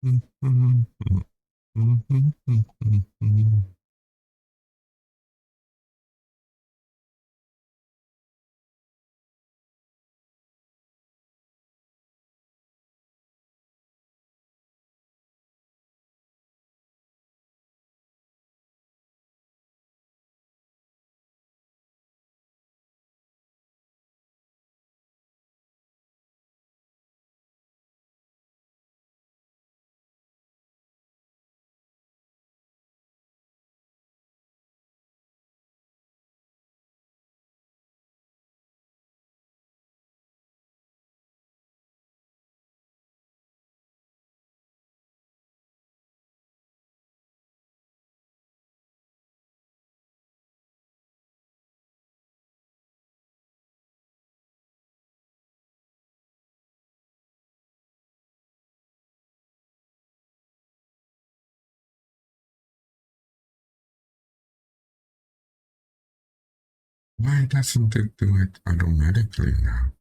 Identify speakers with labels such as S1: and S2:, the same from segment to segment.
S1: Why doesn't it do it automatically now?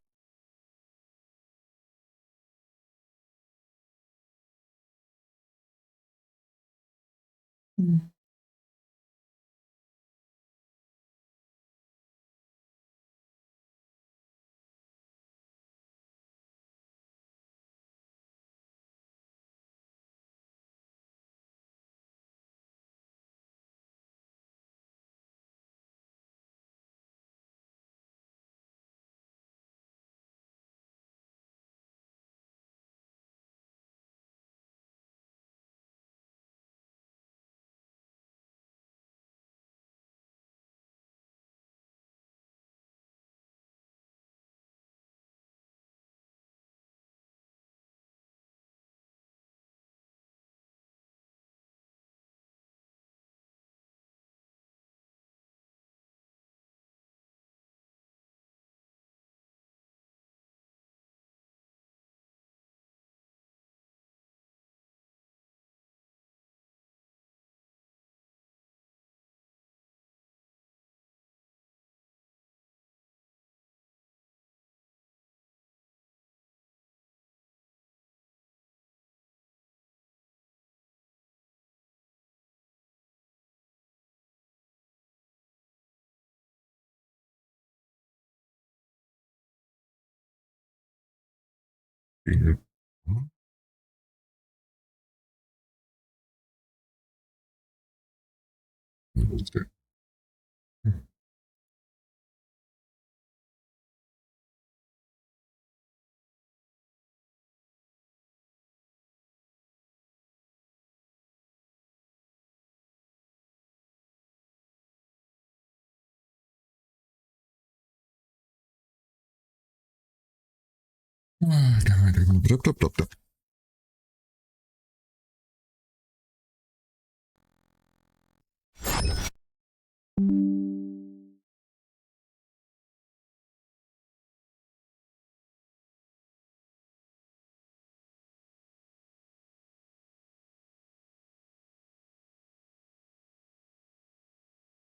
S1: Yeah.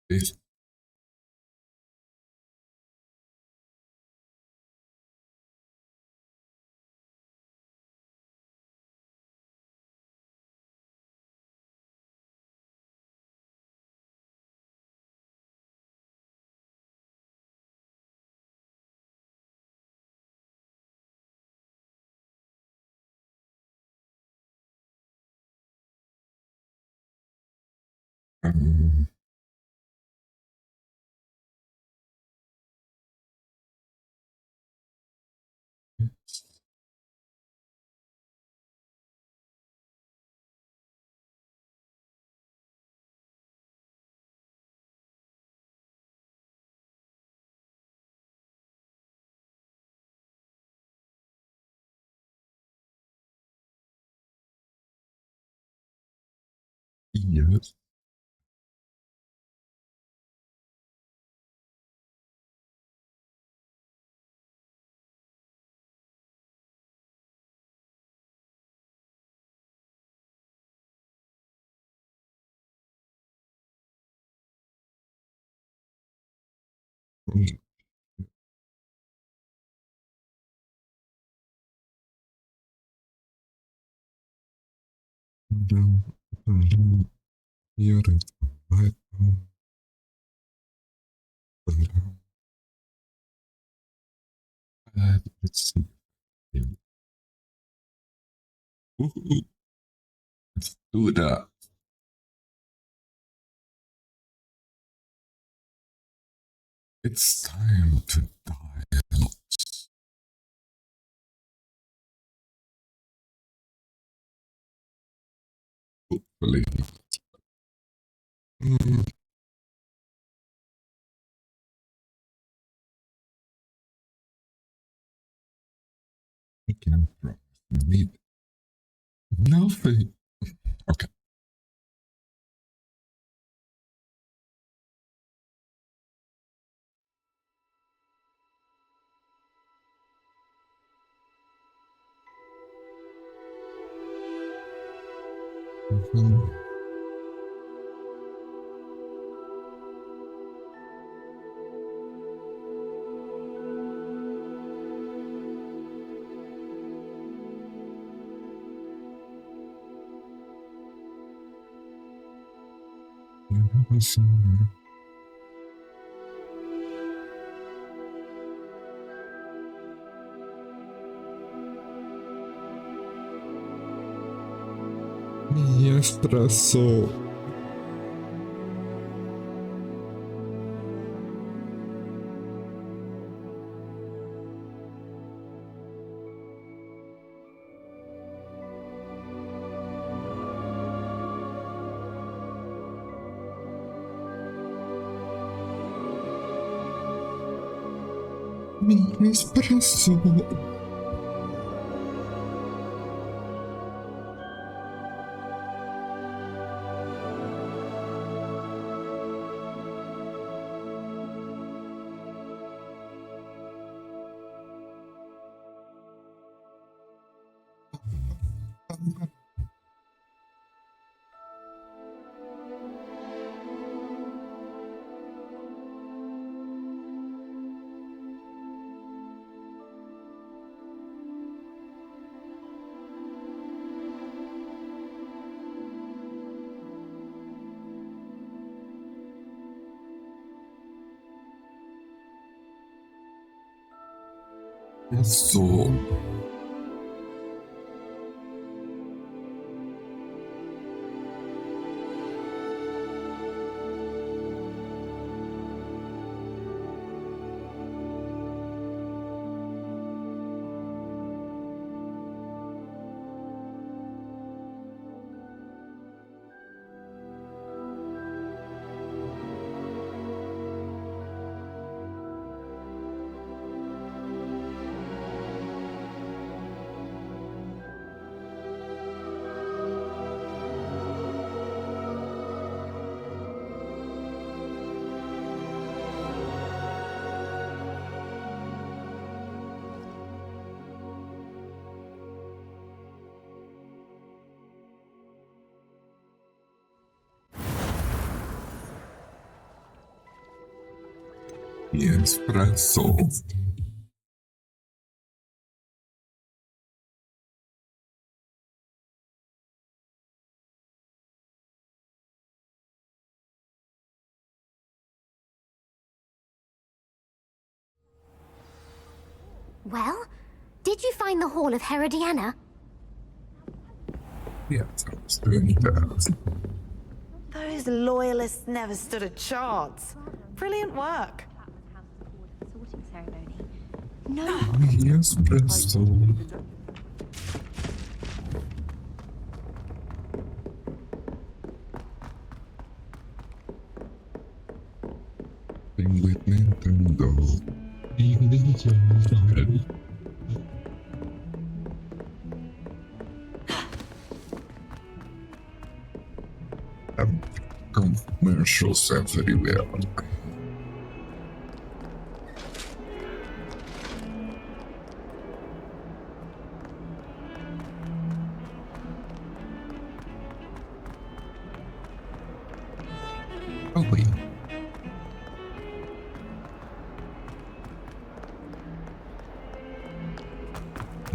S1: Yes. Here is my let's see. Ooh, let's do that. It's time to die. Hopefully. I can't promise me nothing. Okay. Mi espresso. Mi espresso. So. Mi espresso.
S2: Well, did you find the Hall of Herodiana?
S1: Yes, I was doing that.
S3: Those loyalists never stood a chance. Brilliant work.
S2: Sorting ceremony. No.
S1: Mi espresso. Sing with Nintendo. Commercials everywhere. Oh wait.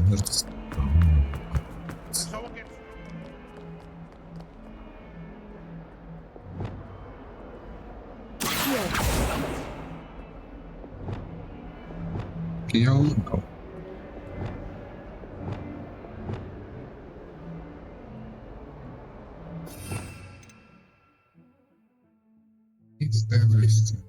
S1: Let's Tokyo? No. It's everything.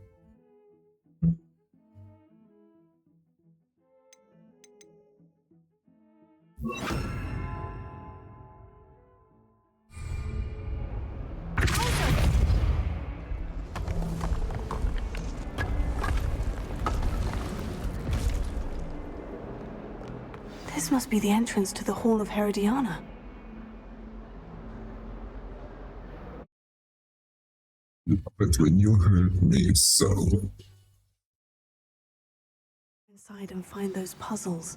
S4: This must be the entrance to the Hall of Herodiana.
S1: But when you heard me so...
S4: Inside and find those puzzles.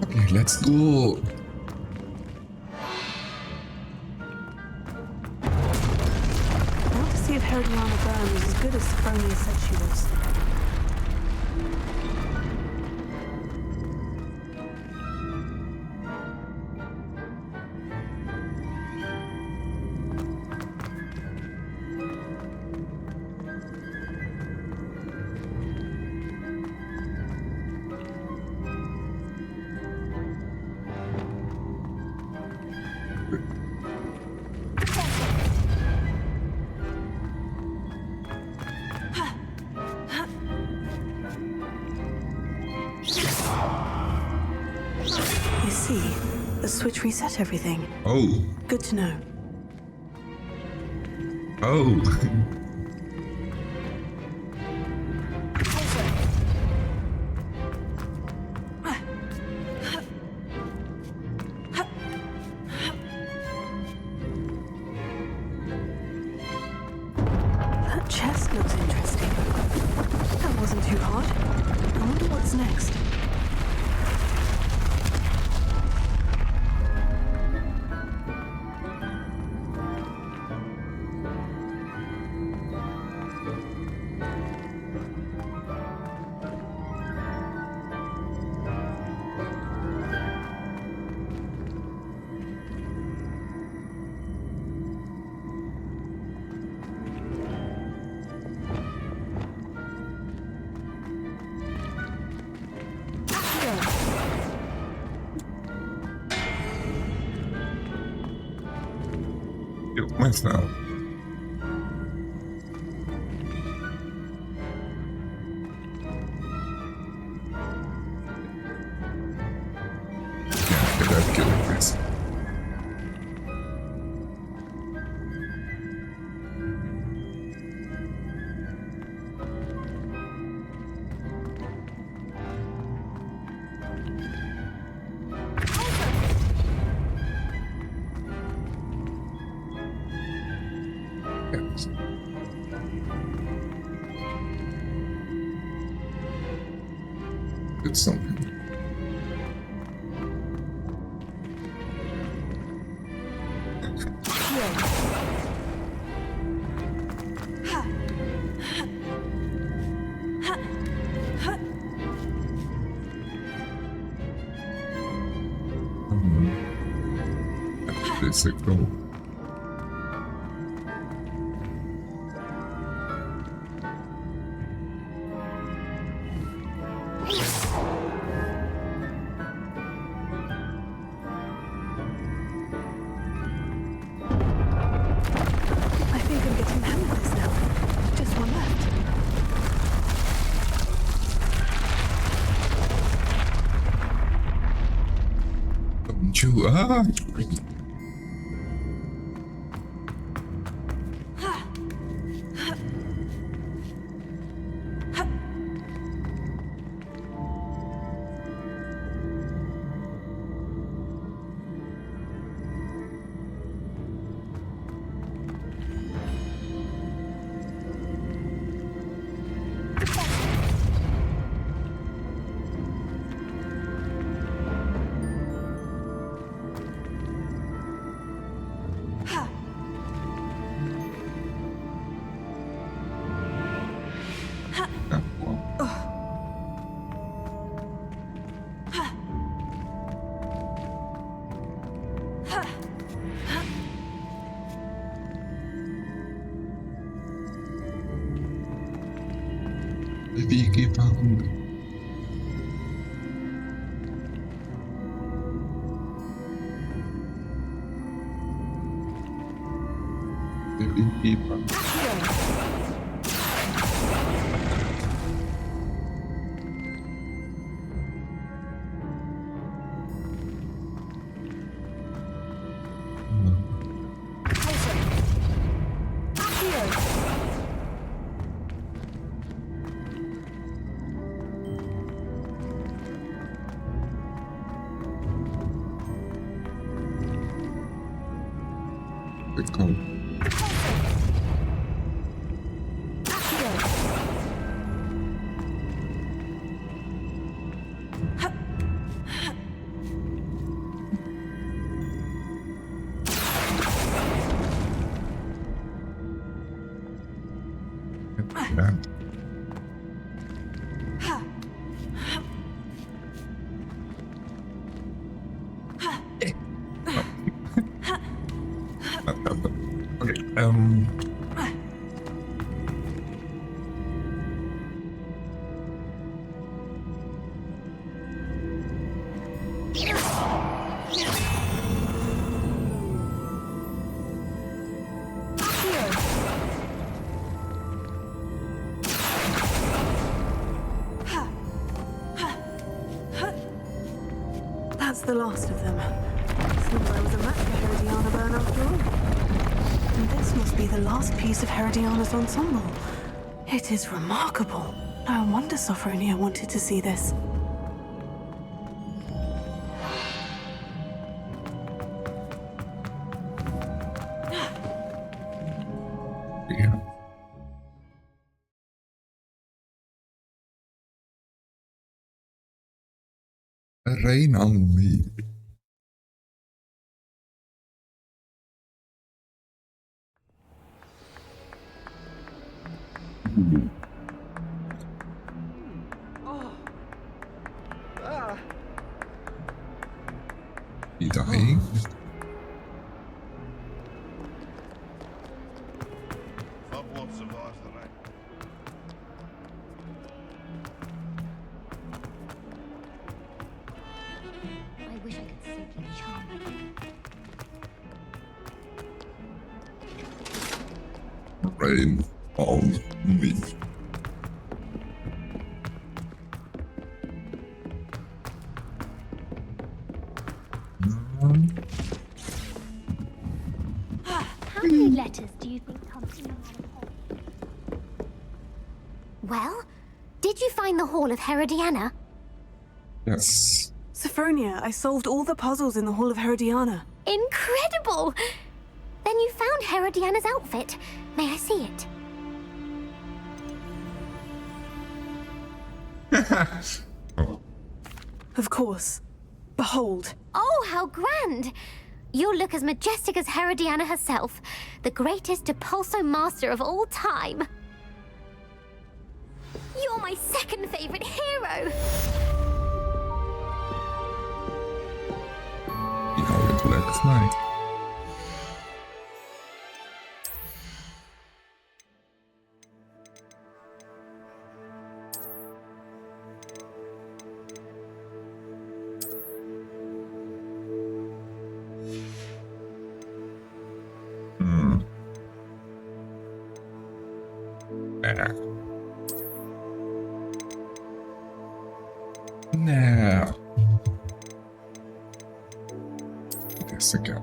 S1: Okay, let's go.
S4: I want to see if Herodiana Byrne was as good as Sophronia said she was. You see, the switch reset everything.
S1: Oh.
S4: Good to know.
S1: Oh.
S4: That chest looks interesting. That wasn't too hard. I wonder what's next.
S1: Killed myself. Can't get that killing this. Yes. It's something. That's it, go.
S4: I think I'm getting the hang of this now. Just one left.
S1: Don't you? Ah! Ah, well. Baby, keep on. Baby, keep on. Let's go. Yeah. Okay.
S4: That's the last of them. Seems I was a match for Herodiana Byrne after all. And this must be the last piece of Herodiana's ensemble. It is remarkable. No wonder Sophronia wanted to see this.
S1: Yeah. Rain on me. You dying?
S5: Someone survives the night.
S2: I wish I could simply charm you.
S1: Rain on me.
S2: How many letters do you think come in and out of hole? Well, did you find the Hall of Herodiana?
S1: Yes.
S4: Sophronia, I solved all the puzzles in the Hall of Herodiana.
S2: Incredible! Then you found Herodiana's outfit. May I see it?
S1: Oh,
S4: Of course. Behold.
S2: Oh, how grand! You'll look as majestic as Herodiana herself, the greatest Depulso master of all time. You're my second favorite hero!
S1: you know it looks like. Yeah. Now. This again.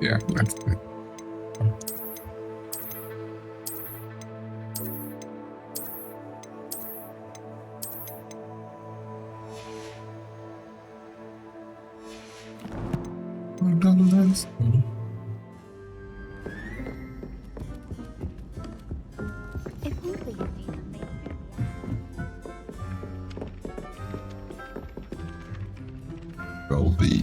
S1: Yeah, that's good.
S2: If only you'd been amazing.
S1: Will be.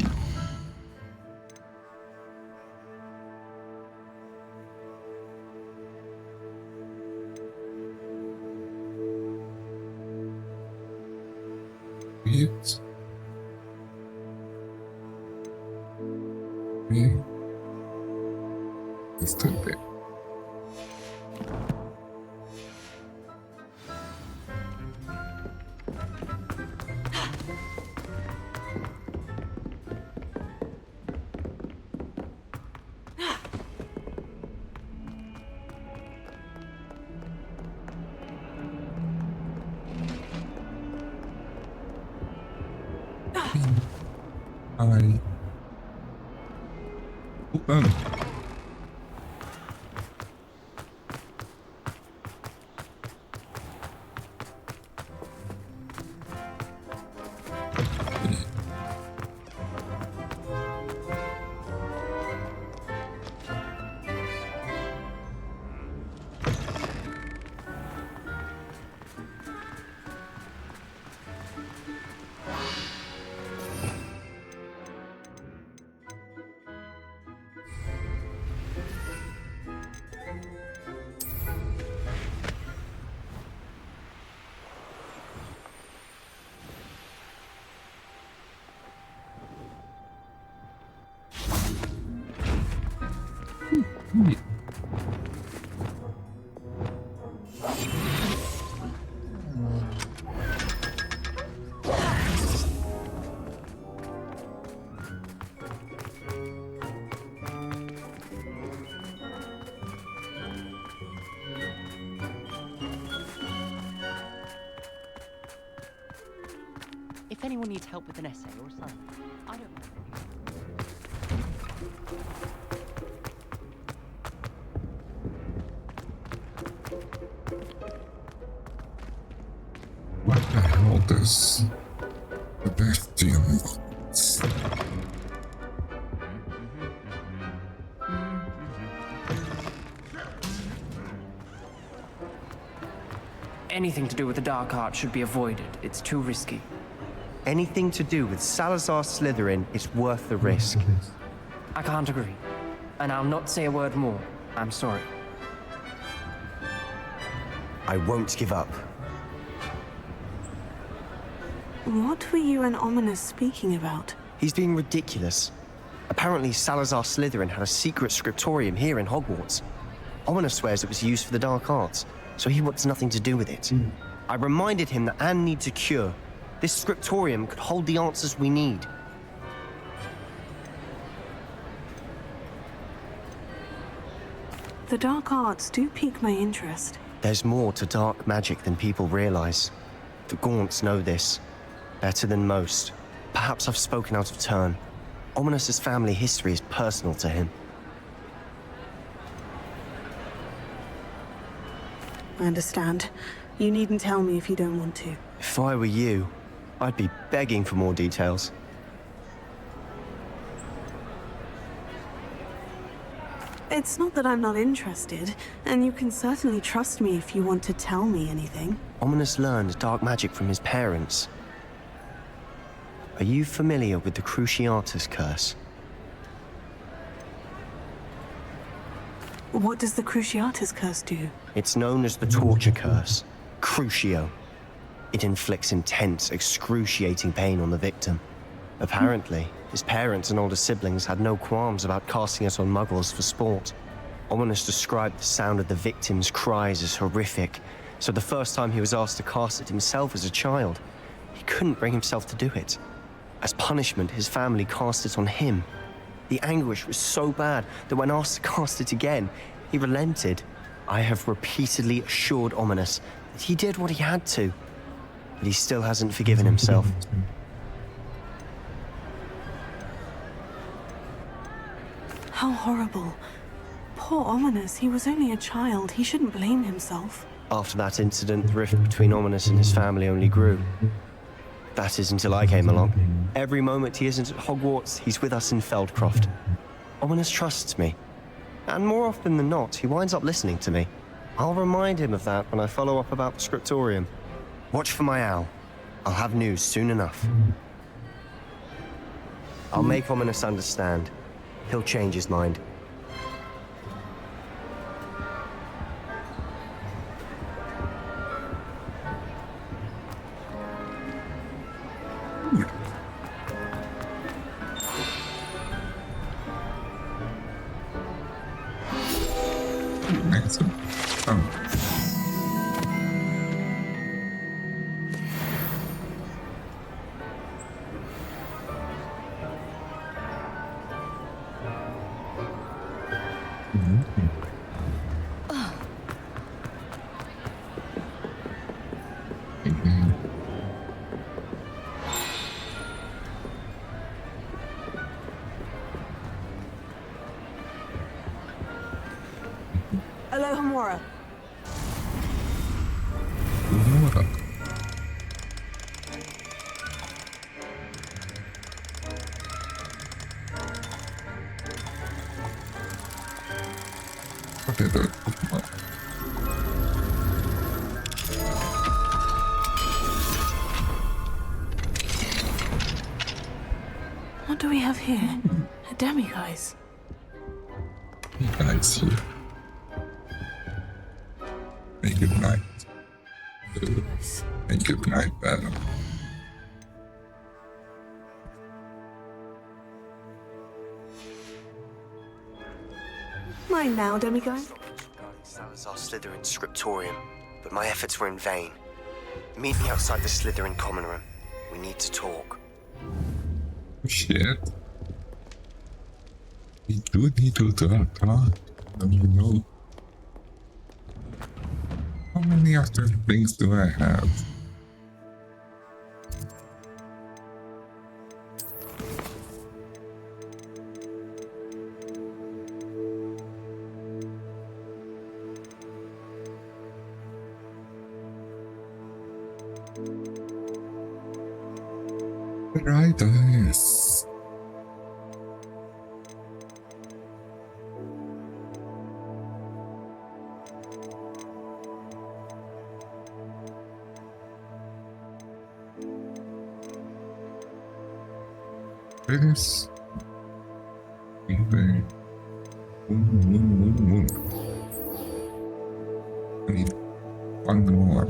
S1: it. Me. It's too bad. I open.
S6: If anyone needs help with an essay or assignment, I don't mind.
S1: What the hell does the bastion want?
S7: Anything to do with the dark art should be avoided. It's too risky.
S8: Anything to do with Salazar Slytherin is worth the risk.
S7: I can't agree. And I'll not say a word more. I'm sorry.
S8: I won't give up.
S4: What were you and Ominous speaking about?
S8: He's being ridiculous. Apparently Salazar Slytherin had a secret scriptorium here in Hogwarts. Ominous swears it was used for the dark arts, so he wants nothing to do with it. I reminded him that Anne needs a cure. This scriptorium could hold the answers we need.
S4: The dark arts do pique my interest.
S8: There's more to dark magic than people realize. The Gaunts know this better than most. Perhaps I've spoken out of turn. Ominous's family history is personal to him.
S4: I understand. You needn't tell me if you don't want to.
S8: If I were you, I'd be begging for more details.
S4: It's not that I'm not interested, and you can certainly trust me if you want to tell me anything.
S8: Ominous learned dark magic from his parents. Are you familiar with the Cruciatus Curse?
S4: What does the Cruciatus Curse do?
S8: It's known as the Torture Curse, Crucio. It inflicts intense, excruciating pain on the victim. Apparently, his parents and older siblings had no qualms about casting it on muggles for sport. Ominous described the sound of the victim's cries as horrific, so the first time he was asked to cast it himself as a child, he couldn't bring himself to do it. As punishment, his family cast it on him. The anguish was so bad that when asked to cast it again, he relented. I have repeatedly assured Ominous that he did what he had to, but he still hasn't forgiven himself.
S4: How horrible. Poor Ominous, he was only a child. He shouldn't blame himself.
S8: After that incident, the rift between Ominous and his family only grew. That is until I came along. Every moment he isn't at Hogwarts, he's with us in Feldcroft. Ominous trusts me. And more often than not, he winds up listening to me. I'll remind him of that when I follow up about the scriptorium. Watch for my owl. I'll have news soon enough. I'll make Ominous understand. He'll change his mind.
S4: tomorrow.
S1: Tomorrow. What is it?
S4: What do we have here? A demiguise.
S1: You guys here. Hey, good night. Hey, good night, Adam.
S4: Mine now, demiguise.
S8: Regarding Salazar Slytherin's scriptorium, but my efforts were in vain. Meet me outside the Slytherin common room. We need to talk.
S1: Shit. We do need to talk, huh? Don't you know? How many other things do I have? Right eyes. This even one. I need one more.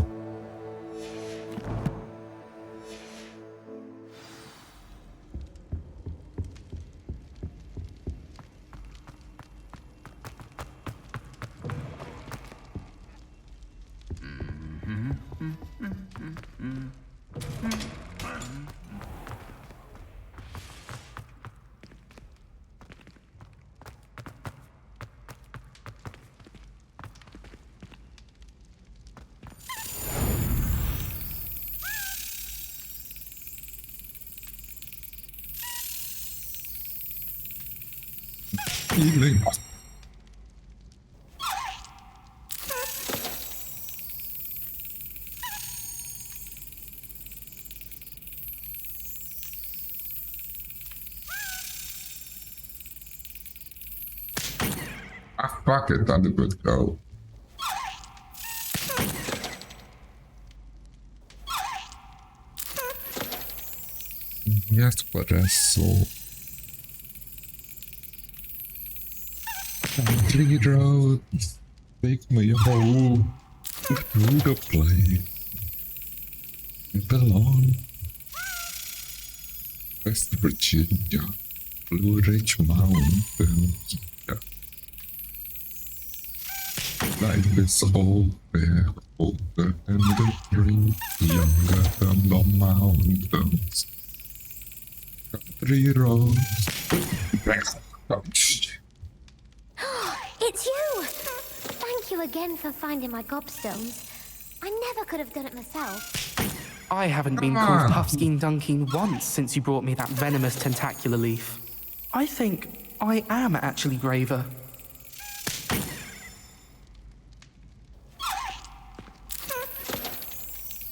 S1: Healing. Ah, fuck it, I'm a good go. Yes, but I saw. Country roads take me home through the place I belong. West Virginia, Blue Ridge Mountains. Life is old, fair, older than the tree, younger than the mountains. Country roads.
S2: It's you! Thank you again for finding my gobstones. I never could have done it myself.
S7: I haven't been called Puffskein Dunking once since you brought me that venomous tentacular leaf. I think I am actually braver.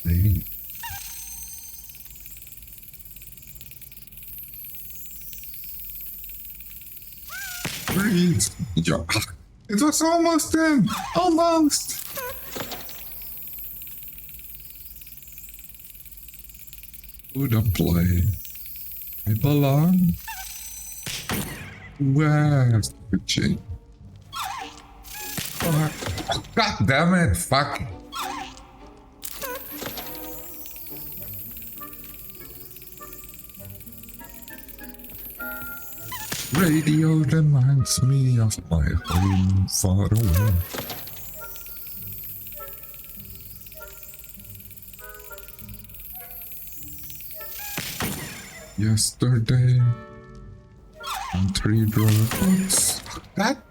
S1: Hey. Breathe. Yeah. It was almost in. Almost. To the play I belong. West Virginia. Oh, God damn it! Fuck. Radio reminds me of my home far away. Yesterday, country roads. That?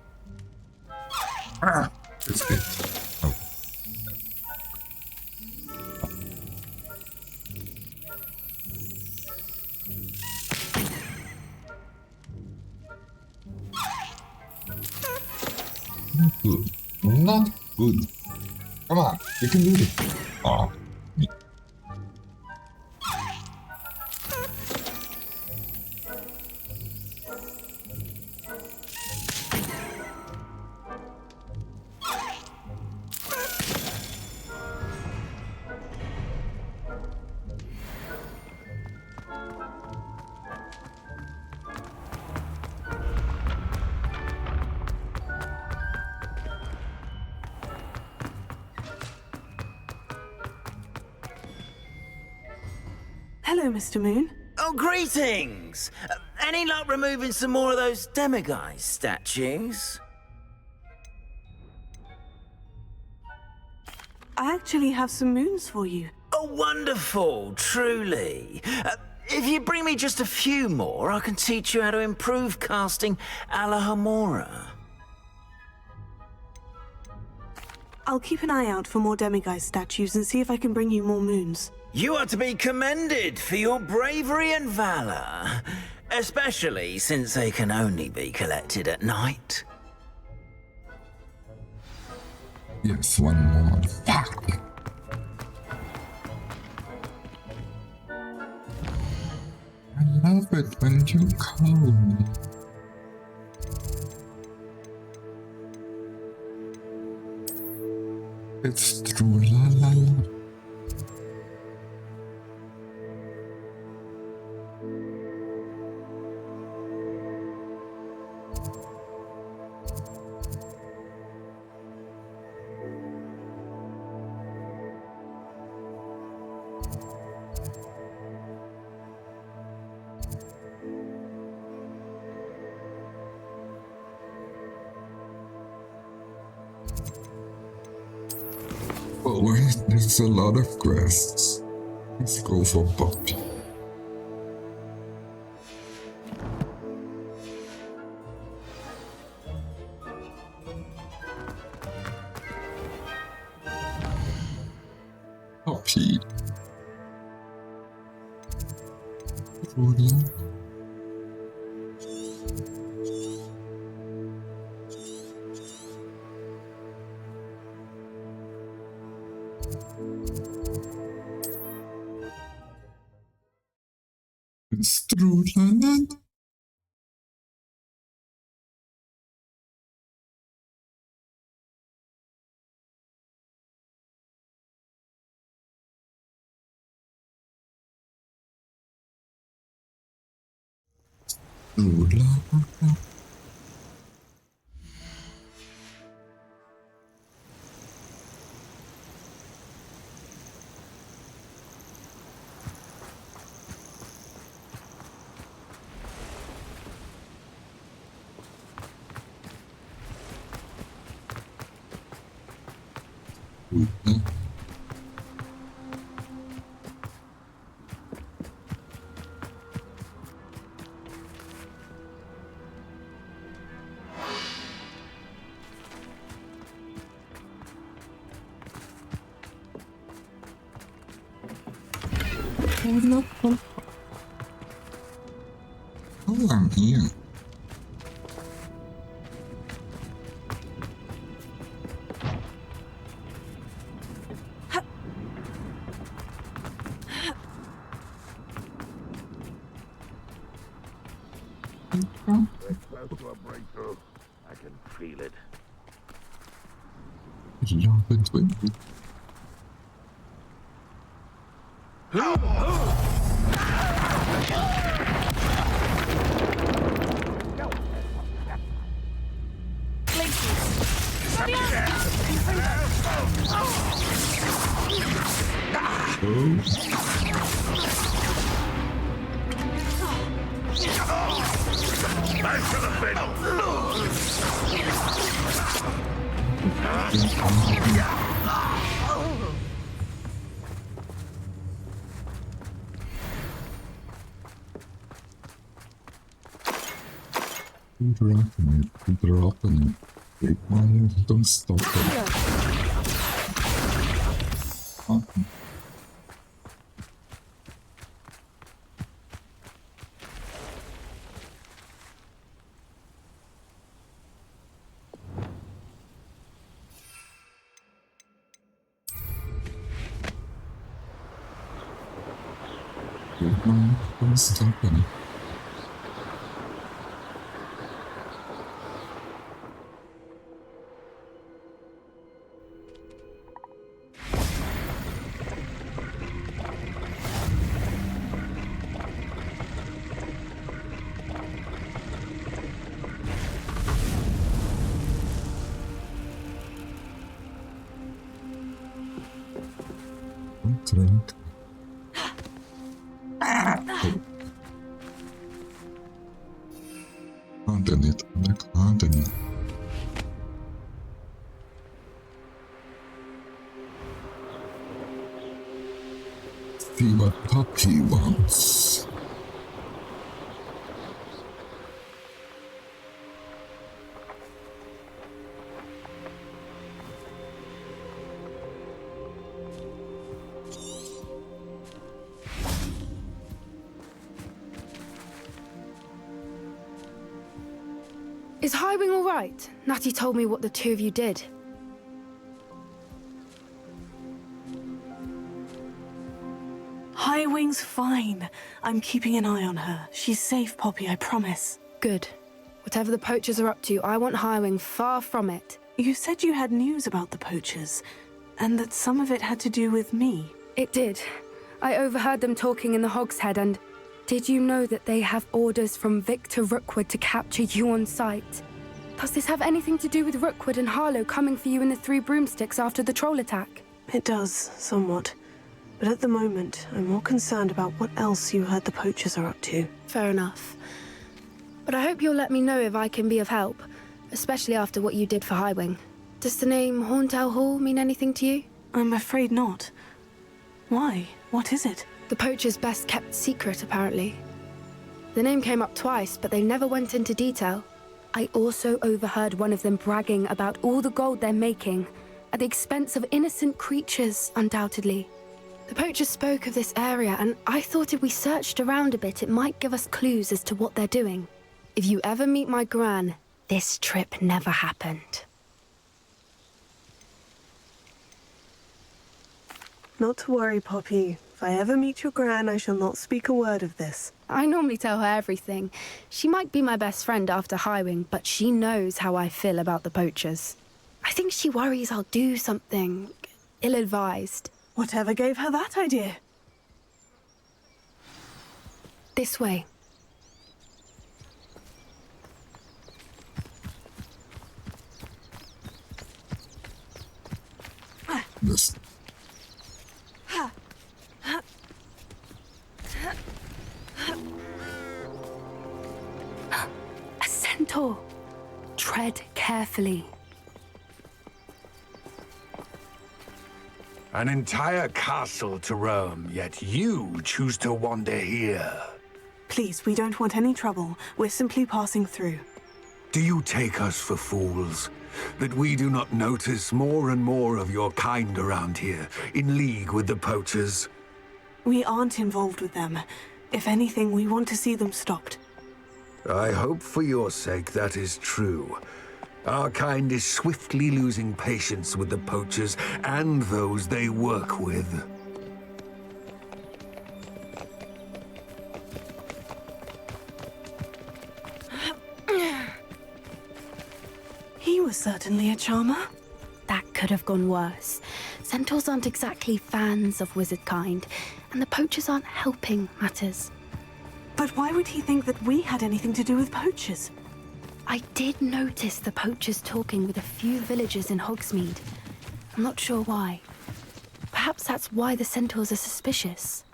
S1: Ah, it's it. Oh. Not Good. Come on, you can do this. Oh,
S4: Hello, Mr. Moon.
S9: Oh, greetings! Any luck removing some more of those demiguise statues?
S4: I actually have some moons for you.
S9: Oh, wonderful, truly. If you bring me just a few more, I can teach you how to improve casting Alahomora.
S4: I'll keep an eye out for more demiguise statues and see if I can bring you more moons.
S9: You are to be commended for your bravery and valor, especially since they can only be collected at night.
S1: yes, one more. Fuck. I love it when you call me. It's true, la la la. Oh wait, there's a lot of quests. Let's go for Poppy. Poppy. Roland. It's true, la la la. True, la la la. True, la. Oh, I'm here.
S5: We're close to a breakthrough. I can feel it.
S1: Love it when you
S5: Back to the fiddle!
S1: dropping it. Big one, don't stop it. Oh. Don't stop him. Drink. Content, the content. See what Poppy wants.
S10: Is Highwing all right? Natty told me what the two of you did.
S4: Highwing's fine. I'm keeping an eye on her. She's safe, Poppy, I promise.
S10: Good. Whatever the poachers are up to, I want Highwing far from it.
S4: You said you had news about the poachers, and that some of it had to do with me.
S10: It did. I overheard them talking in the Hogshead, and did you know that they have orders from Victor Rookwood to capture you on sight? Does this have anything to do with Rookwood and Harlow coming for you in the Three Broomsticks after the troll attack?
S4: It does, somewhat. But at the moment, I'm more concerned about what else you heard the poachers are up to.
S10: Fair enough. But I hope you'll let me know if I can be of help, especially after what you did for Highwing. Does the name Horntail Hall mean anything to you?
S4: I'm afraid not. Why? What is it?
S10: The poachers' best kept secret, apparently. The name came up twice, but they never went into detail. I also overheard one of them bragging about all the gold they're making, at the expense of innocent creatures, undoubtedly. The poachers spoke of this area, and I thought if we searched around a bit, it might give us clues as to what they're doing. If you ever meet my gran, this trip never happened.
S4: Not to worry, Poppy. If I ever meet your gran, I shall not speak a word of this.
S10: I normally tell her everything. She might be my best friend after Highwing, but she knows how I feel about the poachers. I think she worries I'll do something ill-advised.
S4: Whatever gave her that idea?
S10: This way.
S1: Yes.
S10: A centaur. Tread carefully.
S5: An entire castle to roam, yet you choose to wander here.
S4: Please, we don't want any trouble. We're simply passing through.
S5: Do you take us for fools? That we do not notice more and more of your kind around here, in league with the poachers?
S4: We aren't involved with them. If anything, we want to see them stopped.
S5: I hope for your sake that is true. Our kind is swiftly losing patience with the poachers and those they work with.
S4: He was certainly a charmer.
S10: That could have gone worse. Centaurs aren't exactly fans of wizard kind, and the poachers aren't helping matters.
S4: But why would he think that we had anything to do with poachers?
S10: I did notice the poachers talking with a few villagers in Hogsmeade. I'm not sure why. Perhaps that's why the centaurs are suspicious.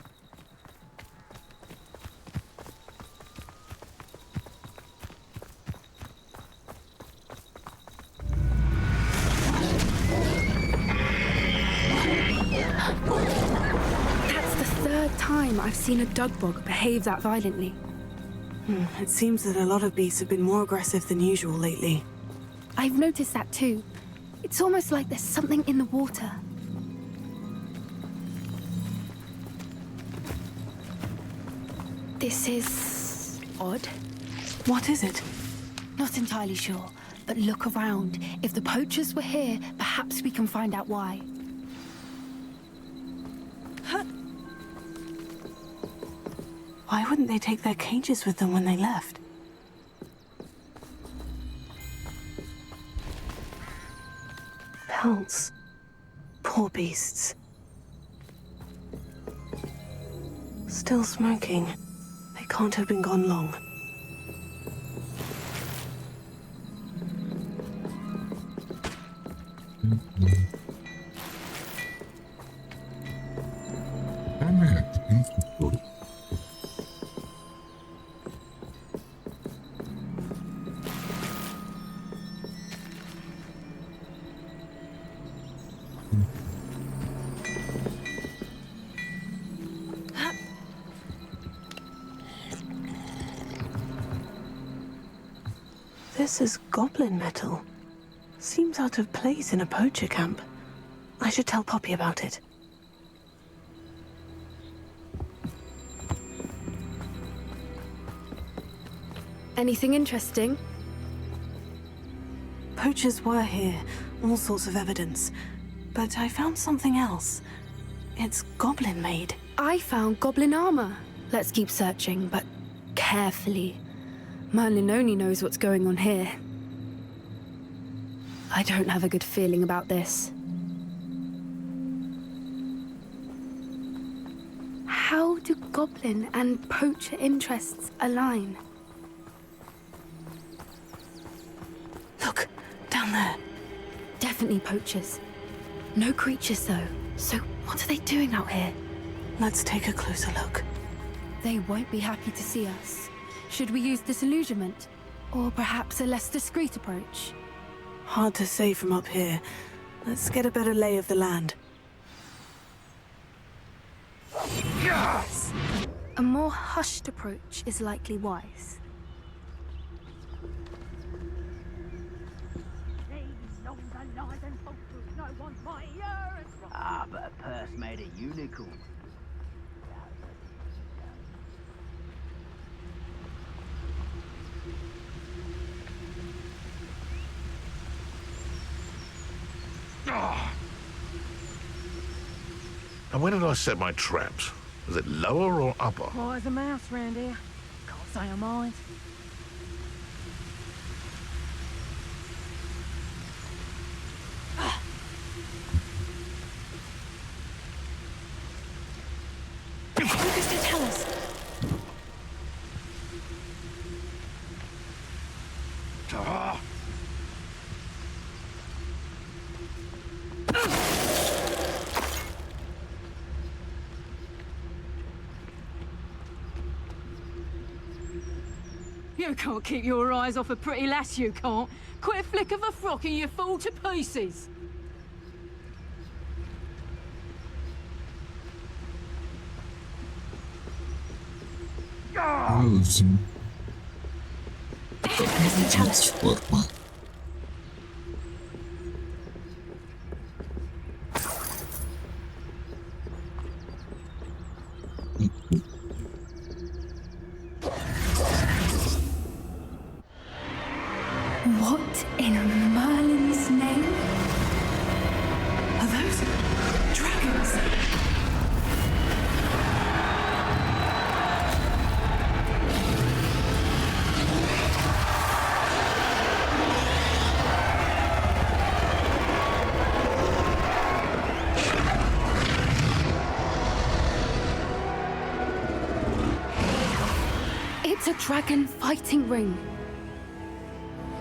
S10: That's the third time I've seen a dugbog behave that violently.
S4: It seems that a lot of beasts have been more aggressive than usual lately.
S10: I've noticed that too. It's almost like there's something in the water. This is odd.
S4: What is it?
S10: Not entirely sure, but look around. If the poachers were here, perhaps we can find out why.
S4: Why wouldn't they take their cages with them when they left? Pelts. Poor beasts. Still smoking. They can't have been gone long.
S1: Damn it. Infantry.
S4: This is goblin metal. Seems out of place in a poacher camp. I should tell Poppy about it.
S10: Anything interesting?
S4: Poachers were here, all sorts of evidence. But I found something else. It's goblin-made.
S10: I found goblin armor. Let's keep searching, but carefully. Merlin only knows what's going on here. I don't have a good feeling about this. How do goblin and poacher interests align?
S4: Look, down there.
S10: Definitely poachers. No creatures, though. So what are they doing out here?
S4: Let's take a closer look.
S10: They won't be happy to see us. Should we use disillusionment? Or perhaps a less discreet approach?
S4: Hard to say from up here. Let's get a better lay of the land.
S10: Yes! A more hushed approach is likely wise.
S6: Ah, but a purse made a unicorn.
S11: And where did I set my traps? Was it lower or upper?
S12: Why is a mouse round here? Can't say I mind.
S10: Who's to tell us?
S12: You can't keep your eyes off a pretty lass, you can't. Quit a flick of a frock and you fall to pieces.
S1: Listen. Transforma.
S10: What in Merlin's name?
S4: Are those dragons?
S10: It's a dragon fighting ring.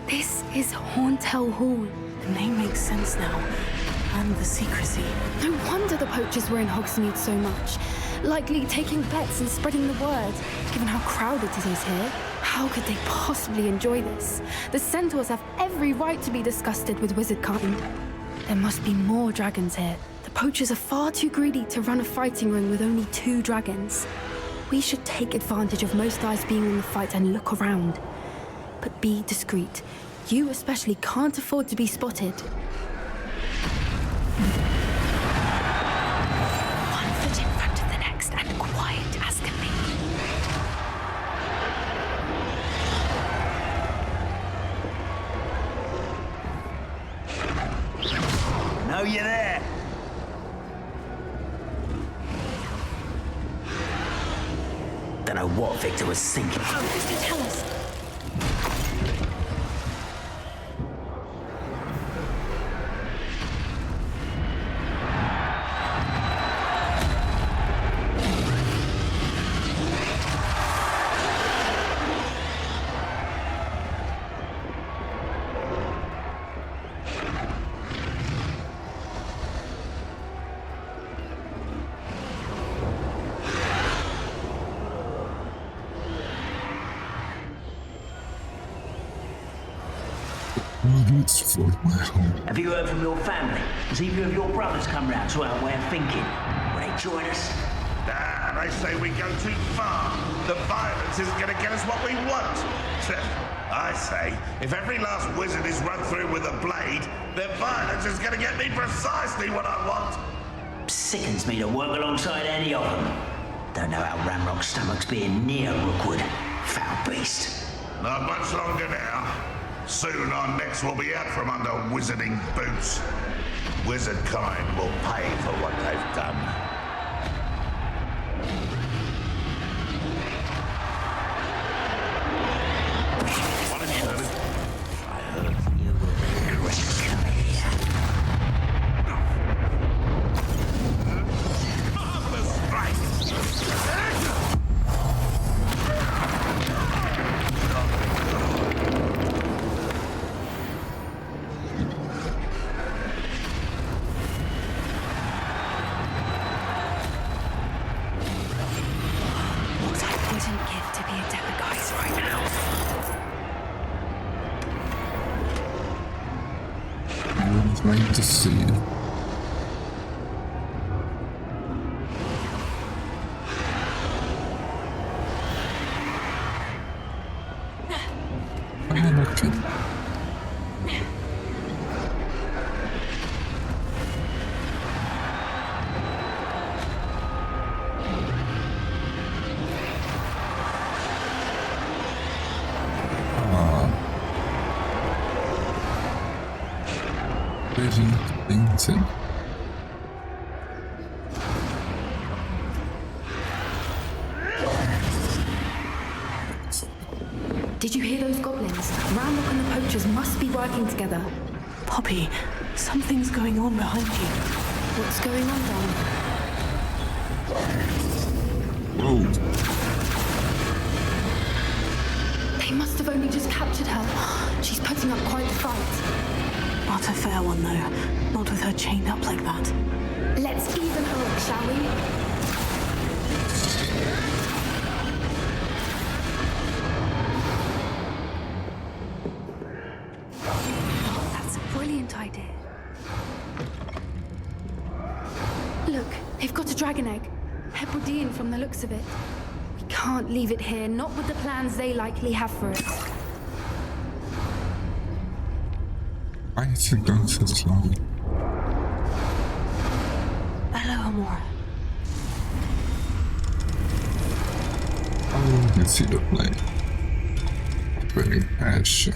S10: This is Hauntel Hall.
S4: The name makes sense now. And the secrecy.
S10: No wonder the poachers were in Hogsmeade so much. Likely taking bets and spreading the word, given how crowded it is here. How could they possibly enjoy this? The centaurs have every right to be disgusted with wizard kind. There must be more dragons here. The poachers are far too greedy to run a fighting ring with only 2 dragons. We should take advantage of most eyes being in the fight and look around. But be discreet. You especially can't afford to be spotted. One foot in front of the next and quiet as can be.
S9: Know you there? Don't know know what Victor was thinking.
S10: Tell us.
S1: It's for my home.
S9: Have you heard from your family? Has either of your brothers come round to our way of thinking? Will they join us?
S11: Nah, they say we go too far. The violence isn't going to get us what we want. I say, if every last wizard is run through with a blade, then violence is going to get me precisely what I want.
S9: Sickens me to work alongside any of them. Don't know how Ramrock's stomach's being near Rookwood. Foul beast.
S11: Not much longer now. Soon our necks will be out from under wizarding boots. Wizard kind will pay for what they've done. What have you heard?
S9: I heard you will regret coming here.
S11: Marvelous strike!
S10: What I wouldn't give to be a Depaguise right now.
S1: I'm trying to see. Anakin. Painting.
S10: Did you hear those goblins? Ramrock and the poachers must be working together.
S4: Poppy, something's going on behind you.
S10: What's going on down
S1: Whoa.
S10: there? They must have only just captured her. She's putting up quite the fight.
S4: Not a fair one, though. Not with her chained up like that.
S10: Let's even her up, shall we? That's a brilliant idea. Look, they've got a dragon egg. Hebridean from the looks of it. We can't leave it here, not with the plans they likely have for it.
S1: I think that's so slow.
S4: Hello, Amor.
S1: Oh, you can see the plane. Very passion.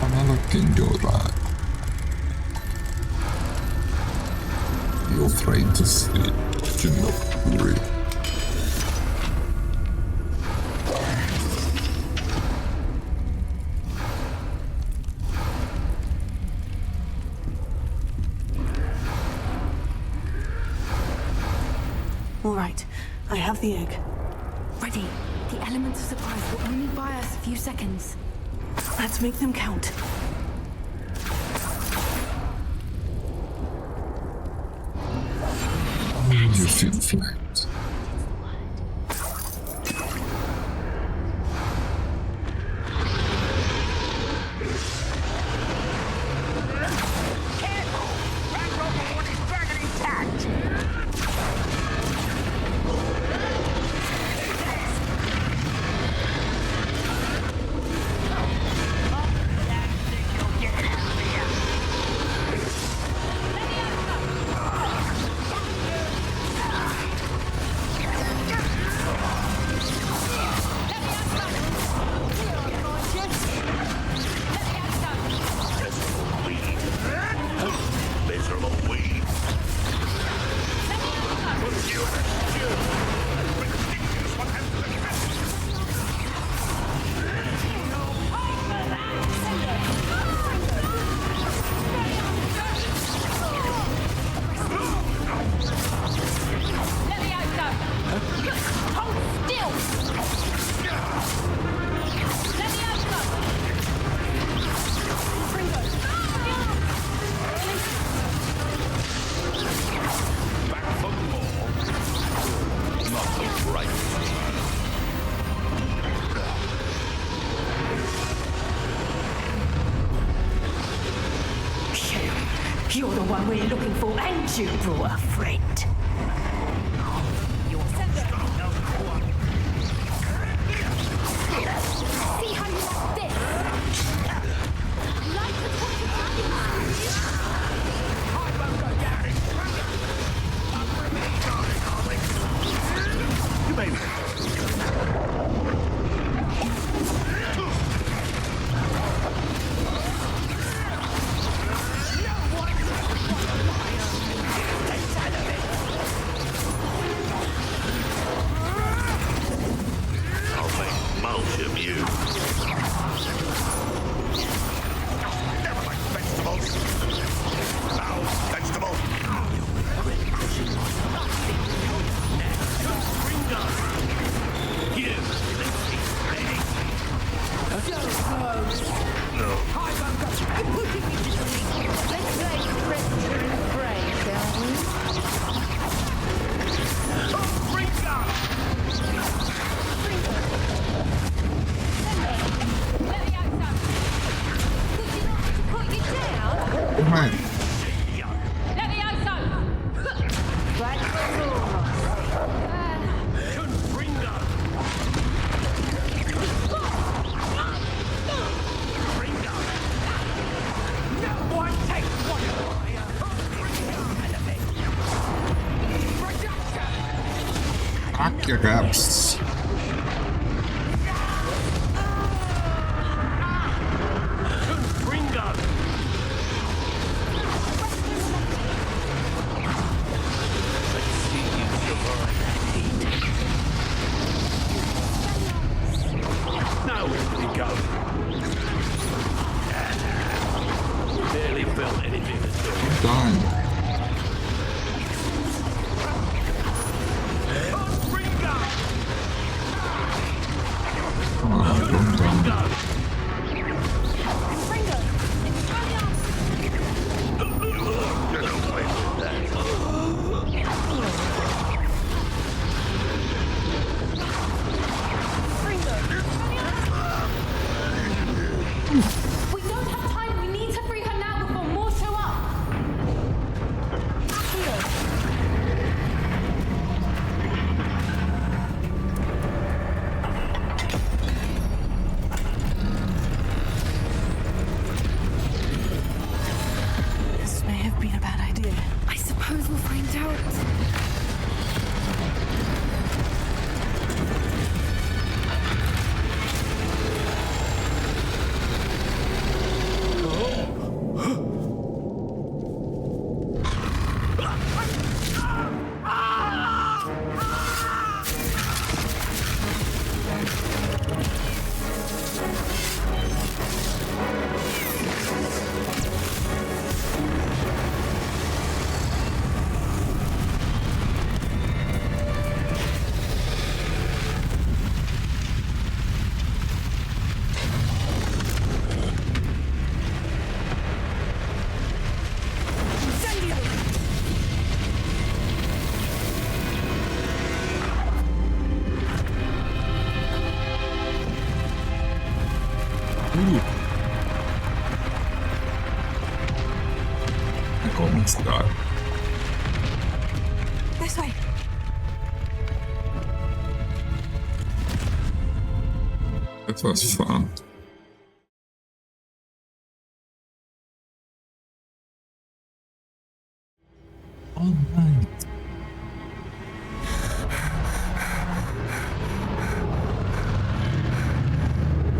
S1: I'm looking your eye. You're afraid to sleep. Do not worry.
S4: All right, I have the egg.
S10: Ready. The element of surprise will only buy us a few seconds.
S4: Let's make them count.
S1: You feel flanked.
S12: we're looking for, and you brought a friend.
S2: See how you like this? Like the torture
S11: You made it. I'll make mulch of you. Never like vegetables. Now, vegetable.
S3: Let's play Predator and Prey, shall we?
S1: ไม่
S12: Let me out, son!
S1: Fuck your gaps.
S11: Now where did he go? Barely felt anything at all.
S1: Done. Come on, don't done.
S12: We don't have time. We need to free her now before more show up.
S4: This may have been a bad idea.
S10: I suppose we'll find out.
S1: I almost died.
S4: This way.
S1: It was fun. All right.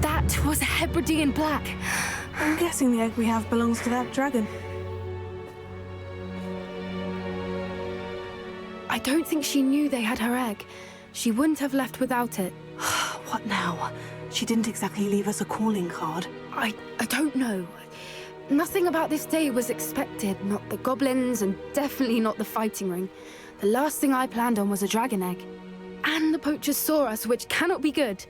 S10: That was a Hebridean black.
S4: I'm guessing the egg we have belongs to that dragon.
S10: I don't think she knew they had her egg. She wouldn't have left without it.
S4: What now? She didn't exactly leave us a calling card.
S10: I don't know. Nothing about this day was expected. Not the goblins, and definitely not the fighting ring. The last thing I planned on was a dragon egg. And the poachers saw us, which cannot be good.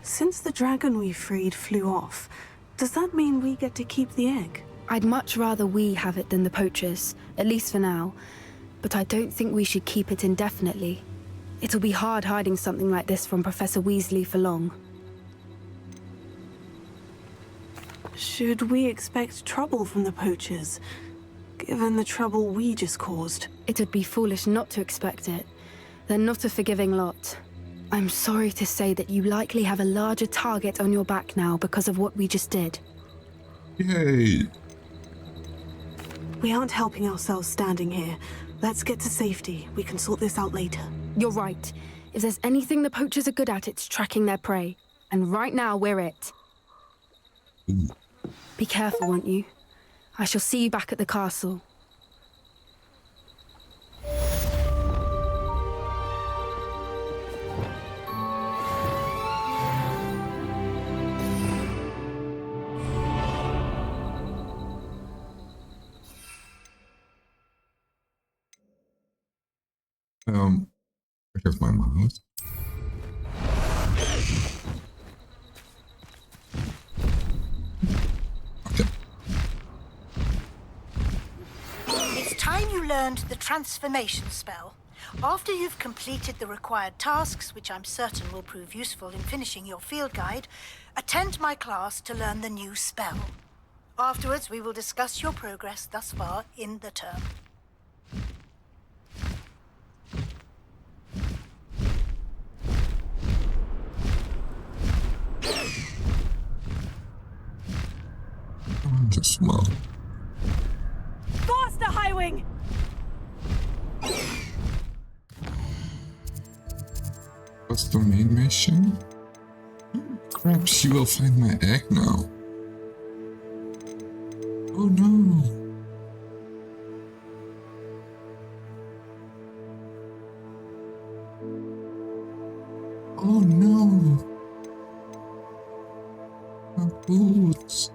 S4: Since the dragon we freed flew off, does that mean we get to keep the egg?
S10: I'd much rather we have it than the poachers, at least for now. But I don't think we should keep it indefinitely. It'll be hard hiding something like this from Professor Weasley for long.
S4: Should we expect trouble from the poachers, given the trouble we just caused?
S10: It'd be foolish not to expect it. They're not a forgiving lot. I'm sorry to say that you likely have a larger target on your back now because of what we just did.
S1: Yay!
S4: We aren't helping ourselves standing here. Let's get to safety. We can sort this out later.
S10: You're right. If there's anything the poachers are good at, it's tracking their prey. And right now, we're it. Be careful, won't you? I shall see you back at the castle.
S1: I have my mouse. Okay.
S13: It's time you learned the transformation spell. After you've completed the required tasks, which I'm certain will prove useful in finishing your field guide, attend my class to learn the new spell. Afterwards, we will discuss your progress thus far in the term.
S1: Just small.
S12: Faster, Highwing!
S1: What's the main mission? Crap, she will find my egg now. Oh no. Oh no. My boots.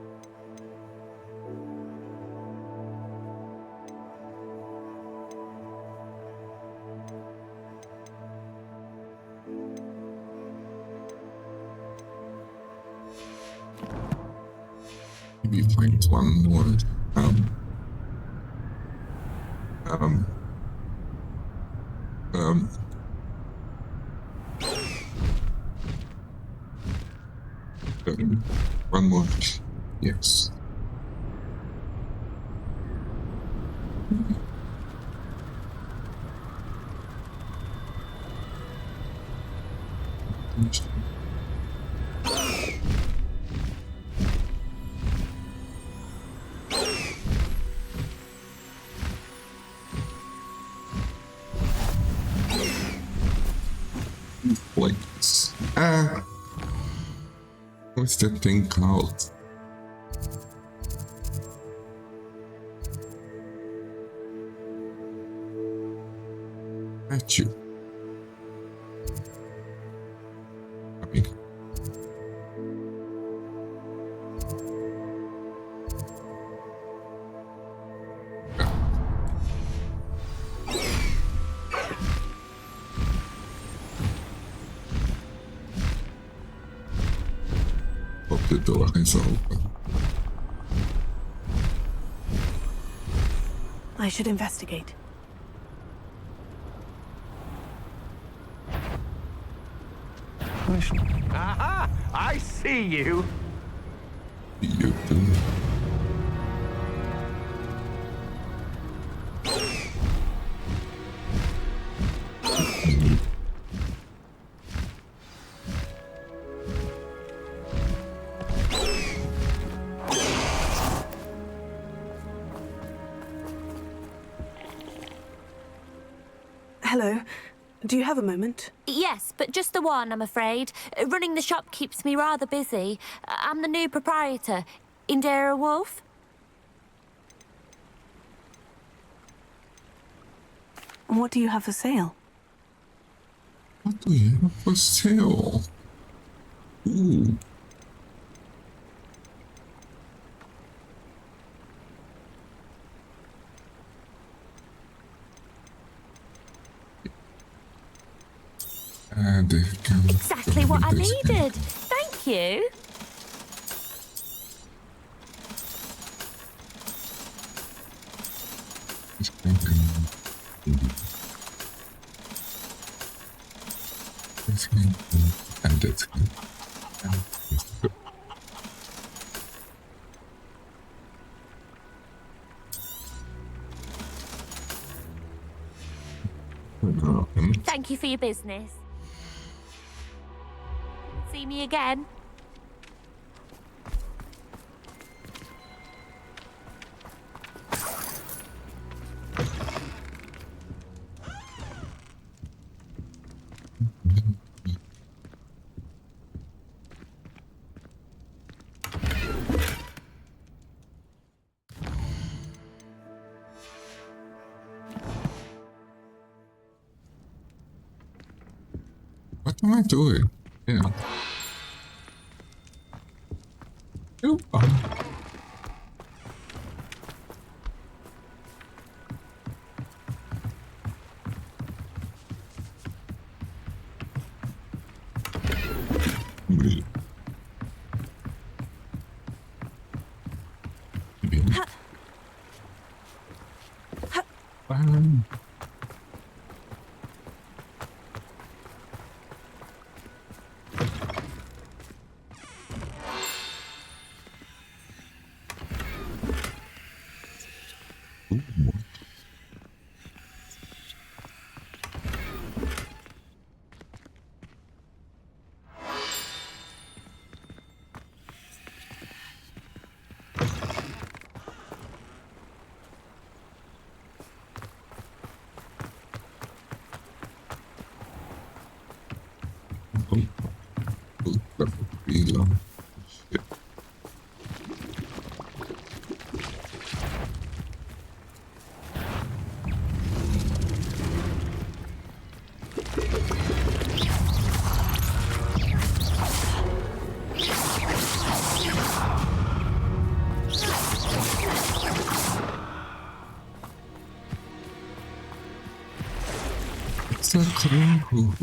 S1: Maybe find one more. One more. Yes. Plates. What's that thing called? At you. I mean. Hope the door is open.
S4: I should investigate.
S14: Aha! I see you!
S1: You do.
S4: Hello. Do you have a moment?
S2: Yes, but just the one, I'm afraid. Running the shop keeps me rather busy. I'm the new proprietor, Indira Wolf.
S4: What do you have for sale?
S1: What do you have for sale? Ooh.
S2: Exactly what I needed. Thank you. Thank you for your business. See me again.
S1: What am I doing? Yeah. Oop. That would be long. Shit. It's a crew.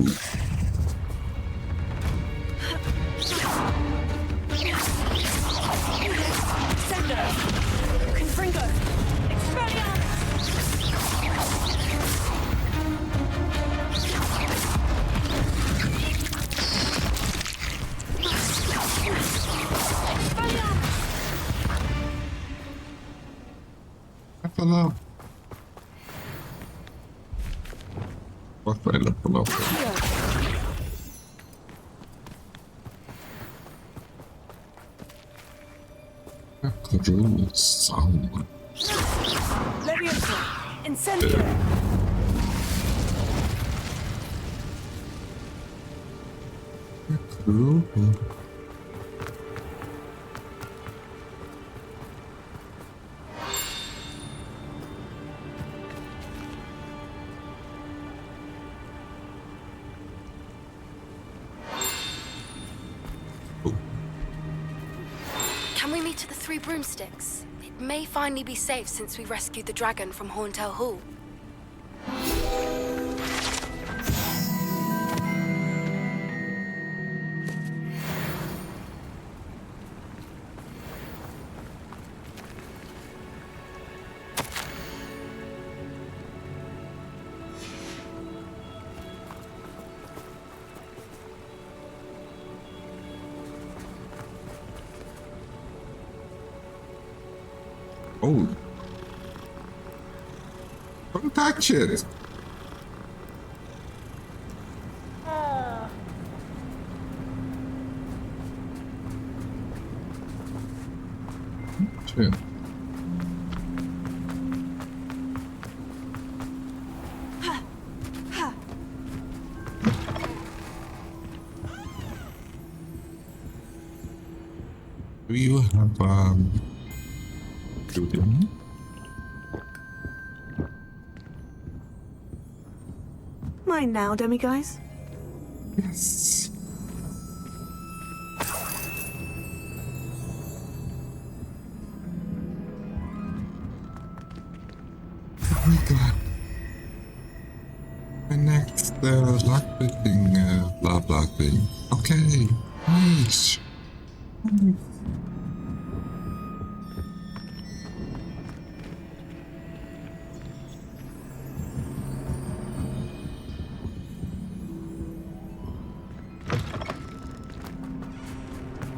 S1: Level up. What I level up? Control sound.
S12: Leviosa! Incendio!
S1: Cool.
S10: Can we meet at the Three Broomsticks? It may finally be safe since we rescued the dragon from Horntail Hall.
S1: Oh. Don't touch it. Shit. Do you have shooting?
S4: Mine now, demiguise?
S1: Yes. Oh my god. The next luck thing, blah blah thing. Okay, nice.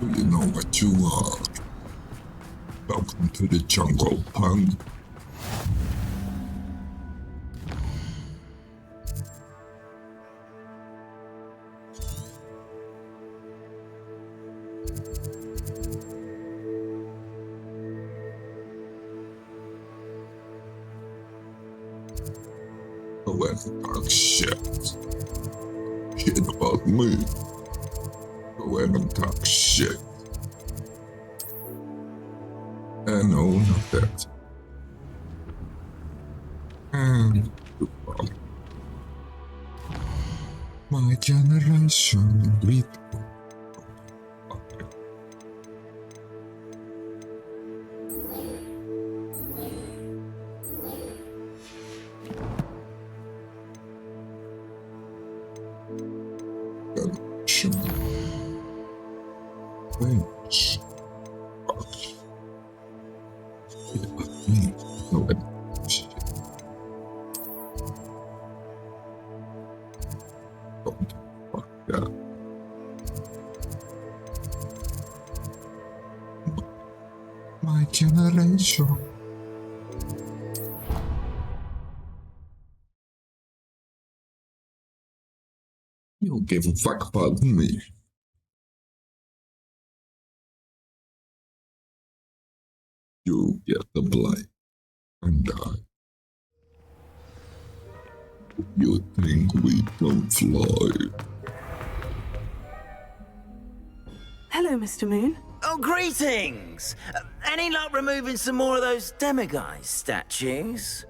S1: Do you know what you are? Welcome to the jungle, punk. Go and talk shit. Shit about me. Go ahead and talk shit. And no, not that. And goodbye. My generation with Thanks. My generation. You don't give a fuck about me. You get the blame and die. You think we don't fly?
S4: Hello, Mr. Moon.
S9: Oh, greetings! Any luck removing some more of those demiguise statues?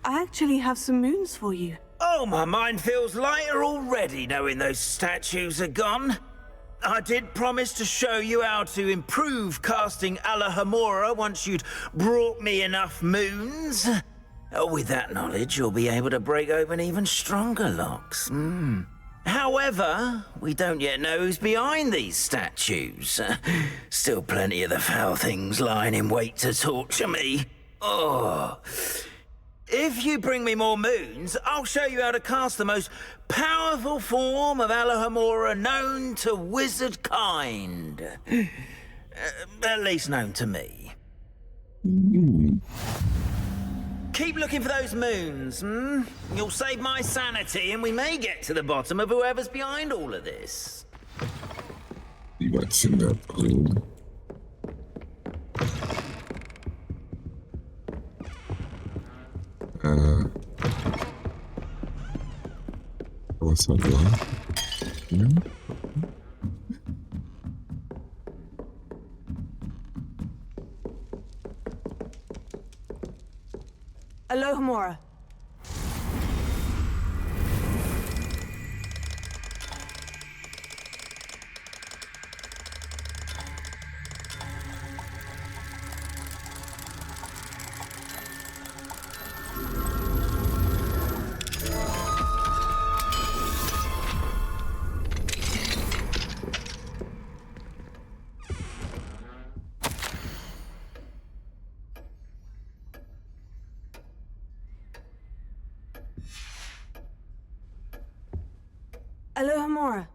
S4: I actually have some moons for you.
S9: Oh, my mind feels lighter already knowing those statues are gone. I did promise to show you how to improve casting Alohomora once you'd brought me enough moons. With that knowledge, you'll be able to break open even stronger locks. However, we don't yet know who's behind these statues. Still plenty of the foul things lying in wait to torture me. Oh. If you bring me more moons, I'll show you how to cast the most powerful form of Alohomora known to wizard kind. At least known to me. Keep looking for those moons, You'll save my sanity and we may get to the bottom of whoever's behind all of this.
S1: What's in that room? What's that one?
S4: Alohomora. Alohomora.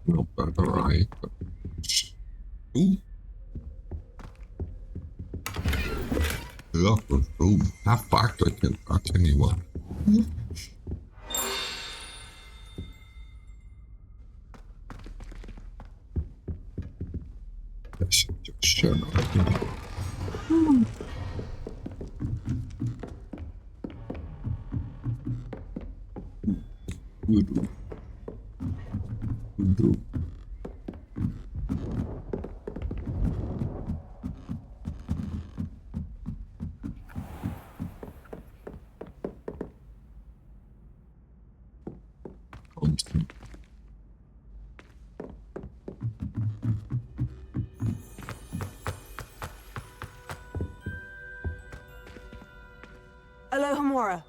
S1: No, alright. Look, that fact I can touch anyone. Just shut up.
S4: Alohomora.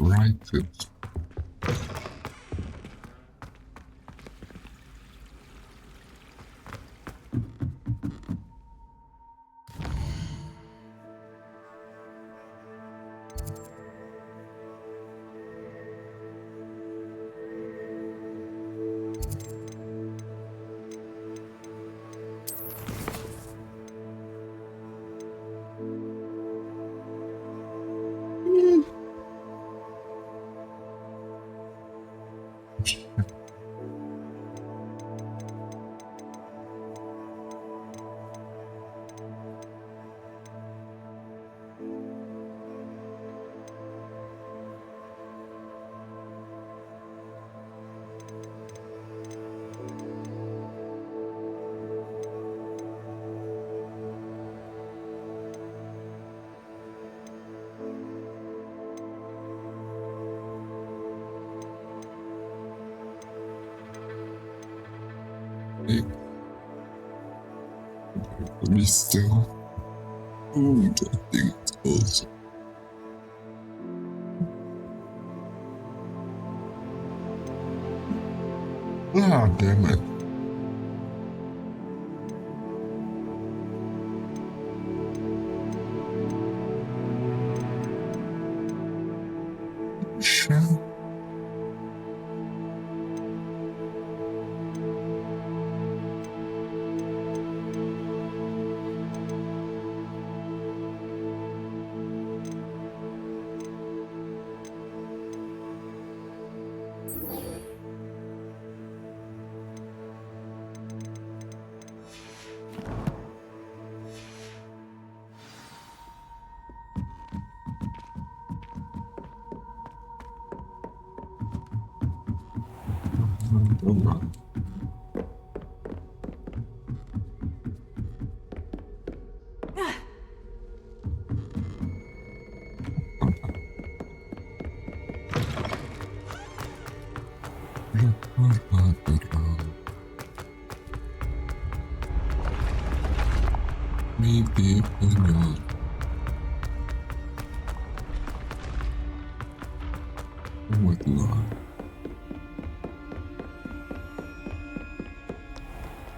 S1: write it. Be still. Oh, I think it's awesome. Ah, damn it. Sure. Maybe not. What not?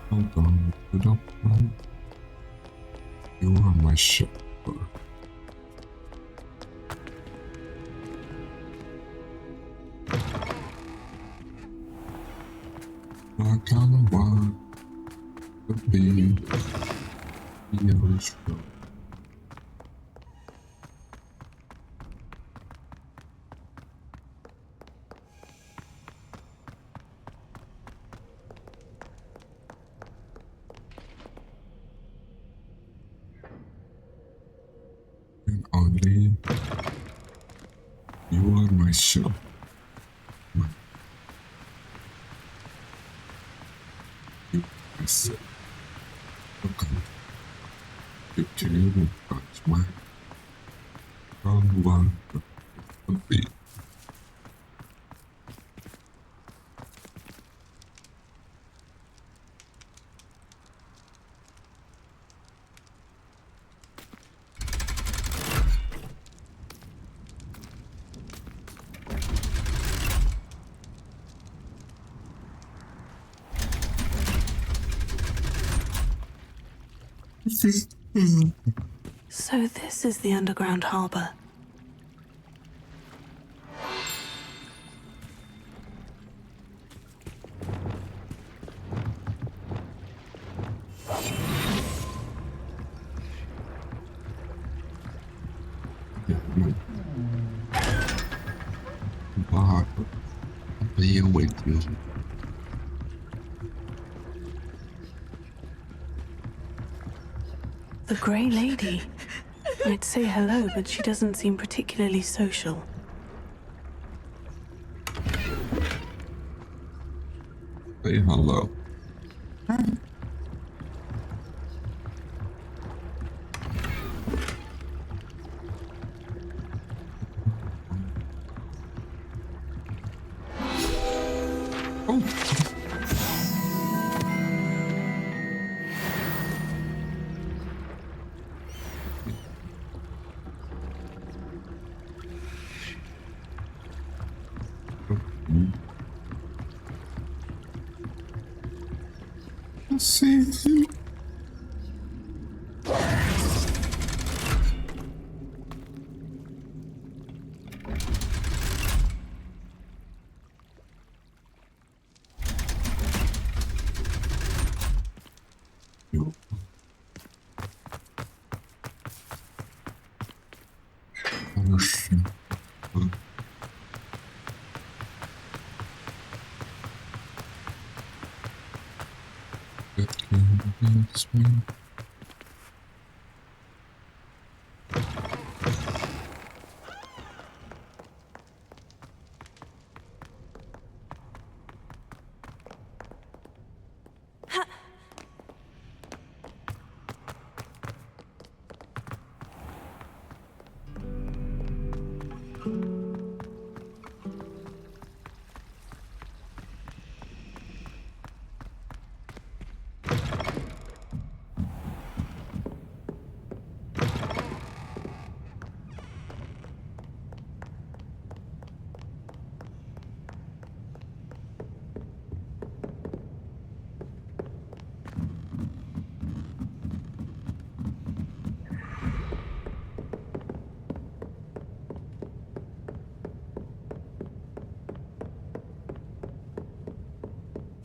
S1: Hold on, put up one. You are my shepherd. I kinda want to be your shepherd. And only you are my shepherd. You are my shepherd. Okay. You can touch my wrong one to be.
S4: So this is the underground harbor.
S1: But be with you.
S4: The Grey Lady. I'd say hello, but she doesn't seem particularly social.
S1: Say hello. See.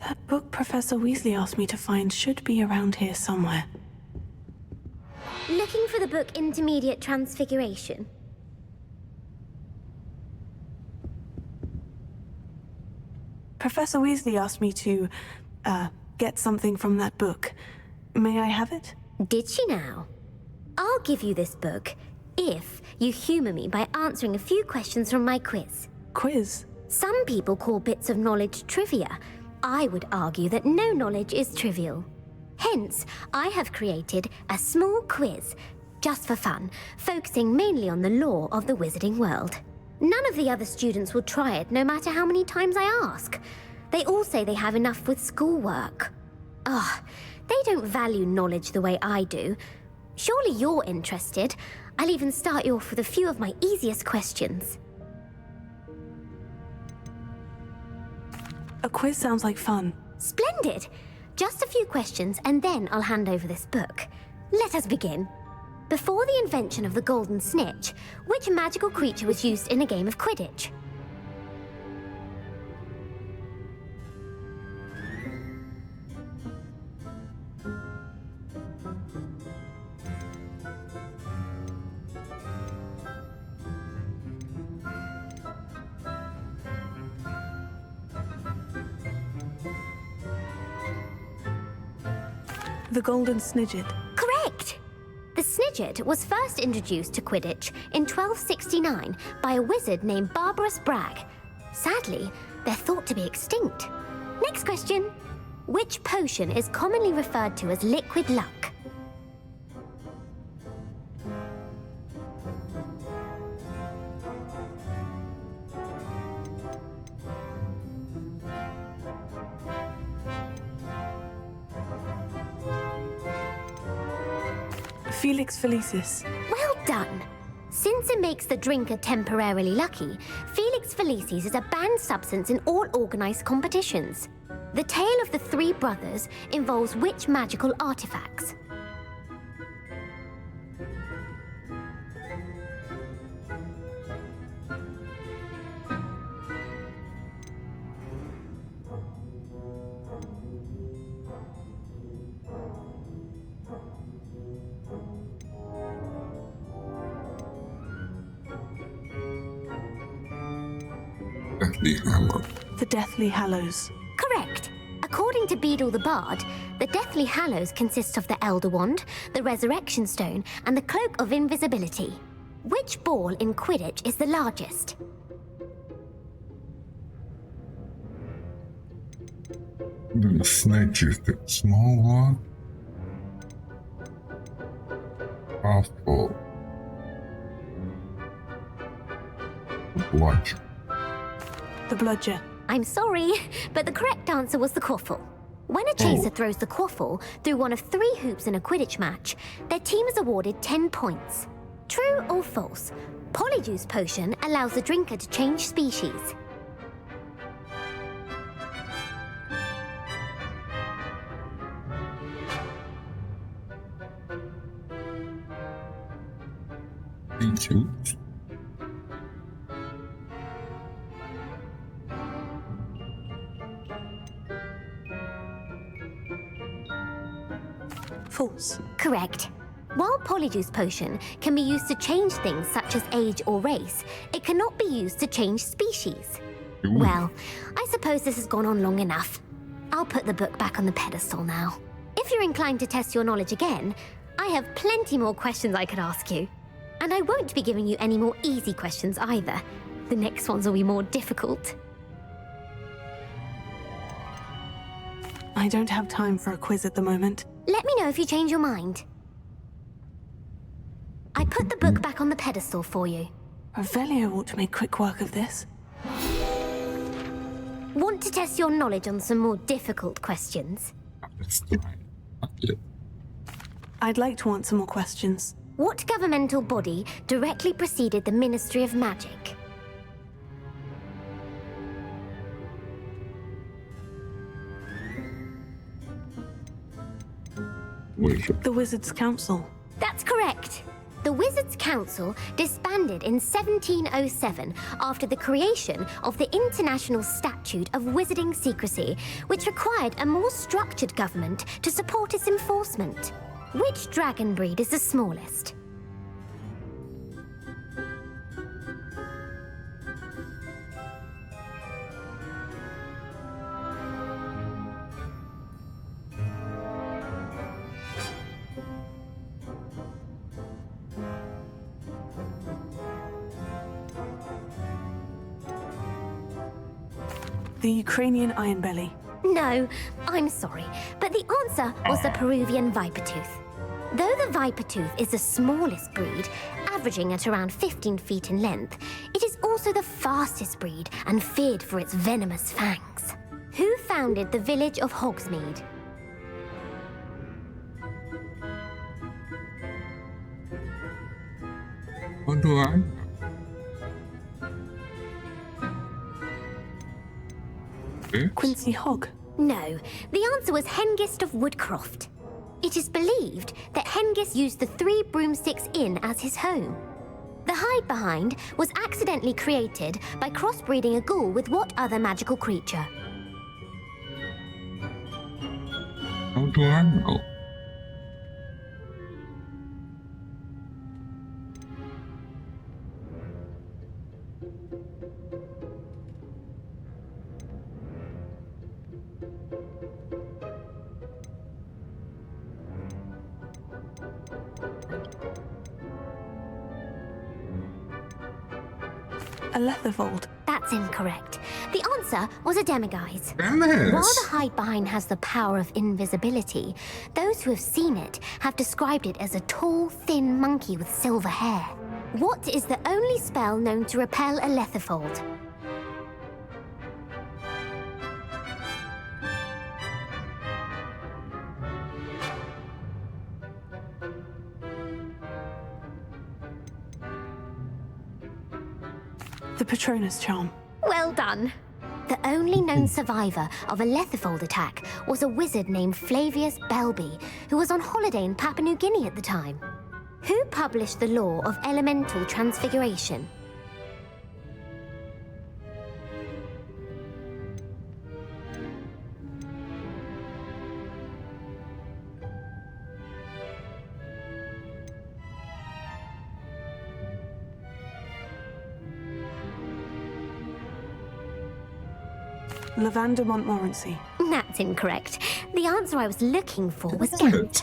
S4: That book Professor Weasley asked me to find should be around here somewhere.
S2: Looking for the book Intermediate Transfiguration?
S4: Professor Weasley asked me to, get something from that book. May I have it?
S2: Did she now? I'll give you this book if you humor me by answering a few questions from my quiz.
S4: Quiz?
S2: Some people call bits of knowledge trivia. I would argue that no knowledge is trivial. Hence, I have created a small quiz, just for fun, focusing mainly on the lore of the wizarding world. None of the other students will try it, no matter how many times I ask. They all say they have enough with schoolwork. They don't value knowledge the way I do. Surely you're interested. I'll even start you off with a few of my easiest questions.
S4: A quiz sounds like fun.
S2: Splendid! Just a few questions, and then I'll hand over this book. Let us begin. Before the invention of the golden snitch, which magical creature was used in a game of Quidditch?
S4: The golden snidget.
S2: Correct! The snidget was first introduced to Quidditch in 1269 by a wizard named Barbarous Bragg. Sadly, they're thought to be extinct. Next question. Which potion is commonly referred to as liquid luck?
S4: Felix Felicis.
S2: Well done! Since it makes the drinker temporarily lucky, Felix Felicis is a banned substance in all organized competitions. The tale of the three brothers involves which magical artifacts?
S1: Deathly Hallows.
S4: The Deathly Hallows.
S2: Correct. According to Beedle the Bard, the Deathly Hallows consists of the Elder Wand, the Resurrection Stone, and the Cloak of Invisibility. Which ball in Quidditch is the largest?
S1: The snake is the small one. Awful. Watch.
S4: The bludger.
S2: I'm sorry, but the correct answer was the quaffle. When a chaser throws the quaffle through one of 3 hoops in a Quidditch match, their team is awarded 10 points. True or false? Polyjuice potion allows the drinker to change species.
S1: pretty cute.
S4: False.
S2: Correct. While Polyjuice Potion can be used to change things such as age or race, it cannot be used to change species.
S1: Ooh.
S2: Well, I suppose this has gone on long enough. I'll put the book back on the pedestal now. If you're inclined to test your knowledge again, I have plenty more questions I could ask you. And I won't be giving you any more easy questions either. The next ones will be more difficult.
S4: I don't have time for a quiz at the moment.
S2: Let me know if you change your mind. I put the book back on the pedestal for you.
S4: Revelio ought to make quick work of this.
S2: Want to test your knowledge on some more difficult questions?
S4: I'd like to answer more questions.
S2: What governmental body directly preceded the Ministry of Magic?
S4: The Wizards' Council.
S2: That's correct. The Wizards' Council disbanded in 1707 after the creation of the International Statute of Wizarding Secrecy, which required a more structured government to support its enforcement. Which dragon breed is the smallest?
S4: The Ukrainian Ironbelly.
S2: No, I'm sorry, but the answer was the Peruvian Vipertooth. Though the Vipertooth is the smallest breed, averaging at around 15 feet in length, it is also the fastest breed and feared for its venomous fangs. Who founded the village of Hogsmeade?
S1: What do I?
S4: Quincy Hogg.
S2: No, the answer was Hengist of Woodcroft. It is believed that Hengist used the 3 Broomsticks Inn as his home. The hide behind was accidentally created by crossbreeding a ghoul with what other magical creature?
S1: How do I know?
S4: A Lethervold.
S2: That's incorrect. The answer was a Demiguise.
S1: Dennis.
S2: While the hide behind has the power of invisibility, those who have seen it have described it as a tall, thin monkey with silver hair. What is the only spell known to repel a Letherfold?
S4: The Patronus Charm.
S2: Well done. The only known survivor of a Letherfold attack was a wizard named Flavius Belby, who was on holiday in Papua New Guinea at the time. Who published the law of elemental transfiguration?
S4: Lavanda Montmorency.
S2: That's incorrect. The answer I was looking for was Gamp.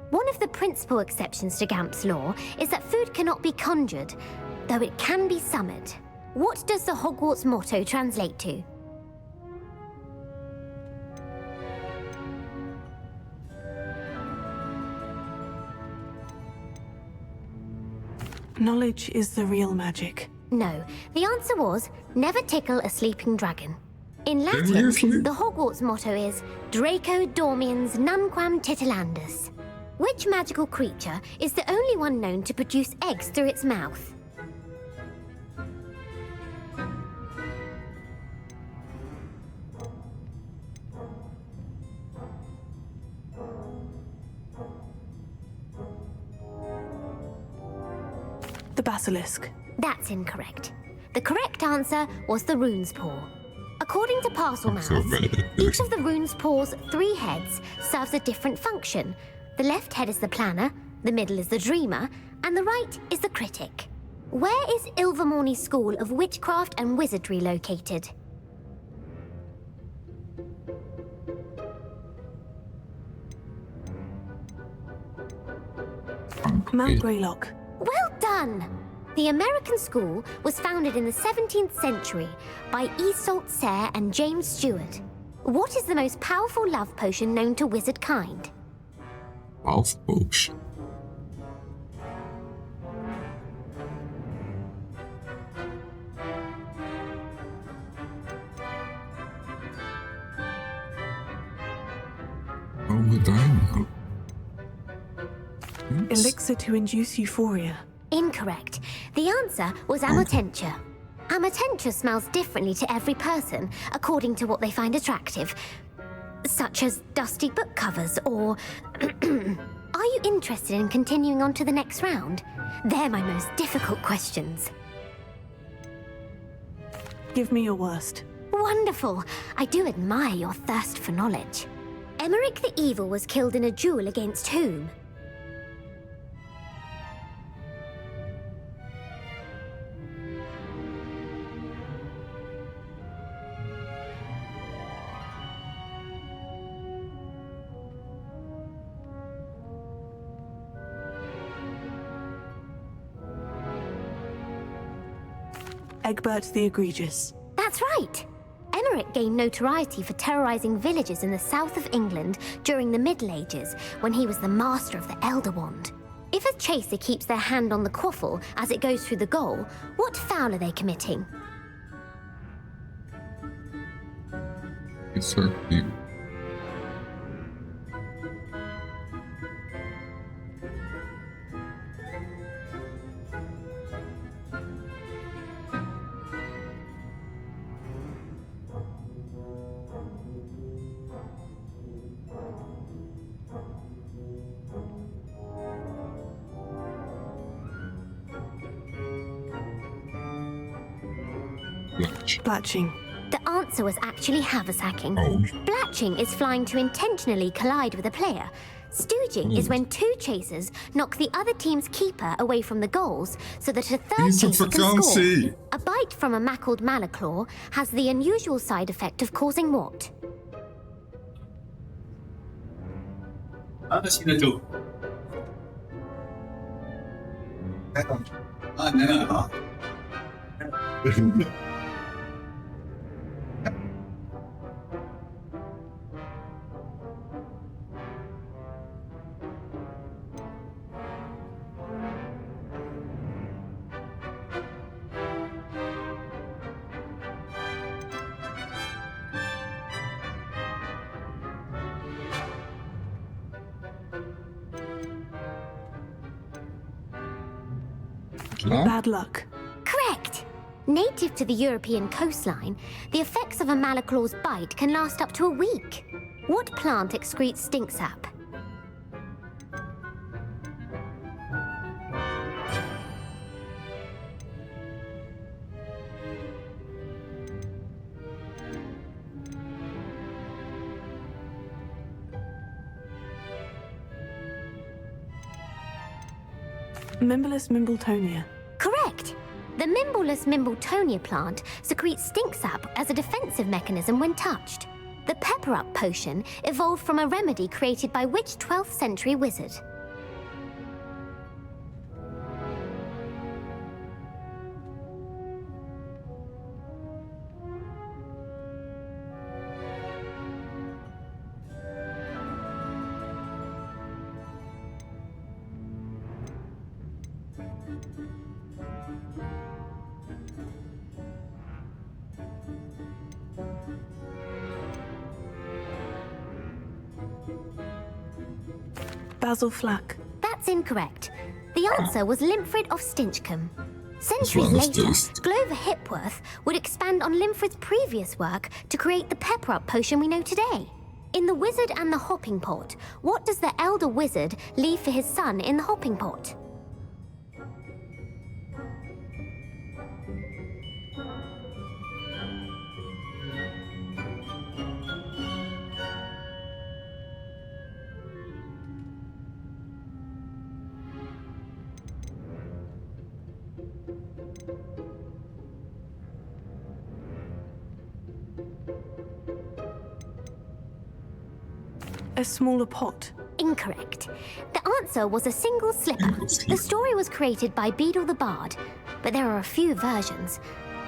S2: One of the principal exceptions to Gamp's law is that food cannot be conjured, though it can be summoned. What does the Hogwarts motto translate to?
S4: Knowledge is the real magic.
S2: No, the answer was never tickle a sleeping dragon. In Latin,
S1: Seriously?
S2: the Hogwarts motto is Draco Dormiens Nunquam Titilandus. Which magical creature is the only one known to produce eggs through its mouth?
S4: The basilisk.
S2: That's incorrect. The correct answer was the rune's paw. According to parcel maths, each of the rune's paw's 3 heads serves a different function. The left head is the planner, the middle is the dreamer, and the right is the critic. Where is Ilvermorny School of Witchcraft and Wizardry located?
S4: Mount Greylock.
S2: Well done! The American school was founded in the 17th century by Isolde Sayre and James Stewart. What is the most powerful love potion known to wizard kind?
S1: Love potion. Oh, would I know?
S4: Elixir to induce euphoria.
S2: Incorrect. The answer was Amortentia. Amortentia smells differently to every person according to what they find attractive, such as dusty book covers or... Are you interested in continuing on to the next round? They're my most difficult questions.
S4: Give me your worst.
S2: Wonderful. I do admire your thirst for knowledge. Emmerich the Evil was killed in a duel against whom?
S4: Egbert the Egregious.
S2: That's right. Emmerich gained notoriety for terrorizing villages in the south of England during the Middle Ages, when he was the master of the Elder Wand. If a chaser keeps their hand on the quaffle as it goes through the goal, what foul are they committing?
S1: It's her view.
S4: Blatching.
S2: The answer was actually haversacking.
S1: Oh.
S2: Blatching is flying to intentionally collide with a player. Stooging is when 2 chasers knock the other team's keeper away from the goals so that a third chaser can score. A bite from a mackled malaclaw has the unusual side effect of causing what?
S15: Ano sila to? Ano?
S4: Bad luck.
S2: Correct! Native to the European coastline, the effects of a malaclaw's bite can last up to a week. What plant excretes stink sap?
S4: Mimblelus Mimbletonia.
S2: Correct! The Mimblelus Mimbletonia plant secretes stink sap as a defensive mechanism when touched. The pepper-up potion evolved from a remedy created by which 12th century wizard?
S4: Basil Flack.
S2: That's incorrect. The answer was Limfrid of Stinchcombe. Centuries later, Glover Hipworth would expand on Limfrid's previous work to create the pepper-up potion we know today. In The Wizard and the Hopping Pot, what does the elder wizard leave for his son in the hopping pot?
S4: A smaller pot?
S2: Incorrect. The answer was a single slipper. The story was created by Beedle the Bard, but there are a few versions.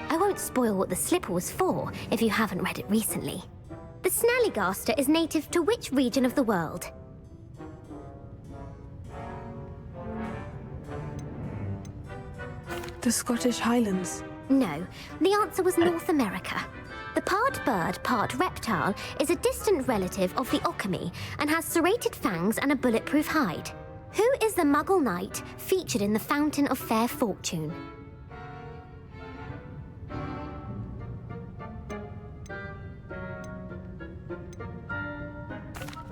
S2: I won't spoil what the slipper was for if you haven't read it recently. The Snallygaster is native to which region of the world?
S4: The Scottish Highlands?
S2: No, the answer was North America. The part bird, part reptile is a distant relative of the Occamy and has serrated fangs and a bulletproof hide. Who is the Muggle knight featured in the Fountain of Fair Fortune?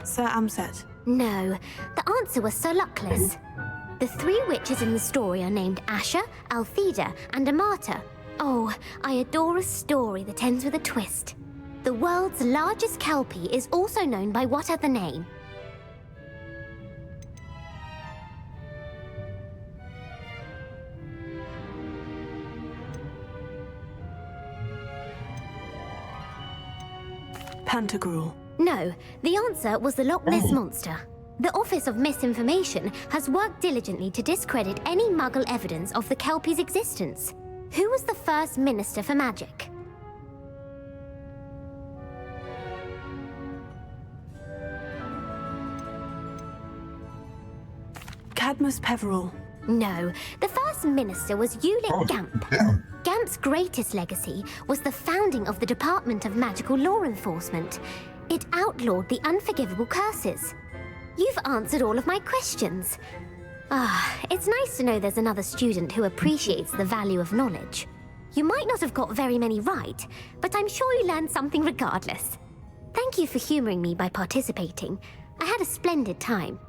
S4: Sir Amset?
S2: No, the answer was Sir Luckless. The three witches in the story are named Asher, Altheda, and Amata. Oh, I adore a story that ends with a twist. The world's largest kelpie is also known by what other name?
S4: Pantagruel?
S2: No, the answer was the Loch Ness Monster. The Office of Misinformation has worked diligently to discredit any Muggle evidence of the Kelpie's existence. Who was the first Minister for Magic?
S4: Cadmus Peveril?
S2: No, the first minister was Ulick Gamp. Gamp's greatest legacy was the founding of the Department of Magical Law Enforcement. It outlawed the unforgivable curses. You've answered all of my questions. It's nice to know there's another student who appreciates the value of knowledge. You might not have got very many right, but I'm sure you learned something regardless. Thank you for humoring me by participating. I had a splendid time.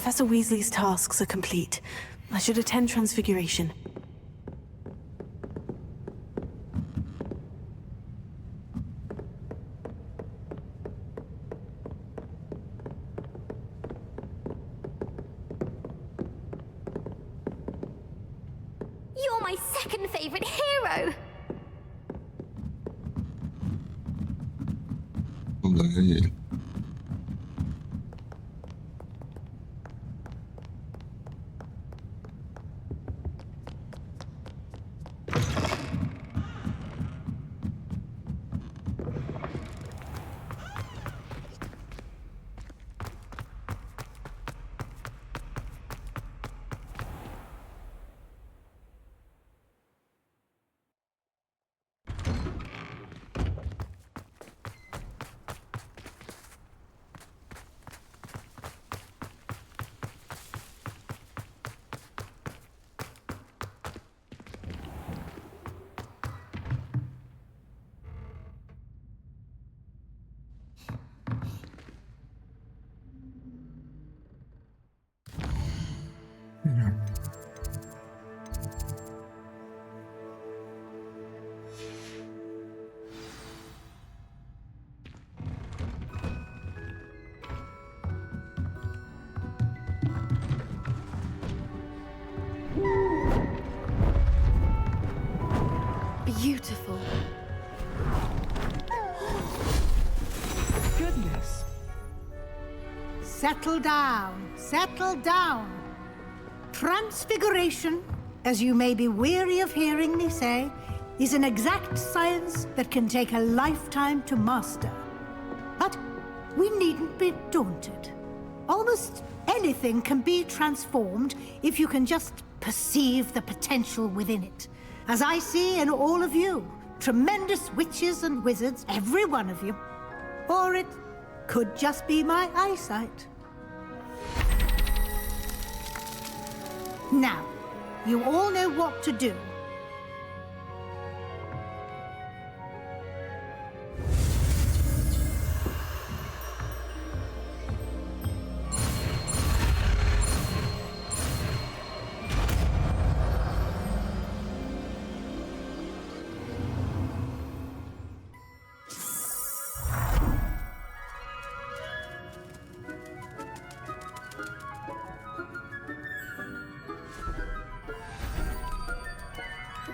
S4: Professor Weasley's tasks are complete. I should attend Transfiguration.
S2: You're my second favorite hero!
S1: เลย
S10: Beautiful.
S7: Goodness.
S13: Settle down, settle down. Transfiguration, as you may be weary of hearing me say, is an exact science that can take a lifetime to master. But we needn't be daunted. Almost anything can be transformed if you can just perceive the potential within it. As I see in all of you, tremendous witches and wizards, every one of you. Or it could just be my eyesight. Now, you all know what to do.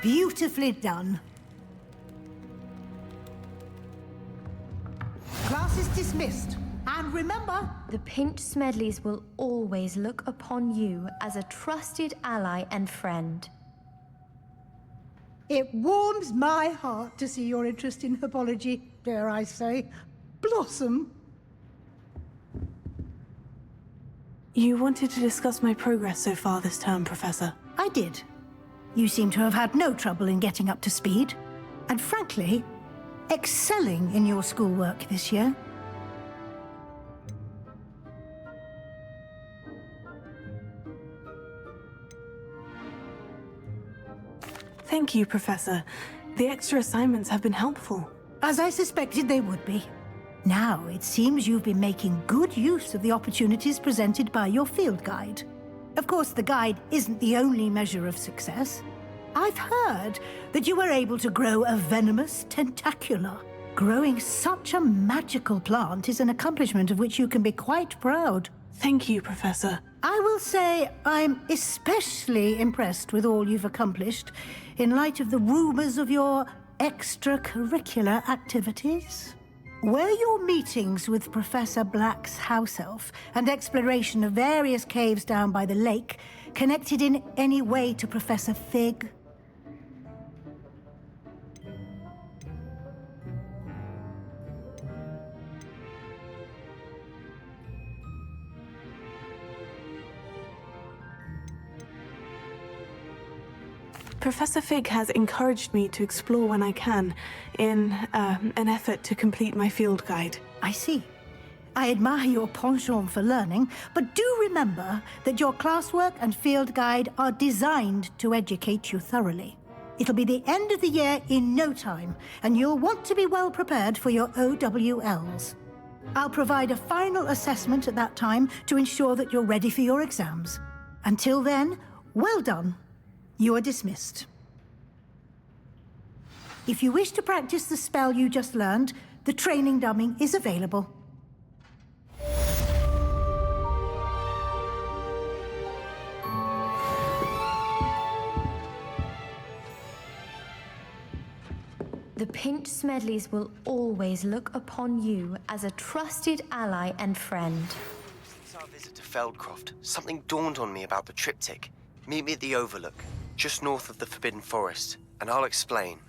S13: Beautifully done. Class is dismissed. And remember,
S16: the Pinch Smedleys will always look upon you as a trusted ally and friend.
S13: it warms my heart to see your interest in herbology, dare I say, blossom.
S4: You wanted to discuss my progress so far this term, Professor.
S13: I did. You seem to have had no trouble in getting up to speed, and frankly, excelling in your schoolwork this year.
S4: Thank you, Professor. The extra assignments have been helpful.
S13: As I suspected they would be. Now, it seems you've been making good use of the opportunities presented by your field guide. Of course, the guide isn't the only measure of success. I've heard that you were able to grow a venomous tentacula. Growing such a magical plant is an accomplishment of which you can be quite proud.
S4: Thank you, Professor.
S13: I will say I'm especially impressed with all you've accomplished in light of the rumors of your extracurricular activities. Were your meetings with Professor Black's house elf and exploration of various caves down by the lake connected in any way to Professor Fig?
S4: Professor Fig has encouraged me to explore when I can, in an effort to complete my field guide.
S13: I see. I admire your penchant for learning, but do remember that your classwork and field guide are designed to educate you thoroughly. It'll be the end of the year in no time, and you'll want to be well prepared for your OWLs. I'll provide a final assessment at that time to ensure that you're ready for your exams. Until then, well done. You are dismissed. If you wish to practice the spell you just learned, the training dummy is available.
S16: The Pinch Smedleys will always look upon you as a trusted ally and friend.
S8: Since our visit to Feldcroft, something dawned on me about the triptych. Meet me at the Overlook, just north of the Forbidden Forest, and I'll explain.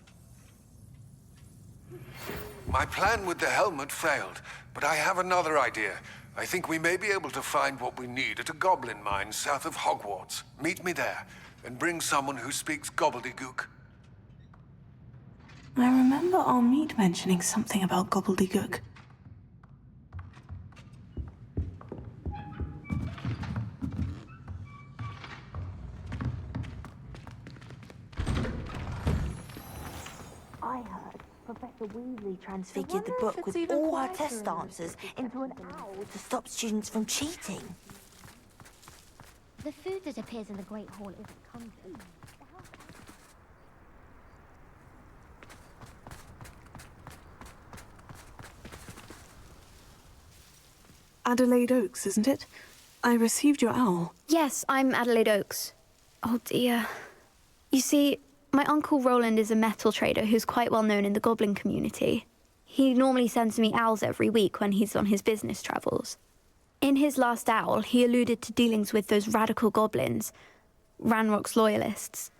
S5: My plan with the helmet failed, but I have another idea. I think we may be able to find what we need at a goblin mine south of Hogwarts. Meet me there, and bring someone who speaks gobbledygook.
S4: I remember our meet mentioning something about gobbledygook.
S17: I heard Professor Weasley transfigured the book with all her test answers into an owl to stop students from cheating.
S2: The food that appears in the Great Hall isn't comfort.
S4: Adelaide Oaks, isn't it? I received your owl.
S10: Yes, I'm Adelaide Oaks. Oh dear. You see, my Uncle Roland is a metal trader who's quite well known in the goblin community. He normally sends me owls every week when he's on his business travels. In his last owl, he alluded to dealings with those radical goblins, Ranrock's loyalists.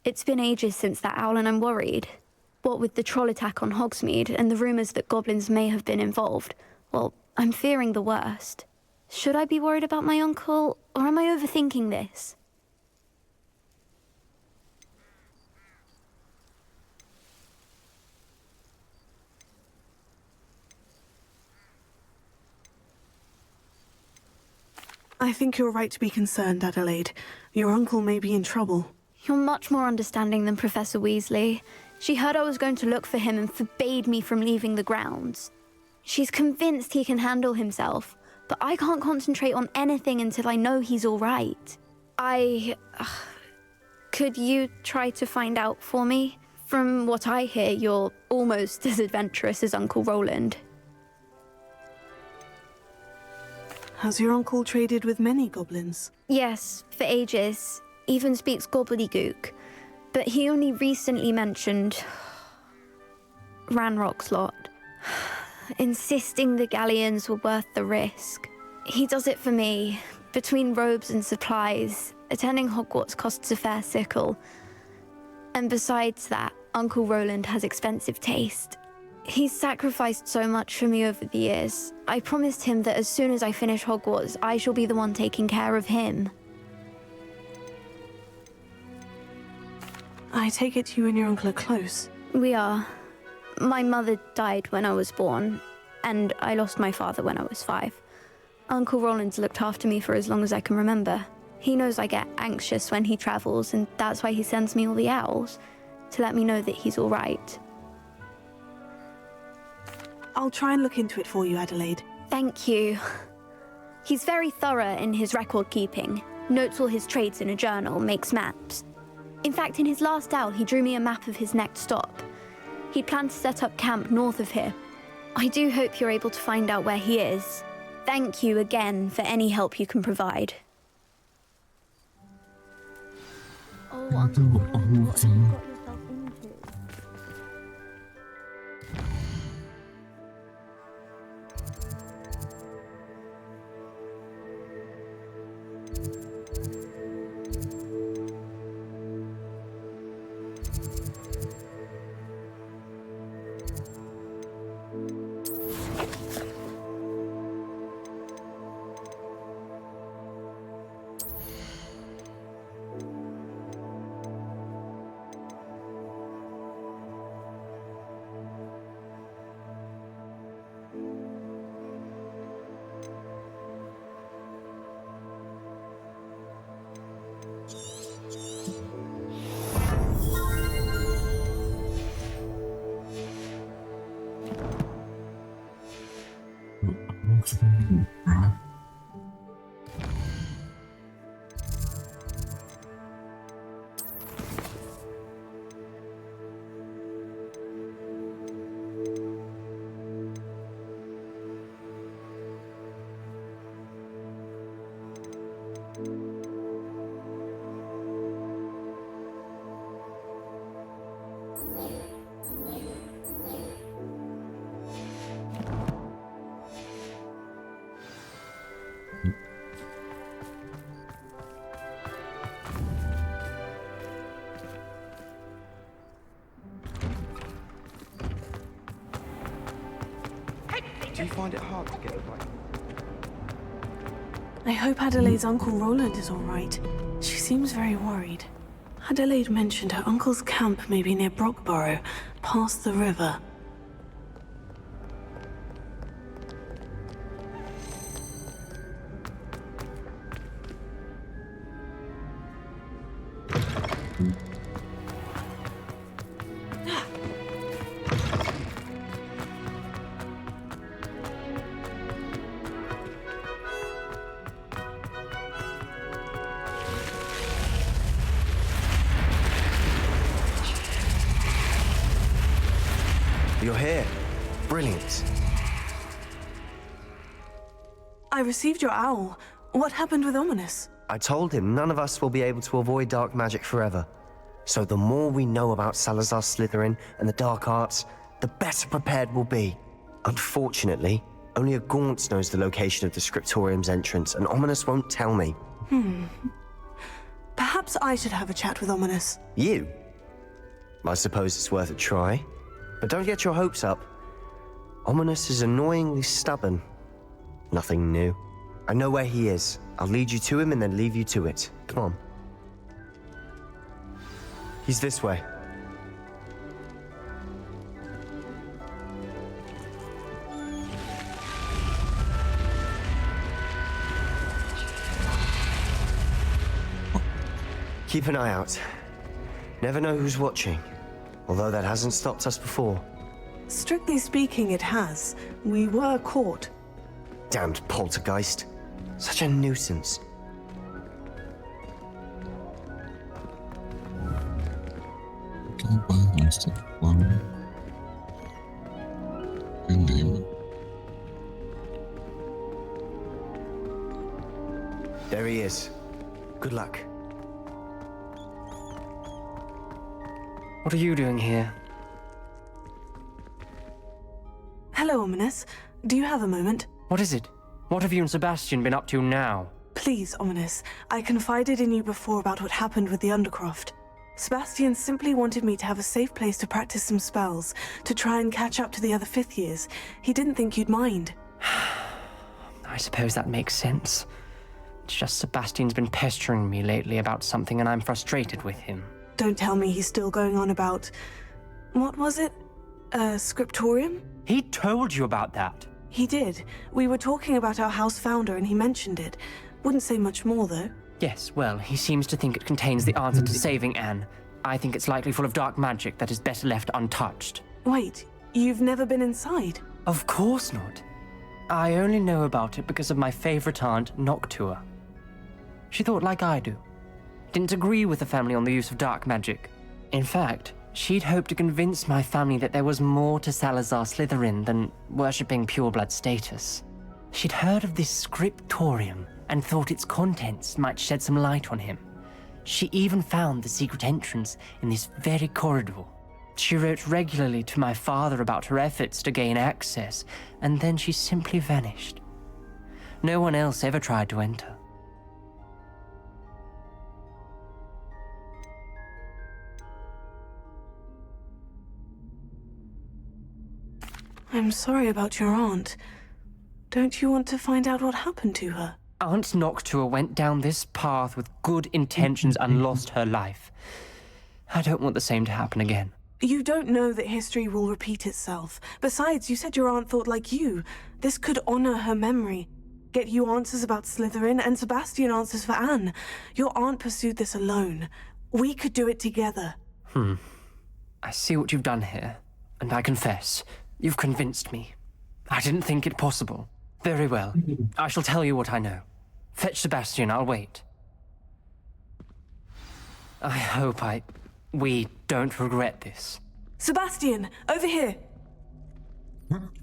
S10: It's been ages since that owl and I'm worried. What with the troll attack on Hogsmeade and the rumours that goblins may have been involved, well, I'm fearing the worst. Should I be worried about my uncle, or am I overthinking this?
S4: I think you're right to be concerned, Adelaide. Your uncle may be in trouble.
S10: You're much more understanding than Professor Weasley. She heard I was going to look for him and forbade me from leaving the grounds. She's convinced he can handle himself, but I can't concentrate on anything until I know he's all right. Could you try to find out for me? From what I hear, you're almost as adventurous as Uncle Roland.
S4: Has your uncle traded with many goblins?
S10: Yes, for ages. Even speaks gobbledygook. But he only recently mentioned Ranrock's lot, insisting the galleons were worth the risk. He does it for me. Between robes and supplies, attending Hogwarts costs a fair sickle. And besides that, Uncle Roland has expensive taste. He's sacrificed so much for me over the years. I promised him that as soon as I finish Hogwarts, I shall be the one taking care of him.
S4: I take it you and your uncle are close.
S10: We are. My mother died when I was born, and I lost my father when I was 5. Uncle Roland's looked after me for as long as I can remember. He knows I get anxious when he travels, and that's why he sends me all the owls, to let me know that he's all right.
S4: I'll try and look into it for you, Adelaide.
S10: Thank you. He's very thorough in his record keeping, notes all his trades in a journal, makes maps. In fact, in his last owl, he drew me a map of his next stop. He planned to set up camp north of here. I do hope you're able to find out where he is. Thank you again for any help you can provide. Oh, Uncle Roland, what have you got yourself into?
S7: Do you find it hard to get it right?
S4: I hope Adelaide's Uncle Roland is all right. She seems very worried. Adelaide mentioned her uncle's camp may be near Brockborough, past the river.
S8: here. Brilliant.
S4: I received your owl. What happened with Ominous?
S8: I told him none of us will be able to avoid dark magic forever. So the more we know about Salazar Slytherin and the dark arts, the better prepared we'll be. Unfortunately, only a Gaunt knows the location of the Scriptorium's entrance, and Ominous won't tell me.
S4: Perhaps I should have a chat with Ominous.
S8: You? I suppose it's worth a try. But don't get your hopes up. Ominous is annoyingly stubborn. Nothing new. I know where he is. I'll lead you to him and then leave you to it. Come on. He's this way. Keep an eye out. Never know who's watching. Although that hasn't stopped us before.
S4: Strictly speaking, it has. We were caught.
S8: Damned poltergeist. Such a nuisance. There he is. Good luck.
S18: What are you doing here?
S4: Hello, Ominous. Do you have a moment?
S18: What is it? What have you and Sebastian been up to now?
S4: Please, Ominous. I confided in you before about what happened with the Undercroft. Sebastian simply wanted me to have a safe place to practice some spells, to try and catch up to the other fifth years. He didn't think you'd mind.
S18: I suppose that makes sense. It's just Sebastian's been pestering me lately about something and I'm frustrated with him.
S4: Don't tell me he's still going on about... What was it? Scriptorium?
S18: He told you about that.
S4: He did. We were talking about our house founder and he mentioned it. Wouldn't say much more, though.
S18: Yes, well, he seems to think it contains the answer to saving Anne. I think it's likely full of dark magic that is better left untouched.
S4: Wait, you've never been inside?
S18: Of course not. I only know about it because of my favorite aunt, Noctua. She thought like I do. Didn't agree with the family on the use of dark magic. In fact, she'd hoped to convince my family that there was more to Salazar Slytherin than worshipping pureblood status. She'd heard of this scriptorium and thought its contents might shed some light on him. She even found the secret entrance in this very corridor. She wrote regularly to my father about her efforts to gain access, and then she simply vanished. No one else ever tried to enter.
S4: I'm sorry about your aunt. Don't you want to find out what happened to her?
S18: Aunt Noctua went down this path with good intentions and lost her life. I don't want the same to happen again.
S4: You don't know that history will repeat itself. Besides, you said your aunt thought like you. This could honor her memory. Get you answers about Slytherin, and Sebastian answers for Anne. Your aunt pursued this alone. We could do it together.
S18: I see what you've done here, and I confess, you've convinced me. I didn't think it possible. Very well. I shall tell you what I know. Fetch Sebastian, I'll wait. I hope we don't regret this.
S4: Sebastian, over here!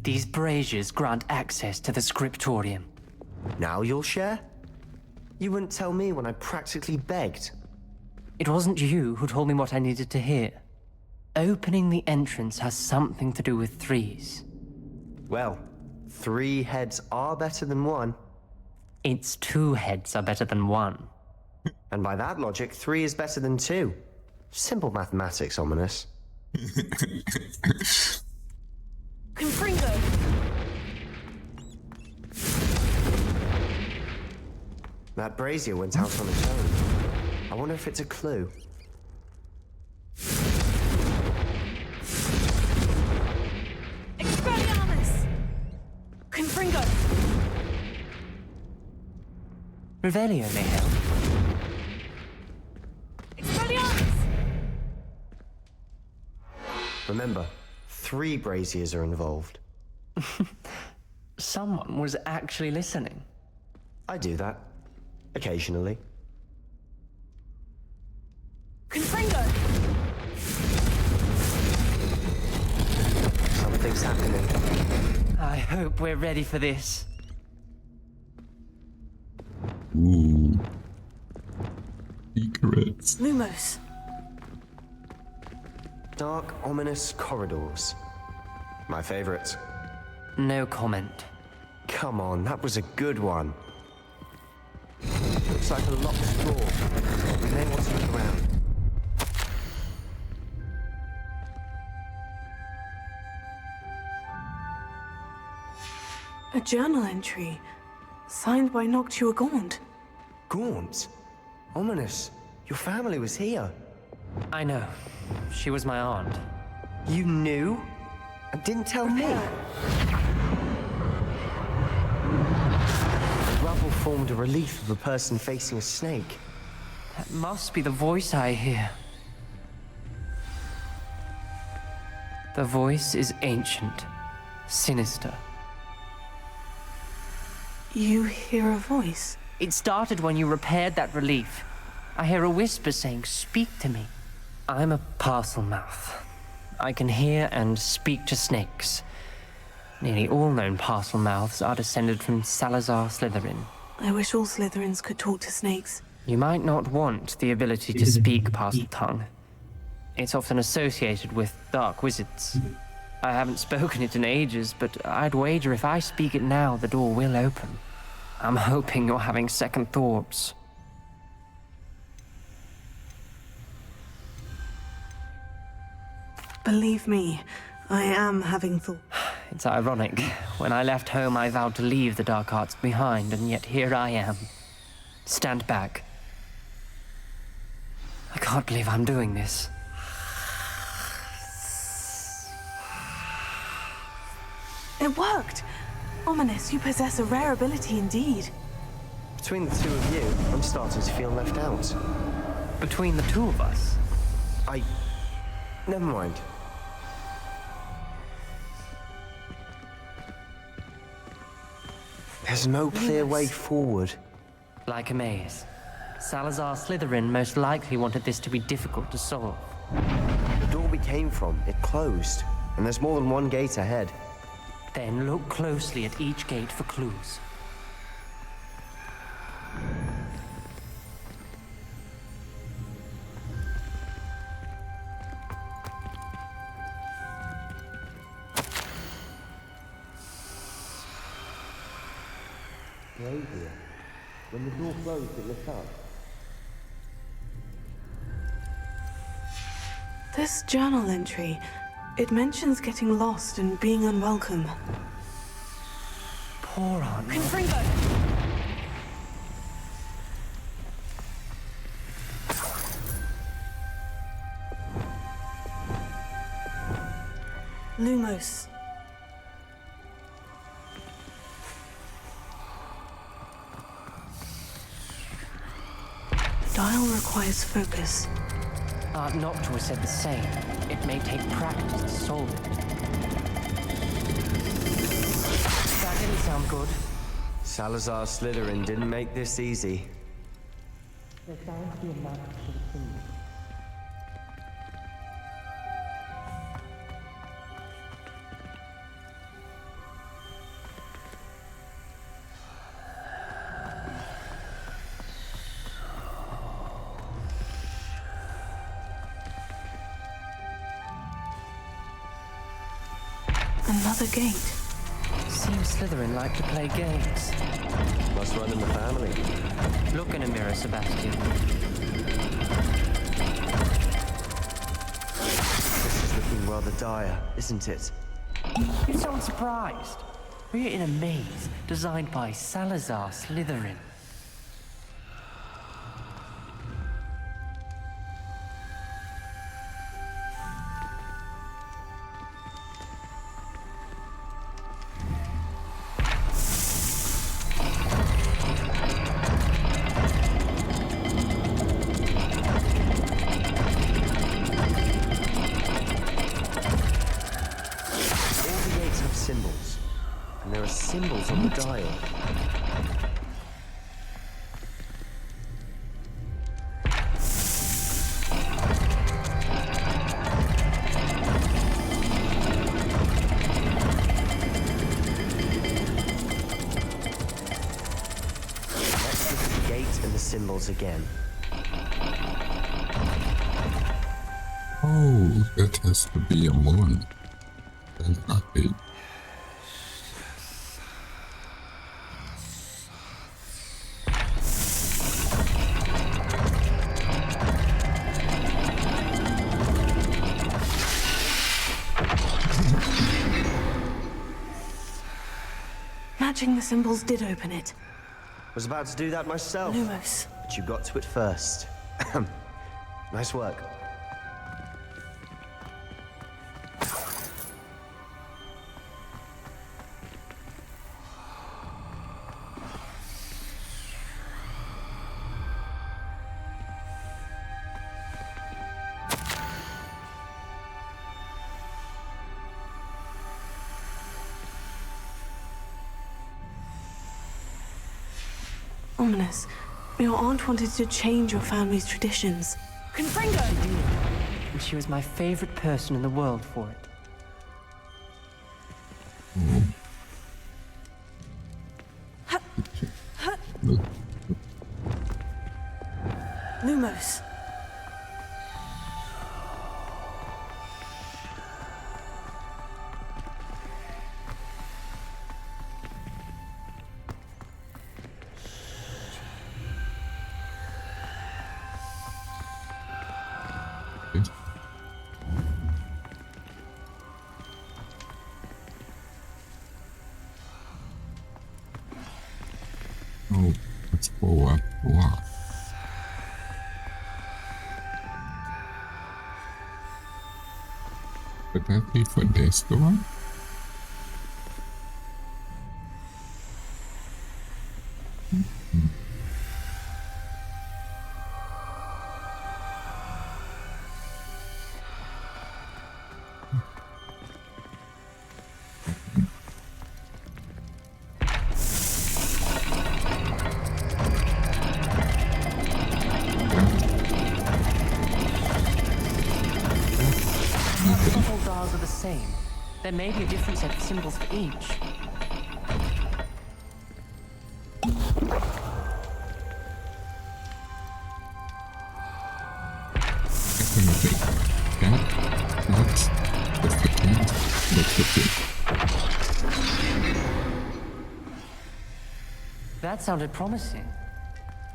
S18: These braziers grant access to the scriptorium.
S8: Now you'll share? You wouldn't tell me when I practically begged.
S18: It wasn't you who told me what I needed to hear. Opening the entrance has something to do with threes.
S8: Well, 3 heads are better than 1.
S18: It's 2 heads are better than 1.
S8: And by that logic, 3 is better than 2. Simple mathematics, Ominous.
S4: Confringo!
S8: That brazier went out on its own. I wonder if it's a clue.
S4: Expelliarmus! Confringo!
S18: Revelio may help.
S4: Expelliarmus!
S8: Remember, 3 braziers are involved.
S18: Someone was actually listening.
S8: I do that. Occasionally.
S4: Confringo!
S8: Something's happening.
S18: I hope we're ready for this.
S1: Ooh. Secrets.
S4: Lumos.
S8: Dark, ominous corridors. My favorite.
S18: No comment.
S8: Come on, that was a good one. Looks like a locked door. We may want to look around.
S4: A journal entry. Signed by Noctua Gaunt.
S8: Gaunt? Ominous. Your family was here.
S18: I know. She was my aunt.
S8: You knew? And didn't tell me? The rubble formed a relief of a person facing a snake.
S18: That must be the voice I hear. The voice is ancient, sinister.
S4: You hear a voice?
S18: It started when you repaired that relief. I hear a whisper saying, "Speak to me." I'm a parcel mouth. I can hear and speak to snakes. Nearly all known parcel mouths are descended from Salazar Slytherin.
S4: I wish all Slytherins could talk to snakes.
S18: You might not want the ability to speak parcel tongue. It's often associated with dark wizards. I haven't spoken it in ages, but I'd wager if I speak it now, the door will open. I'm hoping you're having second thoughts.
S4: Believe me, I am having thoughts.
S18: It's ironic. When I left home, I vowed to leave the dark arts behind, and yet here I am. Stand back. I can't believe I'm doing this.
S4: It worked! Ominous, you possess a rare ability indeed.
S8: Between the two of you, I'm starting to feel left out.
S18: Between the two of us?
S8: Never mind. There's no clear way forward.
S18: Like a maze. Salazar Slytherin most likely wanted this to be difficult to solve.
S8: The door we came from, it closed. And there's more than one gate ahead.
S18: Then look closely at each gate for clues.
S8: Brazier. When the door closed, it lit up.
S4: This journal entry, it mentions getting lost and being unwelcome.
S18: Poor Aunt.
S4: Confringo! Lumos. The dial requires focus.
S18: Aunt Noctua said the same. It may take practice to solve it. That didn't sound good.
S8: Salazar Slytherin didn't make this easy.
S18: There sounds to be a map to the symbol.
S4: Another gate.
S18: Seems Slytherin like to play games.
S8: Must run in the family.
S18: Look in a mirror, Sebastian.
S8: This is looking rather dire, isn't it?
S18: You sound surprised. We're in a maze designed by Salazar Slytherin.
S8: Symbols. And there are symbols on the dial. gate and the symbols again.
S1: Oh, it has to be a moon. And happy.
S4: Matching the symbols did open it.
S8: Was about to do that myself.
S4: Lumos.
S8: But you got to it first. Nice work.
S4: Ominous. Your aunt wanted to change your family's traditions.
S18: Confringo! And she was my favorite person in the world for it.
S4: Lumos.
S1: Oh, let's go up. Wow. Would that be for this door?
S18: Not all dials are the same. There may be a different set of symbols for each. That sounded promising.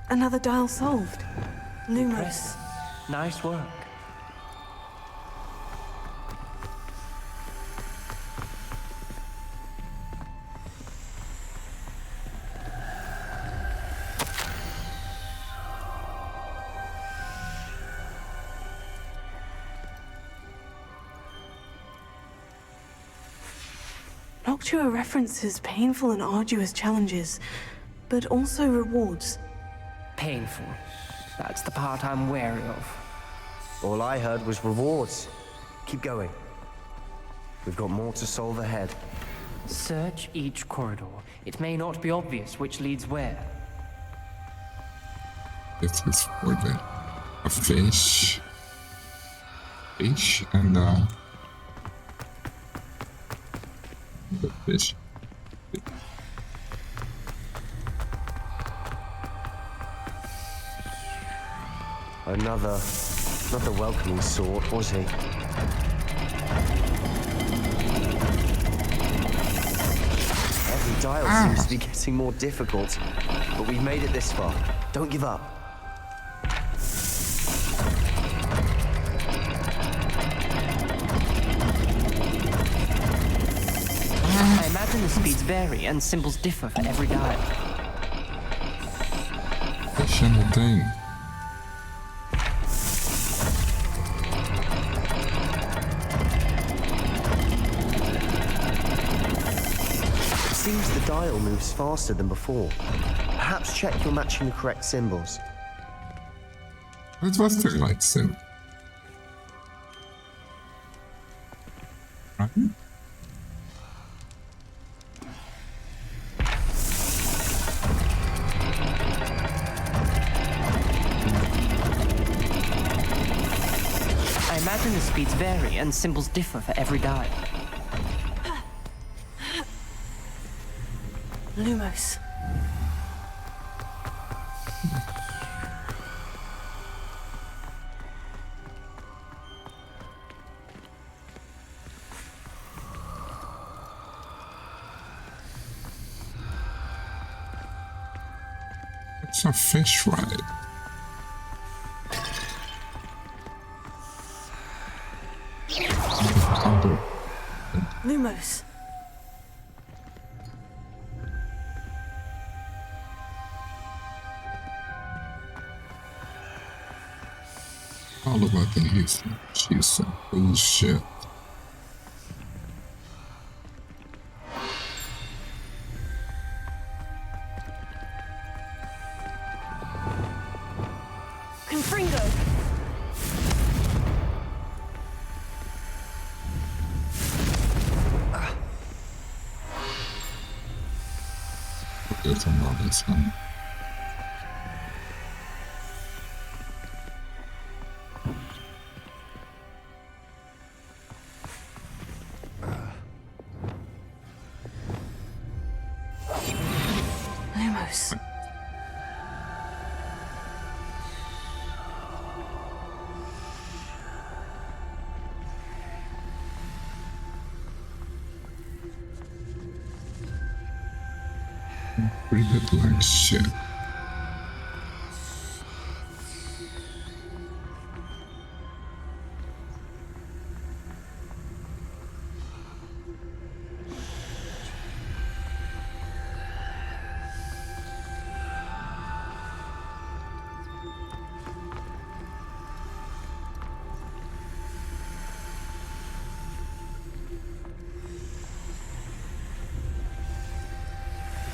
S4: Another dial solved. Lumos.
S18: Impressive. Nice work.
S4: Noctua references painful and arduous challenges, but also rewards.
S18: Painful. That's the part I'm wary of.
S8: All I heard was rewards. Keep going. We've got more to solve ahead.
S18: Search each corridor. It may not be obvious which leads where.
S1: This is for a fish. Fish and the fish.
S8: Another, not the welcoming sort, was he? Every dial seems to be getting more difficult, but we've made it this far. Don't give up.
S18: I imagine the speeds vary and symbols differ for every dial.
S1: Fish and the thing.
S8: Seems the dial moves faster than before. Perhaps check you're matching the correct symbols.
S1: It was the right symbol. Right?
S18: I imagine the speeds vary and symbols differ for every dial.
S4: Lumos.
S1: It's a fish ride.
S4: Lumos.
S1: All about the youth. She's some bullshit.
S4: Confringo.
S1: Good from all this, huh?
S4: Lumos.
S1: Breathe like shit.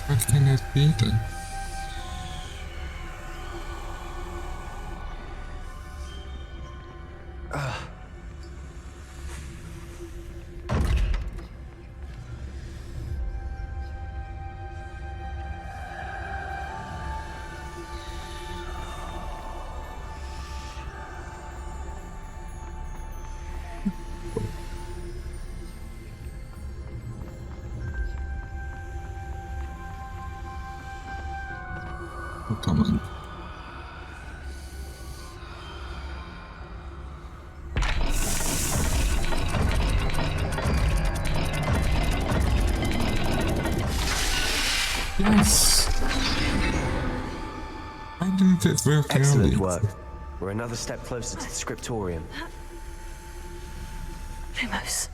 S1: How can it be then? Oh, come on. Yes! I did it very
S8: Excellent
S1: early.
S8: work. We're another step closer to the scriptorium.
S4: Lumos.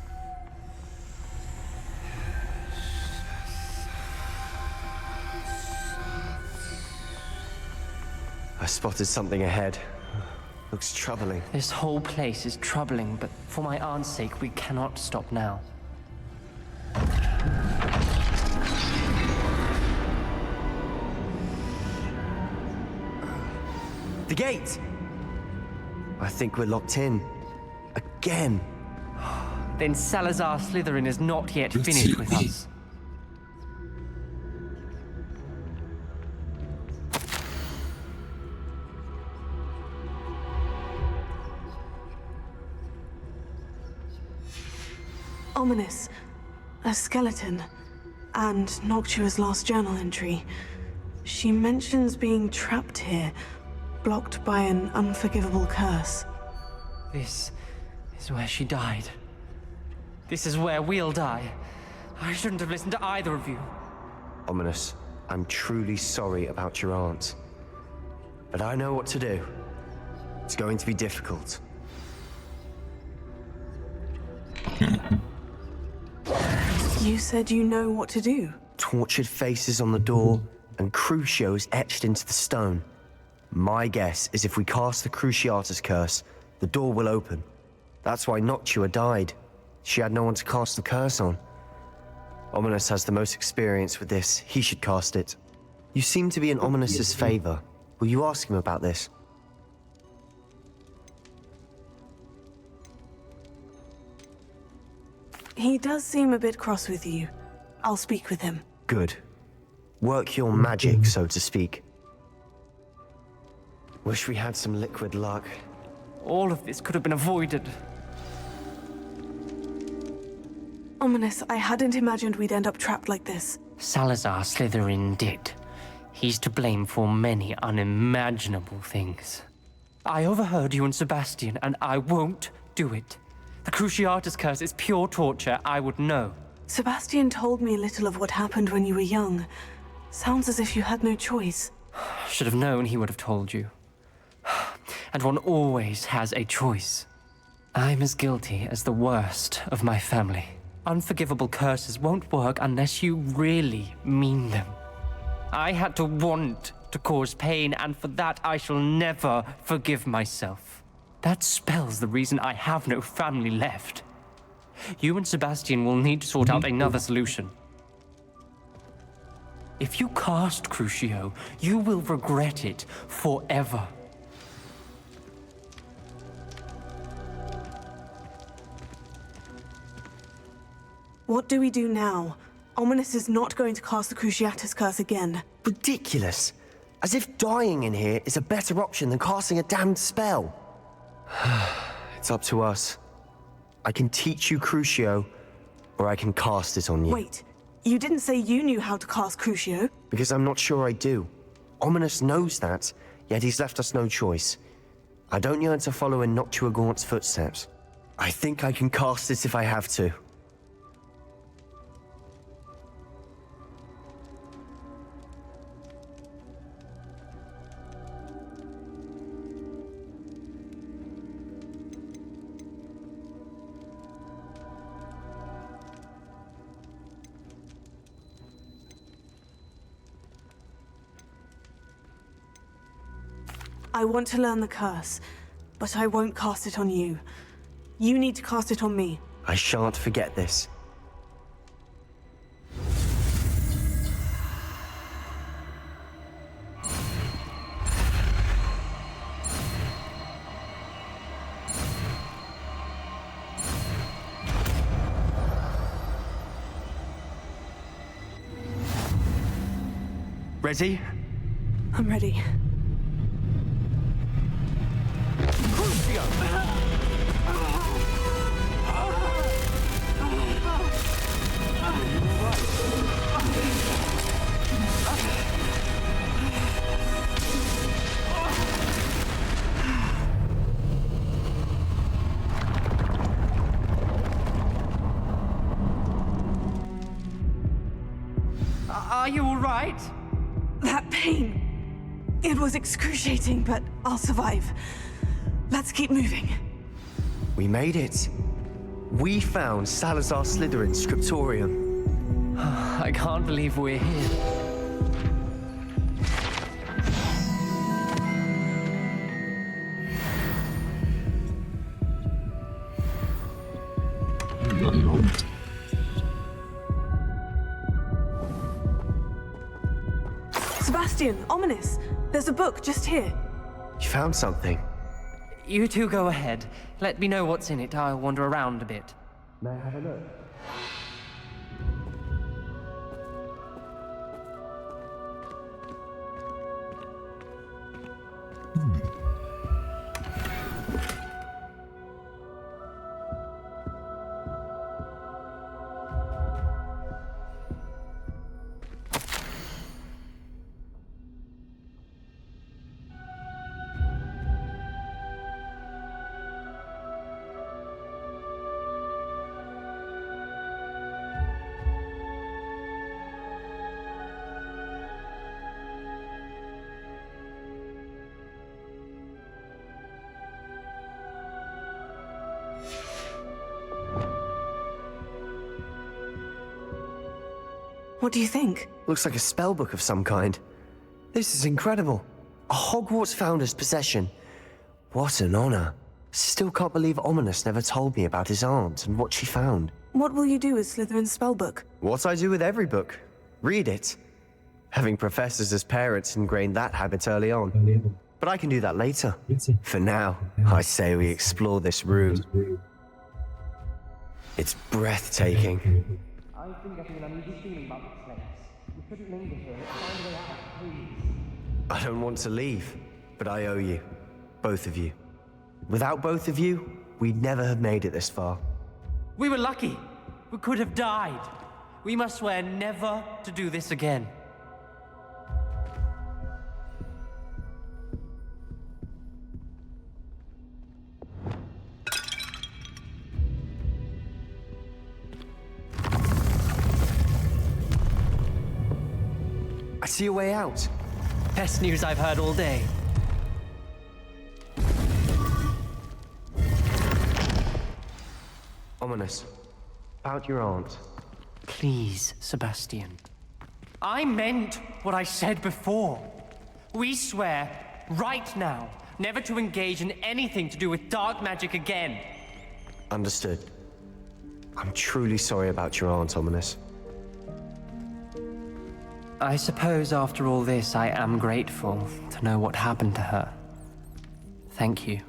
S8: I spotted something ahead. Looks troubling.
S18: This whole place is troubling, but for my aunt's sake, we cannot stop now.
S8: The gate! I think we're locked in. Again.
S18: Then Salazar Slytherin is not yet finished with us.
S4: Ominous. A skeleton. And Noctua's last journal entry. She mentions being trapped here, blocked by an unforgivable curse.
S18: This is where she died. This is where we'll die. I shouldn't have listened to either of you.
S8: Ominous, I'm truly sorry about your aunt. But I know what to do. It's going to be difficult.
S4: You said you know what to do.
S8: Tortured faces on the door and Crucios etched into the stone. My guess is if we cast the Cruciatus curse, the door will open. That's why Noctua died. She had no one to cast the curse on. Ominous has the most experience with this. He should cast it. You seem to be in Ominous's favor. Will you ask him about this?
S4: He does seem a bit cross with you. I'll speak with him.
S8: Good. Work your magic, so to speak. Wish we had some liquid luck.
S18: All of this could have been avoided.
S4: Ominous, I hadn't imagined we'd end up trapped like this.
S18: Salazar Slytherin did. He's to blame for many unimaginable things. I overheard you and Sebastian, and I won't do it. The Cruciatus curse is pure torture, I would know.
S4: Sebastian told me a little of what happened when you were young. Sounds as if you had no choice.
S18: Should have known he would have told you. And one always has a choice. I'm as guilty as the worst of my family. Unforgivable curses won't work unless you really mean them. I had to want to cause pain, and for that I shall never forgive myself. That spell's the reason I have no family left. You and Sebastian will need to sort out another solution. If you cast Crucio, you will regret it forever.
S4: What do we do now? Ominous is not going to cast the Cruciatus Curse again.
S8: Ridiculous. As if dying in here is a better option than casting a damned spell. It's up to us. I can teach you Crucio, or I can cast it on you.
S4: Wait, you didn't say you knew how to cast Crucio?
S8: Because I'm not sure I do. Ominous knows that, yet he's left us no choice. I don't yearn to follow in Noctua Gaunt's footsteps. I think I can cast it if I have to.
S4: I want to learn the curse, but I won't cast it on you. You need to cast it on me.
S8: I shan't forget this.
S18: Ready?
S4: I'm ready.
S18: Are you all right?
S4: That pain. It was excruciating, but I'll survive. Let's keep moving.
S8: We made it. We found Salazar Slytherin's scriptorium.
S18: I can't believe we're here.
S4: Sebastian, Ominous, there's a book just here.
S8: You found something?
S18: You two go ahead. Let me know what's in it. I'll wander around a bit.
S8: May I have a look?
S4: What do you think?
S8: Looks like a spellbook of some kind. This is incredible. A Hogwarts founder's possession. What an honor. Still can't believe Ominous never told me about his aunt and what she found.
S4: What will you do with Slytherin's spellbook?
S8: What I do with every book. Read it. Having professors as parents ingrained that habit early on. But I can do that later. For now, I say we explore this room. It's breathtaking.
S18: I've been getting an uneasy feeling about this place. We couldn't linger here. Find a way out, please.
S8: I don't want to leave, but I owe you. Both of you. Without both of you, we'd never have made it this far.
S18: We were lucky. We could have died. We must swear never to do this again.
S8: I see a way out.
S18: best news I've heard all day.
S8: Ominous. About your aunt.
S18: Please, Sebastian. I meant what I said before. We swear, right now, never to engage in anything to do with dark magic again.
S8: Understood. I'm truly sorry about your aunt, Ominous.
S18: I suppose after all this, I am grateful to know what happened to her. Thank you.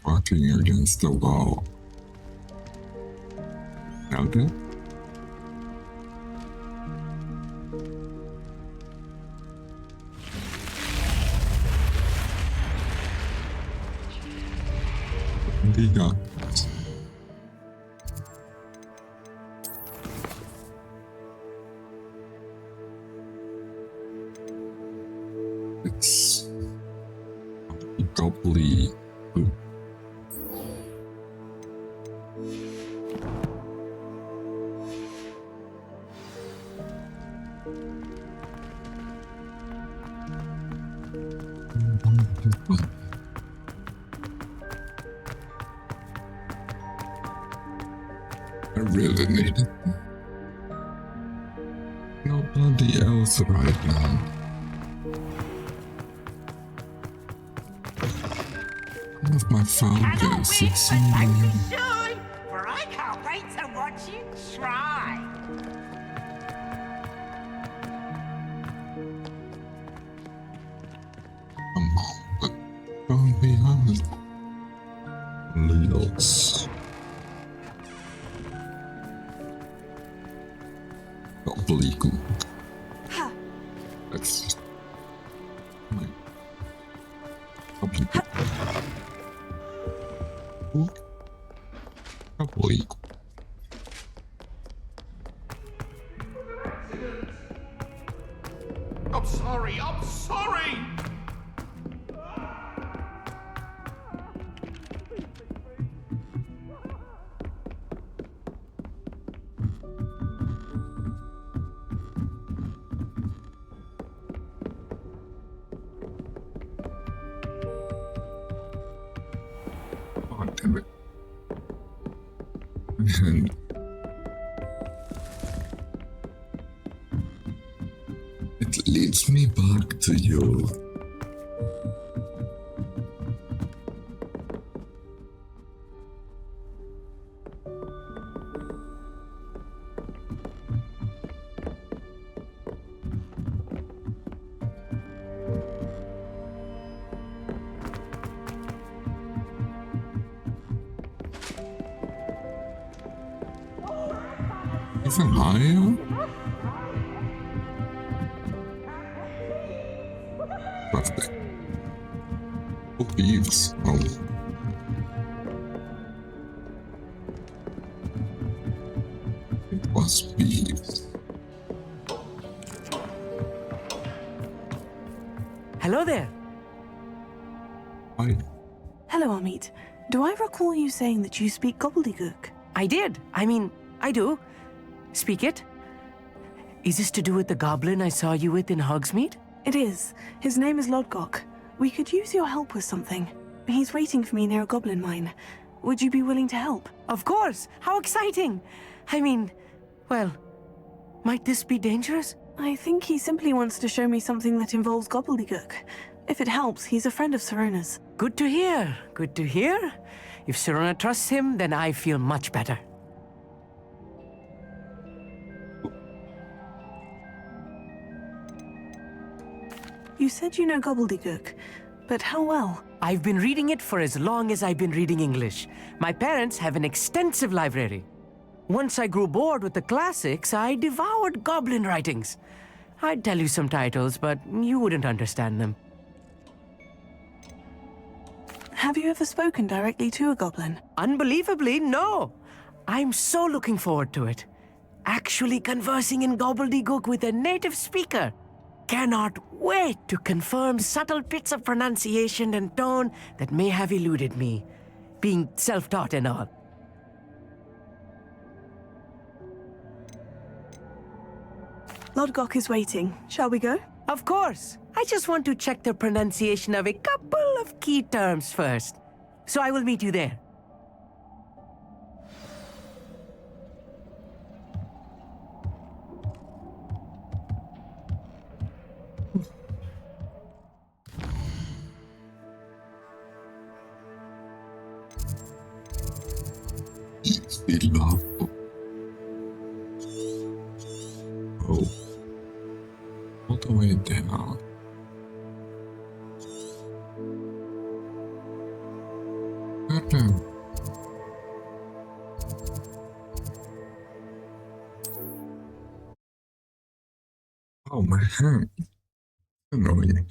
S1: Walking against the wall. Elder? Diga. It's doubly good. I really need it. Nobody else right now. One of my founders is somewhere.
S9: Soon, for I can't wait to watch you try.
S1: Come on, but don't be honest. Leos. Doubly good. That's just my doubly good. Doubly good.
S14: I'm sorry, I'm sorry!
S1: Oh, damn it. And it leads me back to you. Even higher? Perfect. Oh, beads. Oh. It was beads.
S18: Hello there.
S1: Hi.
S4: Hello, Amit. Do I recall you saying that you speak gobbledygook?
S18: I did. I do. Speak it. Is this to do with the goblin I saw you with in Hogsmeade?
S4: It is. His name is Lodgok. We could use your help with something. He's waiting for me near a goblin mine. Would you be willing to help?
S18: Of course! How exciting! Well, might this be dangerous?
S4: I think he simply wants to show me something that involves gobbledygook. If it helps, he's a friend of Sirona's.
S18: Good to hear. Good to hear. If Sirona trusts him, then I feel much better.
S4: You said you know gobbledygook, but how well?
S18: I've been reading it for as long as I've been reading English. My parents have an extensive library. Once I grew bored with the classics, I devoured goblin writings. I'd tell you some titles, but you wouldn't understand them.
S4: Have you ever spoken directly to a goblin?
S18: Unbelievably, no. I'm so looking forward to it. Actually conversing in gobbledygook with a native speaker.
S19: cannot wait to confirm subtle bits of pronunciation and tone that may have eluded me, being self-taught and all.
S4: Lodgok is waiting. Shall we go?
S19: Of course. I just want to check the pronunciation of a couple of key terms first. So I will meet you there.
S1: Love. Oh. All the way down. Oh my hand. Annoying.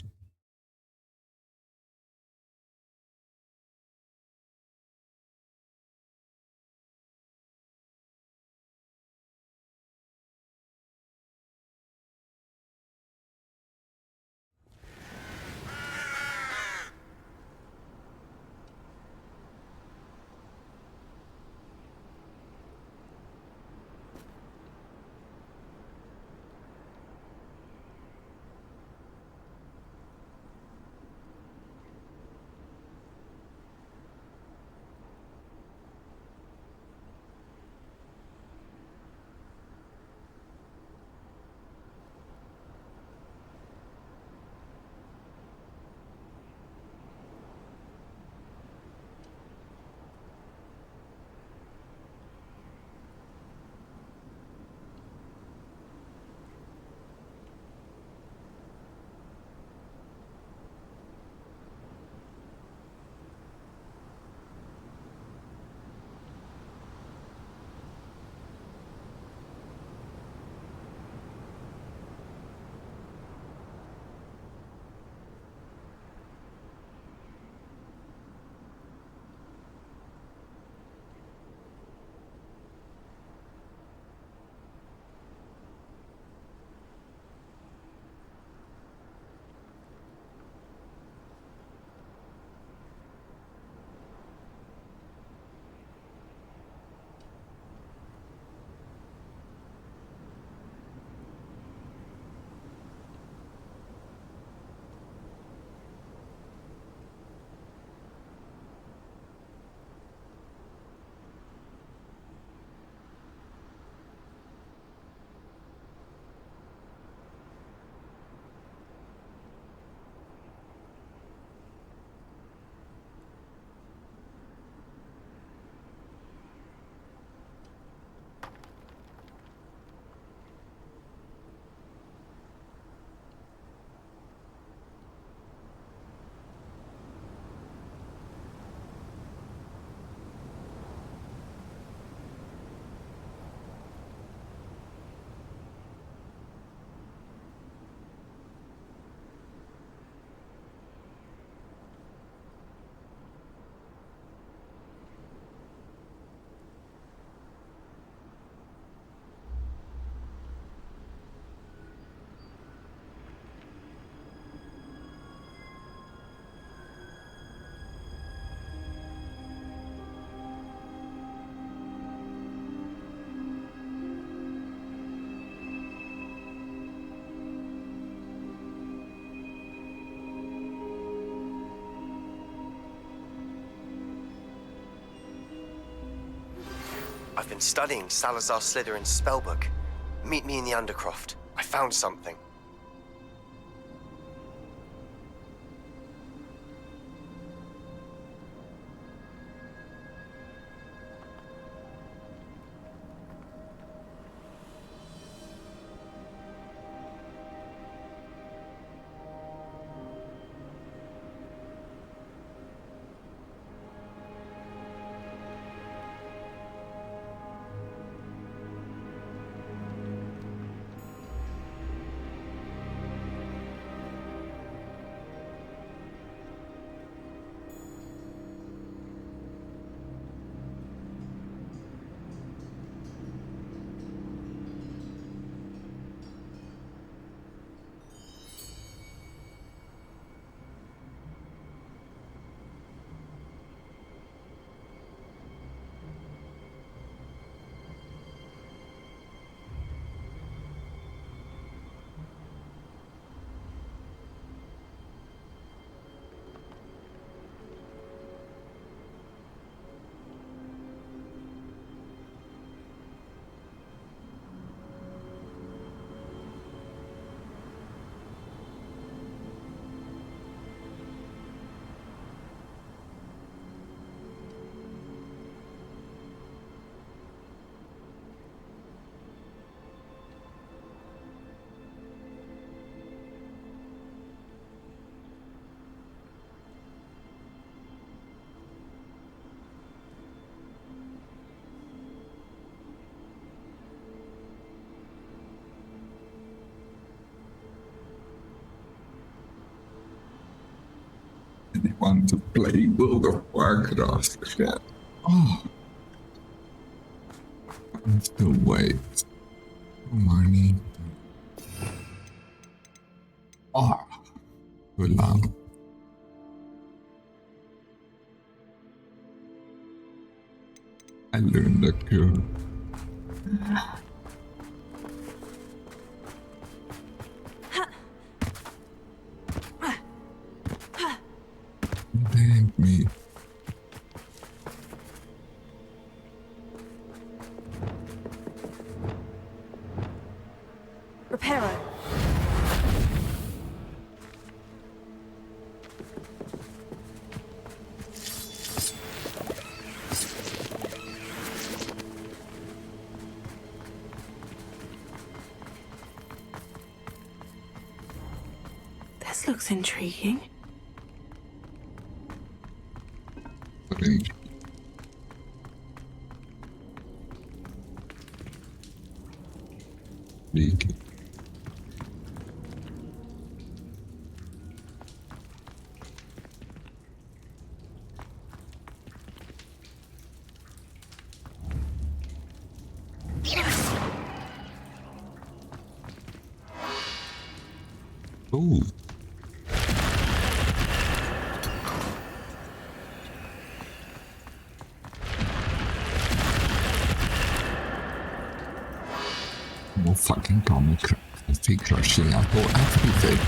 S8: I've been studying Salazar Slytherin's spellbook. Meet me in the Undercroft. I found something.
S1: want to play World of Warcraft again. Oh. I have to wait. Money. Oh. Too long. I learned the cure. Thank me.
S4: Reparo. This looks intriguing.
S1: Thank you. Leaky. Ooh. More fucking comic. I think crushing out or everything.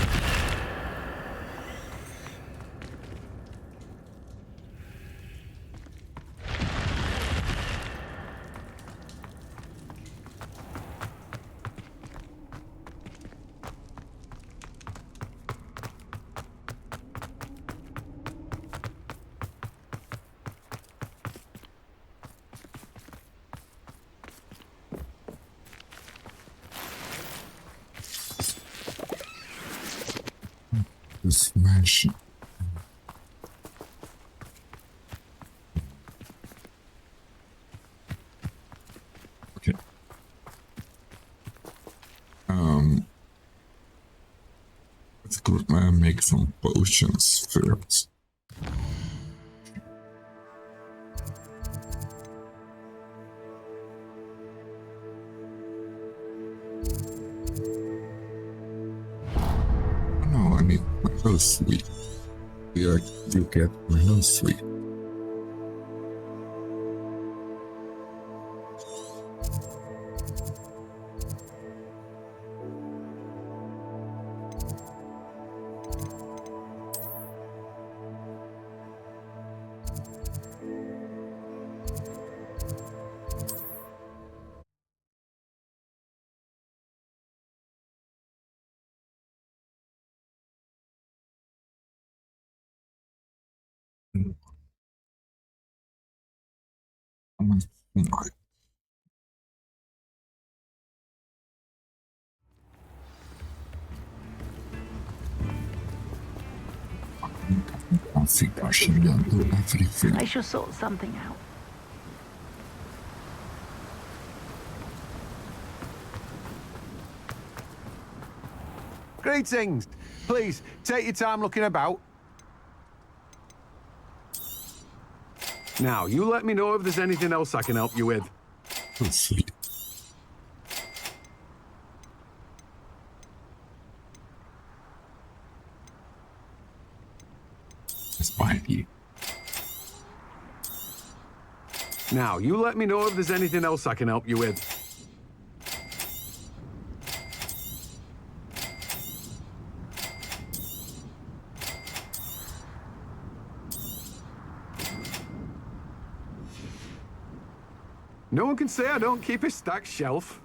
S1: Smash. Okay. Let's go make some potions first. No, I need Mellow Sweet. Yeah, you get Mellow Sweet. I think I should do everything.
S17: I shall sort something out.
S20: Greetings. Please, take your time looking about. Now, you let me know if there's anything else I can help you with.
S1: Oh, sweet. It's by you.
S20: Now, you let me know if there's anything else I can help you with. No one can say I don't keep a stacked shelf.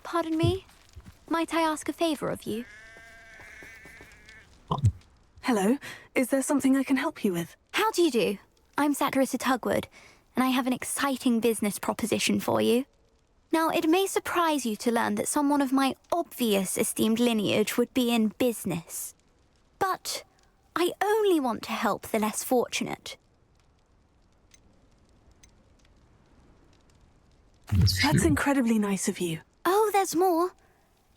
S21: Pardon me? Might I ask a favor of you?
S4: Hello. Is there something I can help you with?
S21: How do you do? I'm Saccharissa Tugwood, and I have an exciting business proposition for you. Now, it may surprise you to learn that someone of my obvious esteemed lineage would be in business. But I only want to help the less fortunate.
S4: That's incredibly nice of you.
S21: Oh, there's more.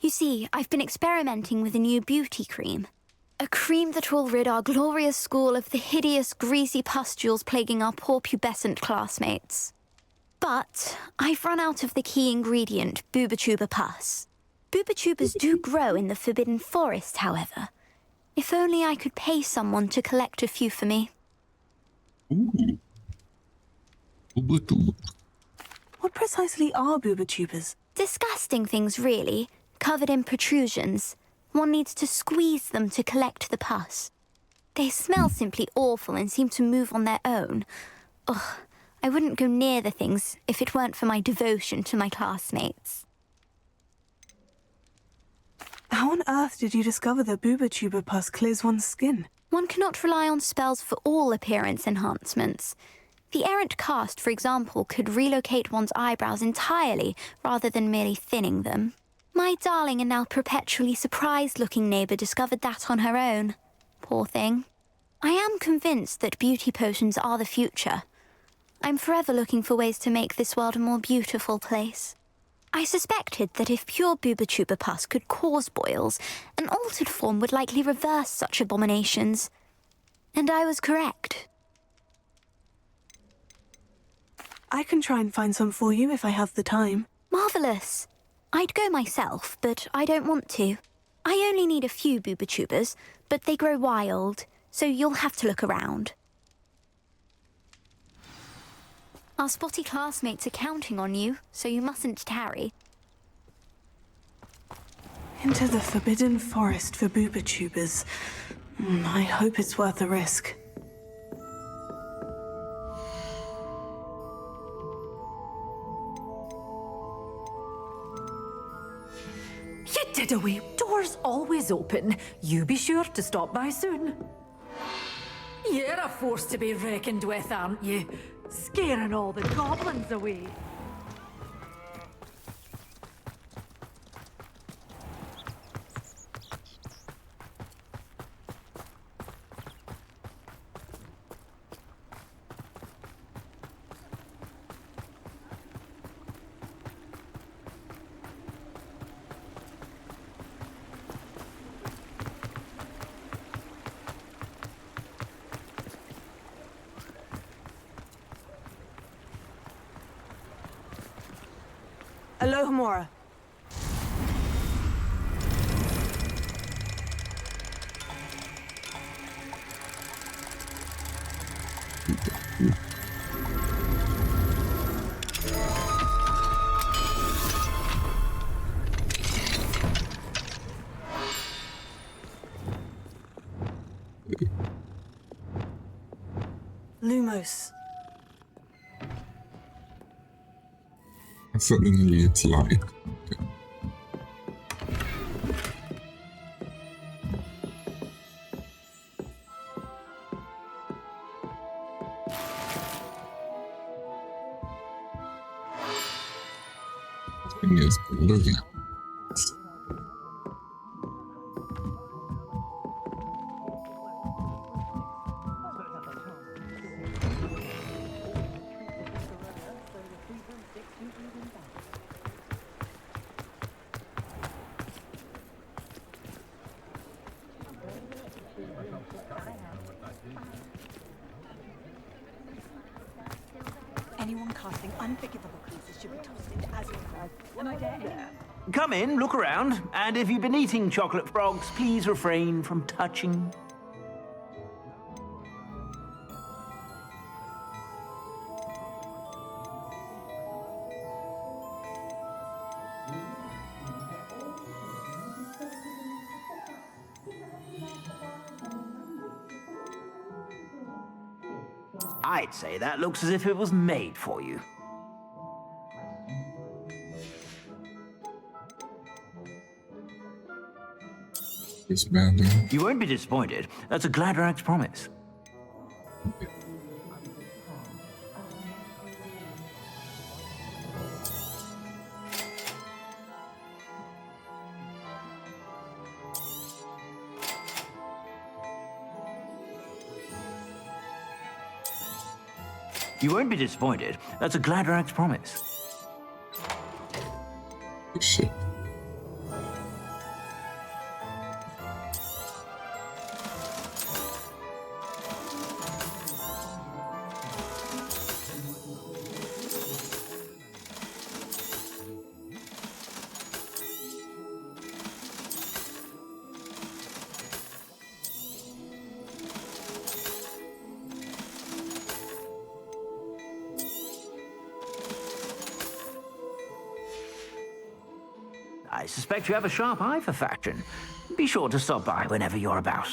S21: You see, I've been experimenting with a new beauty cream. A cream that will rid our glorious school of the hideous, greasy pustules plaguing our poor pubescent classmates. But I've run out of the key ingredient, Booba-Tuba pus. Booba-Tubas do grow in the Forbidden Forest, however. If only I could pay someone to collect a few for me.
S1: Ooh. Booba-Tuba.
S4: What precisely are Booba-Tubas?
S21: Disgusting things, really, covered in protrusions. One needs to squeeze them to collect the pus. They smell simply awful and seem to move on their own. Ugh, I wouldn't go near the things if it weren't for my devotion to my classmates.
S4: How on earth did you discover that Booba-Tuba pus clears one's skin?
S21: One cannot rely on spells for all appearance enhancements. The errant cast, for example, could relocate one's eyebrows entirely rather than merely thinning them. My darling and now perpetually surprised-looking neighbour discovered that on her own. Poor thing. I am convinced that beauty potions are the future. I'm forever looking for ways to make this world a more beautiful place. I suspected that if pure Booba-Tuba pus could cause boils, an altered form would likely reverse such abominations. And I was correct.
S4: I can try and find some for you if I have the time.
S21: Marvellous. I'd go myself, but I don't want to. I only need a few Booba-Tubas, but they grow wild, so you'll have to look around. Our spotty classmates are counting on you, so you mustn't tarry.
S4: Into the Forbidden Forest for Booba-Tubas. I hope it's worth the risk.
S22: You did away. Doors always open. You be sure to stop by soon. You're a force to be reckoned with, aren't you? Scaring all the goblins away.
S4: Alohomora. Lumos.
S1: Suddenly it's like thing is living.
S23: Anyone casting unforgivable curses should be tossed into Azrael. Am I dead?
S9: Come in, look around, and if you've been eating chocolate frogs, please refrain from touching. I'd say that looks as if it was made for you.
S1: Disbanding.
S9: You won't be disappointed. That's a Gladrax promise. You won't be disappointed. That's a Gladrax promise.
S1: Shit.
S9: I suspect you have a sharp eye for fashion. Be sure to stop by whenever you're about.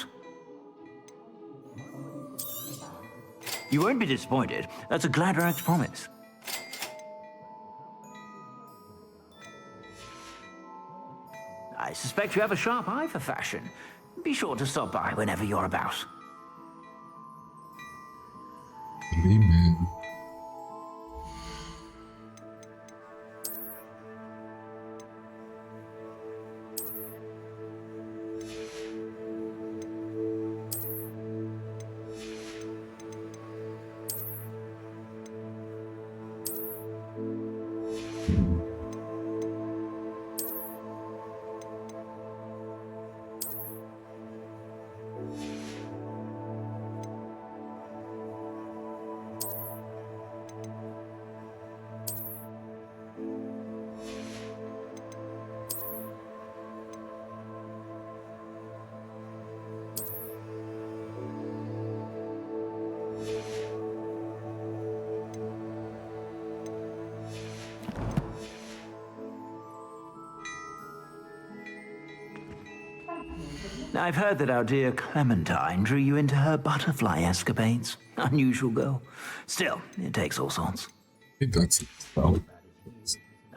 S9: You won't be disappointed. That's a Gladrax promise. I suspect you have a sharp eye for fashion. Be sure to stop by whenever you're about.
S1: Amen.
S9: I've heard that our dear Clementine drew you into her butterfly escapades. Unusual girl. Still, it takes all sorts.
S1: It does. Well,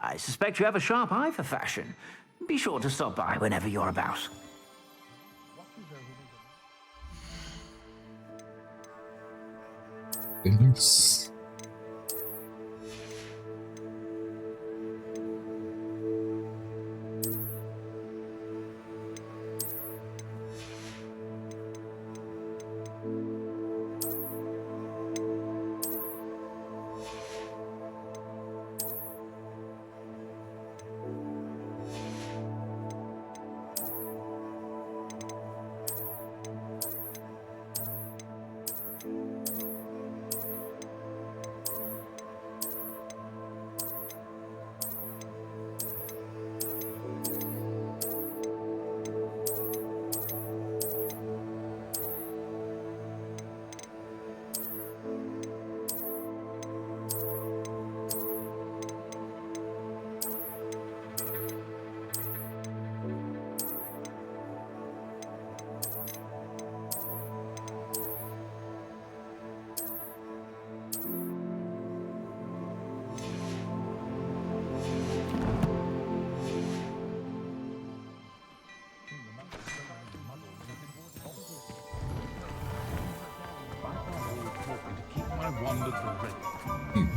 S9: I suspect you have a sharp eye for fashion. Be sure to stop by whenever you're about.
S1: thanks.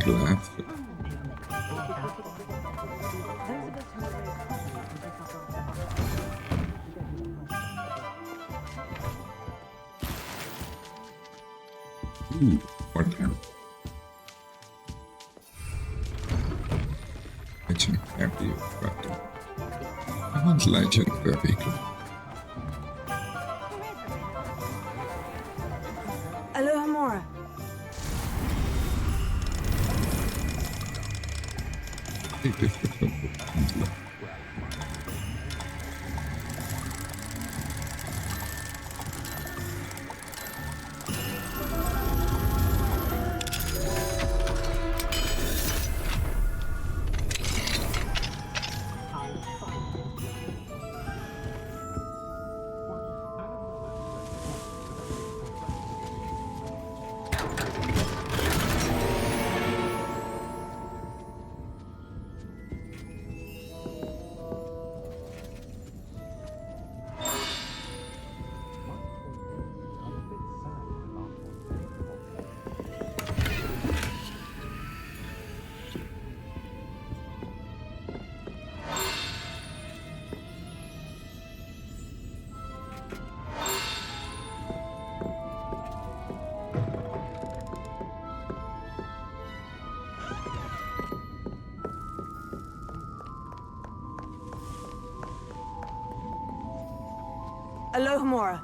S1: Glad. Ooh, what now? Legend happy battle. I want legend vehicle.
S4: Aloha Mora. Alohomora.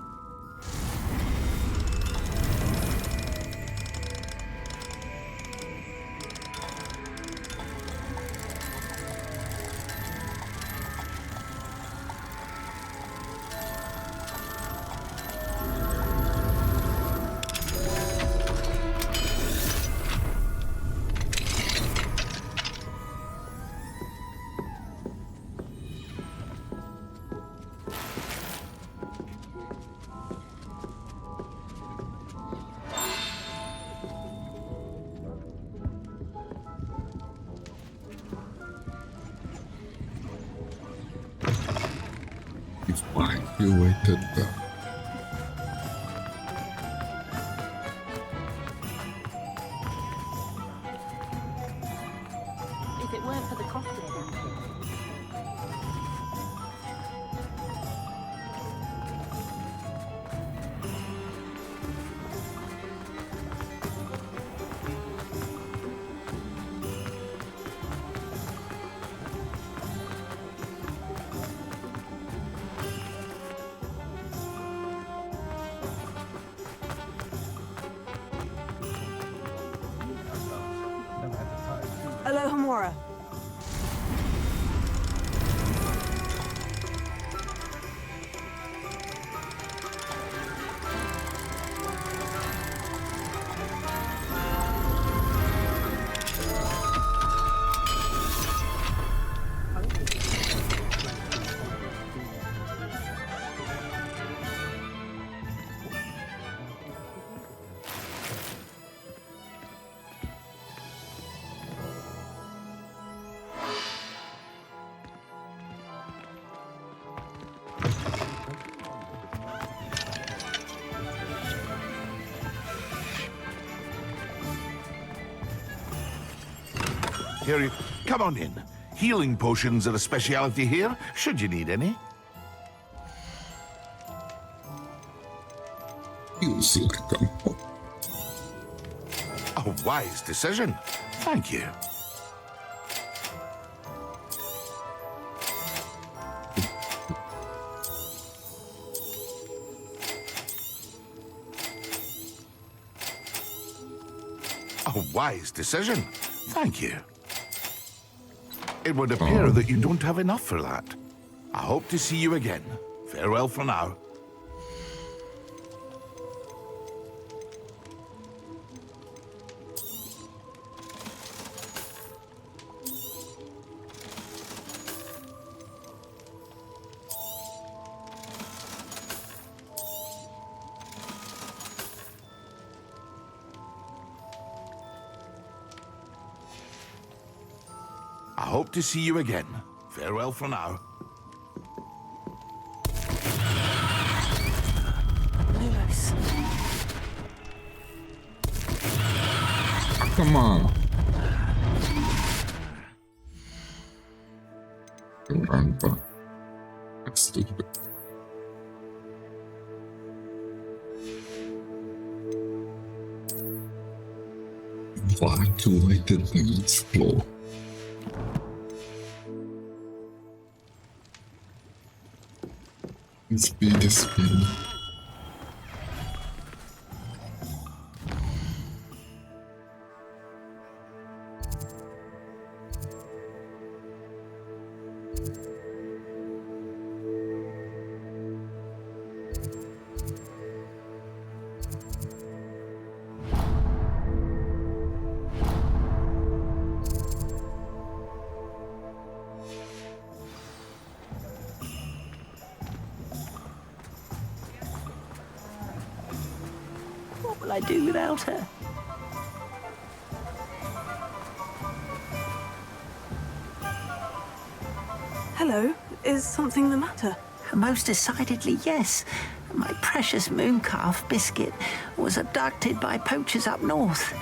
S1: It's fine. You waited there.
S23: If it weren't for the cost of it.
S4: Alohomora.
S14: Here you... Come on in. Healing potions are a speciality here, should you need any.
S1: Feels like I'm hot.
S14: A wise decision. Thank you. A wise decision. Thank you. It would appear that you don't have enough for that. I hope to see you again. Farewell for now. I hope to see you again. Farewell for now.
S4: Lulus.
S1: Come on. Run back. That's stupid. Why do I didn't explore? Speed is speed.
S23: What will I do without her?
S4: Hello, is something the matter?
S23: Most decidedly, yes. My precious mooncalf biscuit was abducted by poachers up north.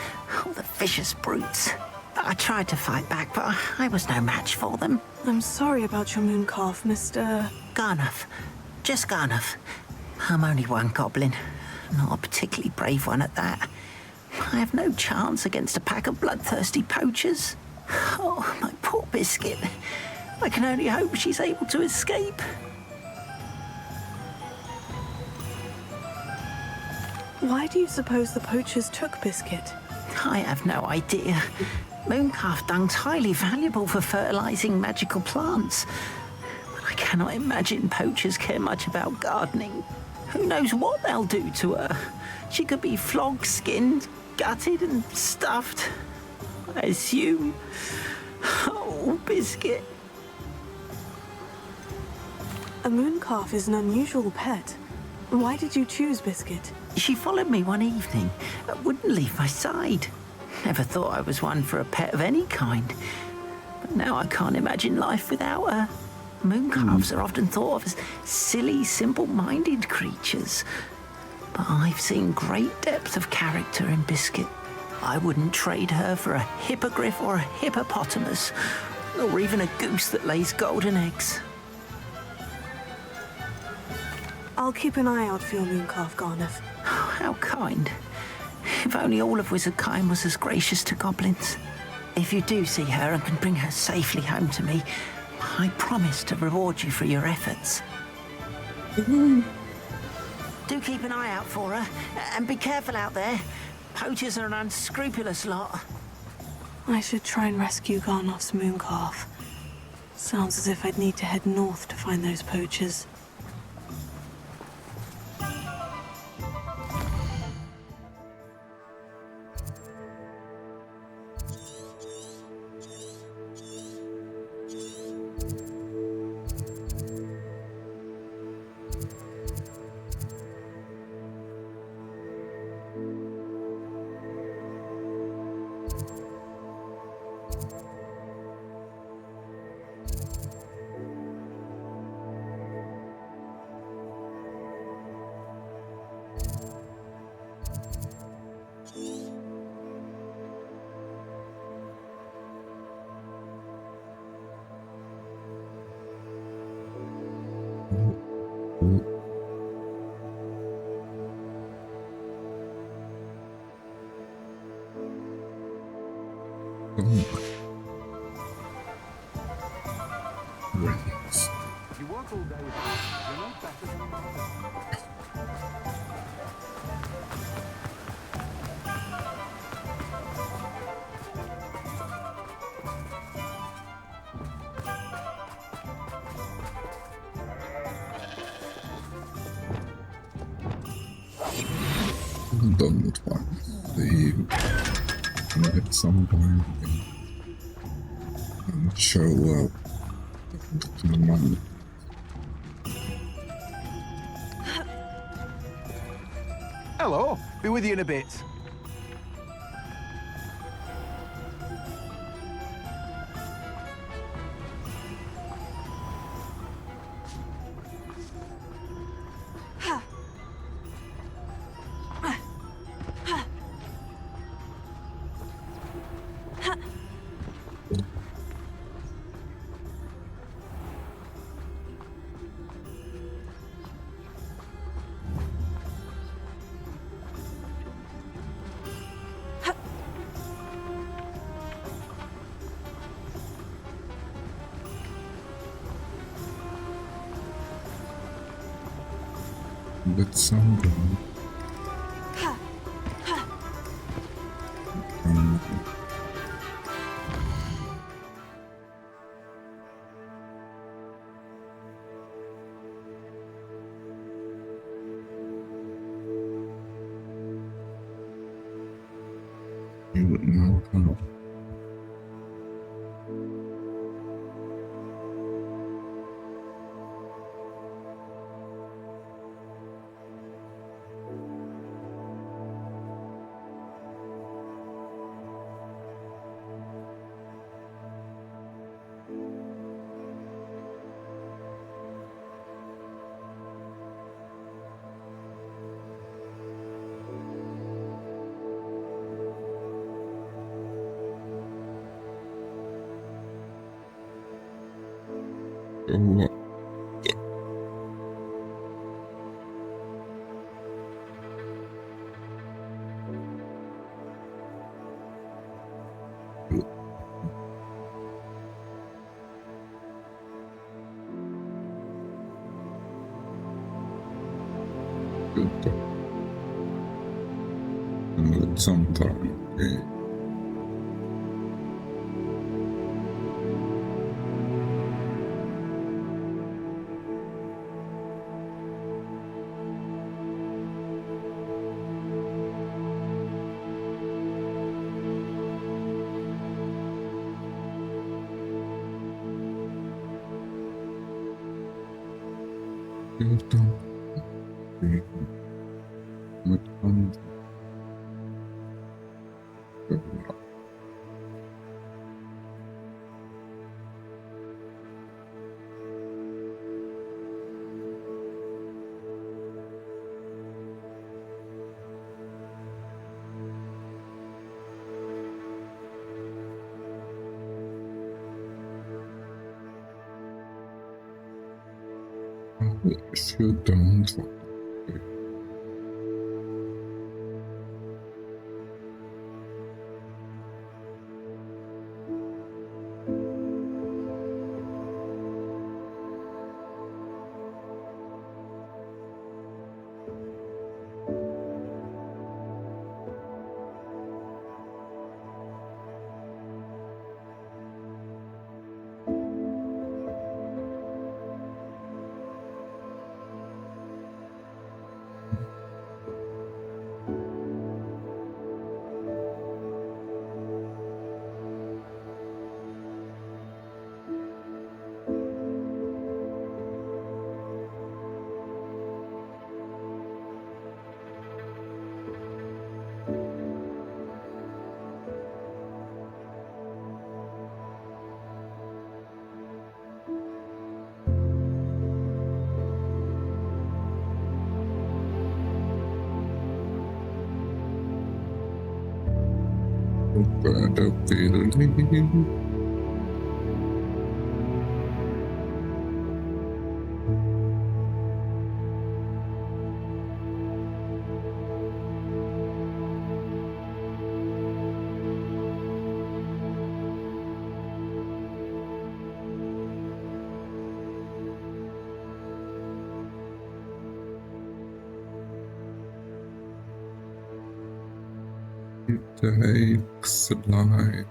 S23: Oh, the vicious brutes. I tried to fight back, but I was no match for them.
S4: I'm sorry about your mooncalf, Mr.
S23: Garnuff. Just Garnuff. I'm only one goblin. Not a particularly brave one at that. I have no chance against a pack of bloodthirsty poachers. Oh, my poor biscuit. I can only hope she's able to escape.
S4: Why do you suppose the poachers took Biscuit?
S23: I have no idea. Mooncalf dung's highly valuable for fertilizing magical plants. But I cannot imagine poachers care much about gardening. Who knows what they'll do to her? She could be flogged, skinned, gutted and stuffed. I assume. Oh, Biscuit.
S4: A mooncalf is an unusual pet. Why did you choose Biscuit?
S23: She followed me one evening, wouldn't leave my side. Never thought I was one for a pet of any kind. But now I can't imagine life without her. Mooncalves are often thought of as silly, simple-minded creatures. But I've seen great depth of character in Biscuit. I wouldn't trade her for a hippogriff or a hippopotamus, or even a goose that lays golden eggs.
S4: I'll keep an eye out for your mooncalf, Garneth.
S23: Oh, how kind. If only all of Wizardkind was as gracious to goblins. If you do see her and can bring her safely home to me, I promise to reward you for your efforts. Do keep an eye out for her, and be careful out there. Poachers are an unscrupulous lot.
S4: I should try and rescue Garnoth's mooncalf. Sounds as if I'd need to head north to find those poachers.
S1: Radiance.
S20: You work all day, you're no better than a mountain.
S1: Done with one. Leave. And get some point and show up to the money.
S20: Hello, be with you in a bit.
S1: Let's go. You would know how. Good. sometime. Okay. If you don't want to. Better feeling. It takes a life.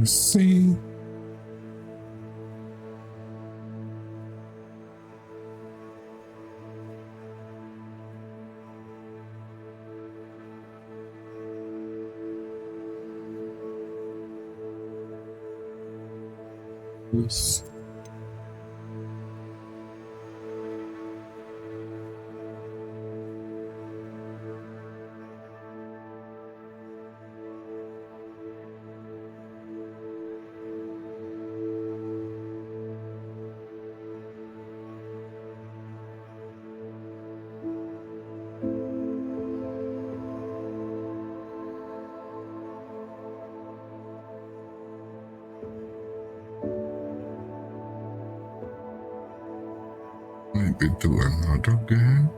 S1: See. Yes. jump into another game?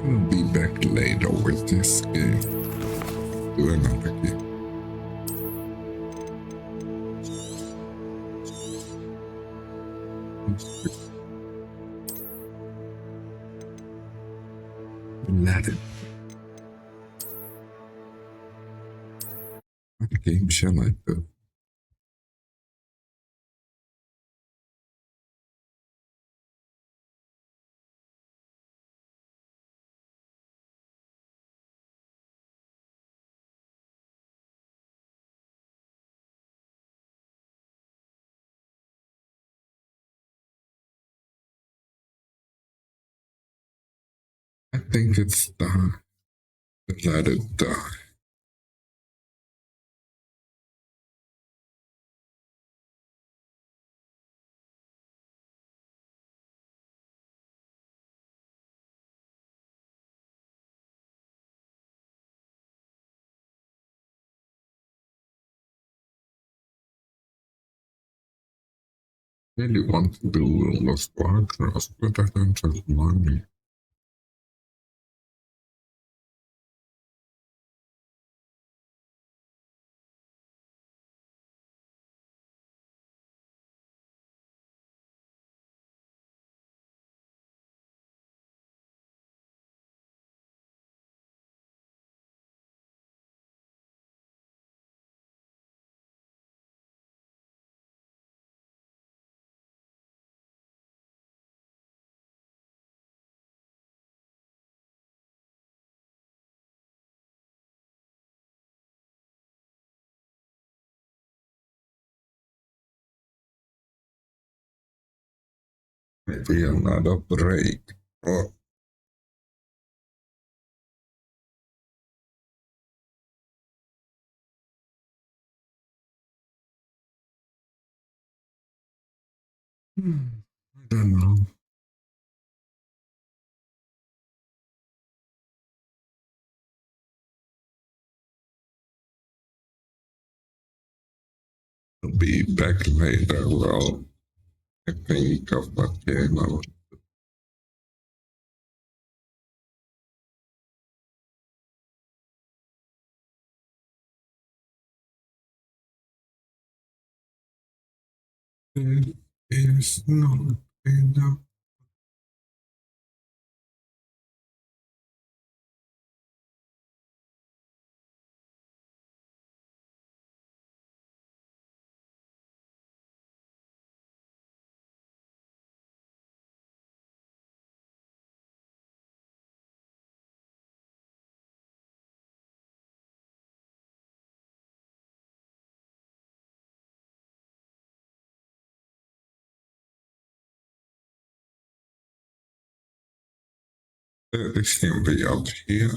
S1: I'll be back later with this game. Do another game. Let it. What game shall I do? I think it's done. Let it die. Really want to do Lost Podcast, but I don't have money. Maybe another break. Oh. I don't know. I'll be back later. Well, I think of what game I want. It is not enough. This can be up here.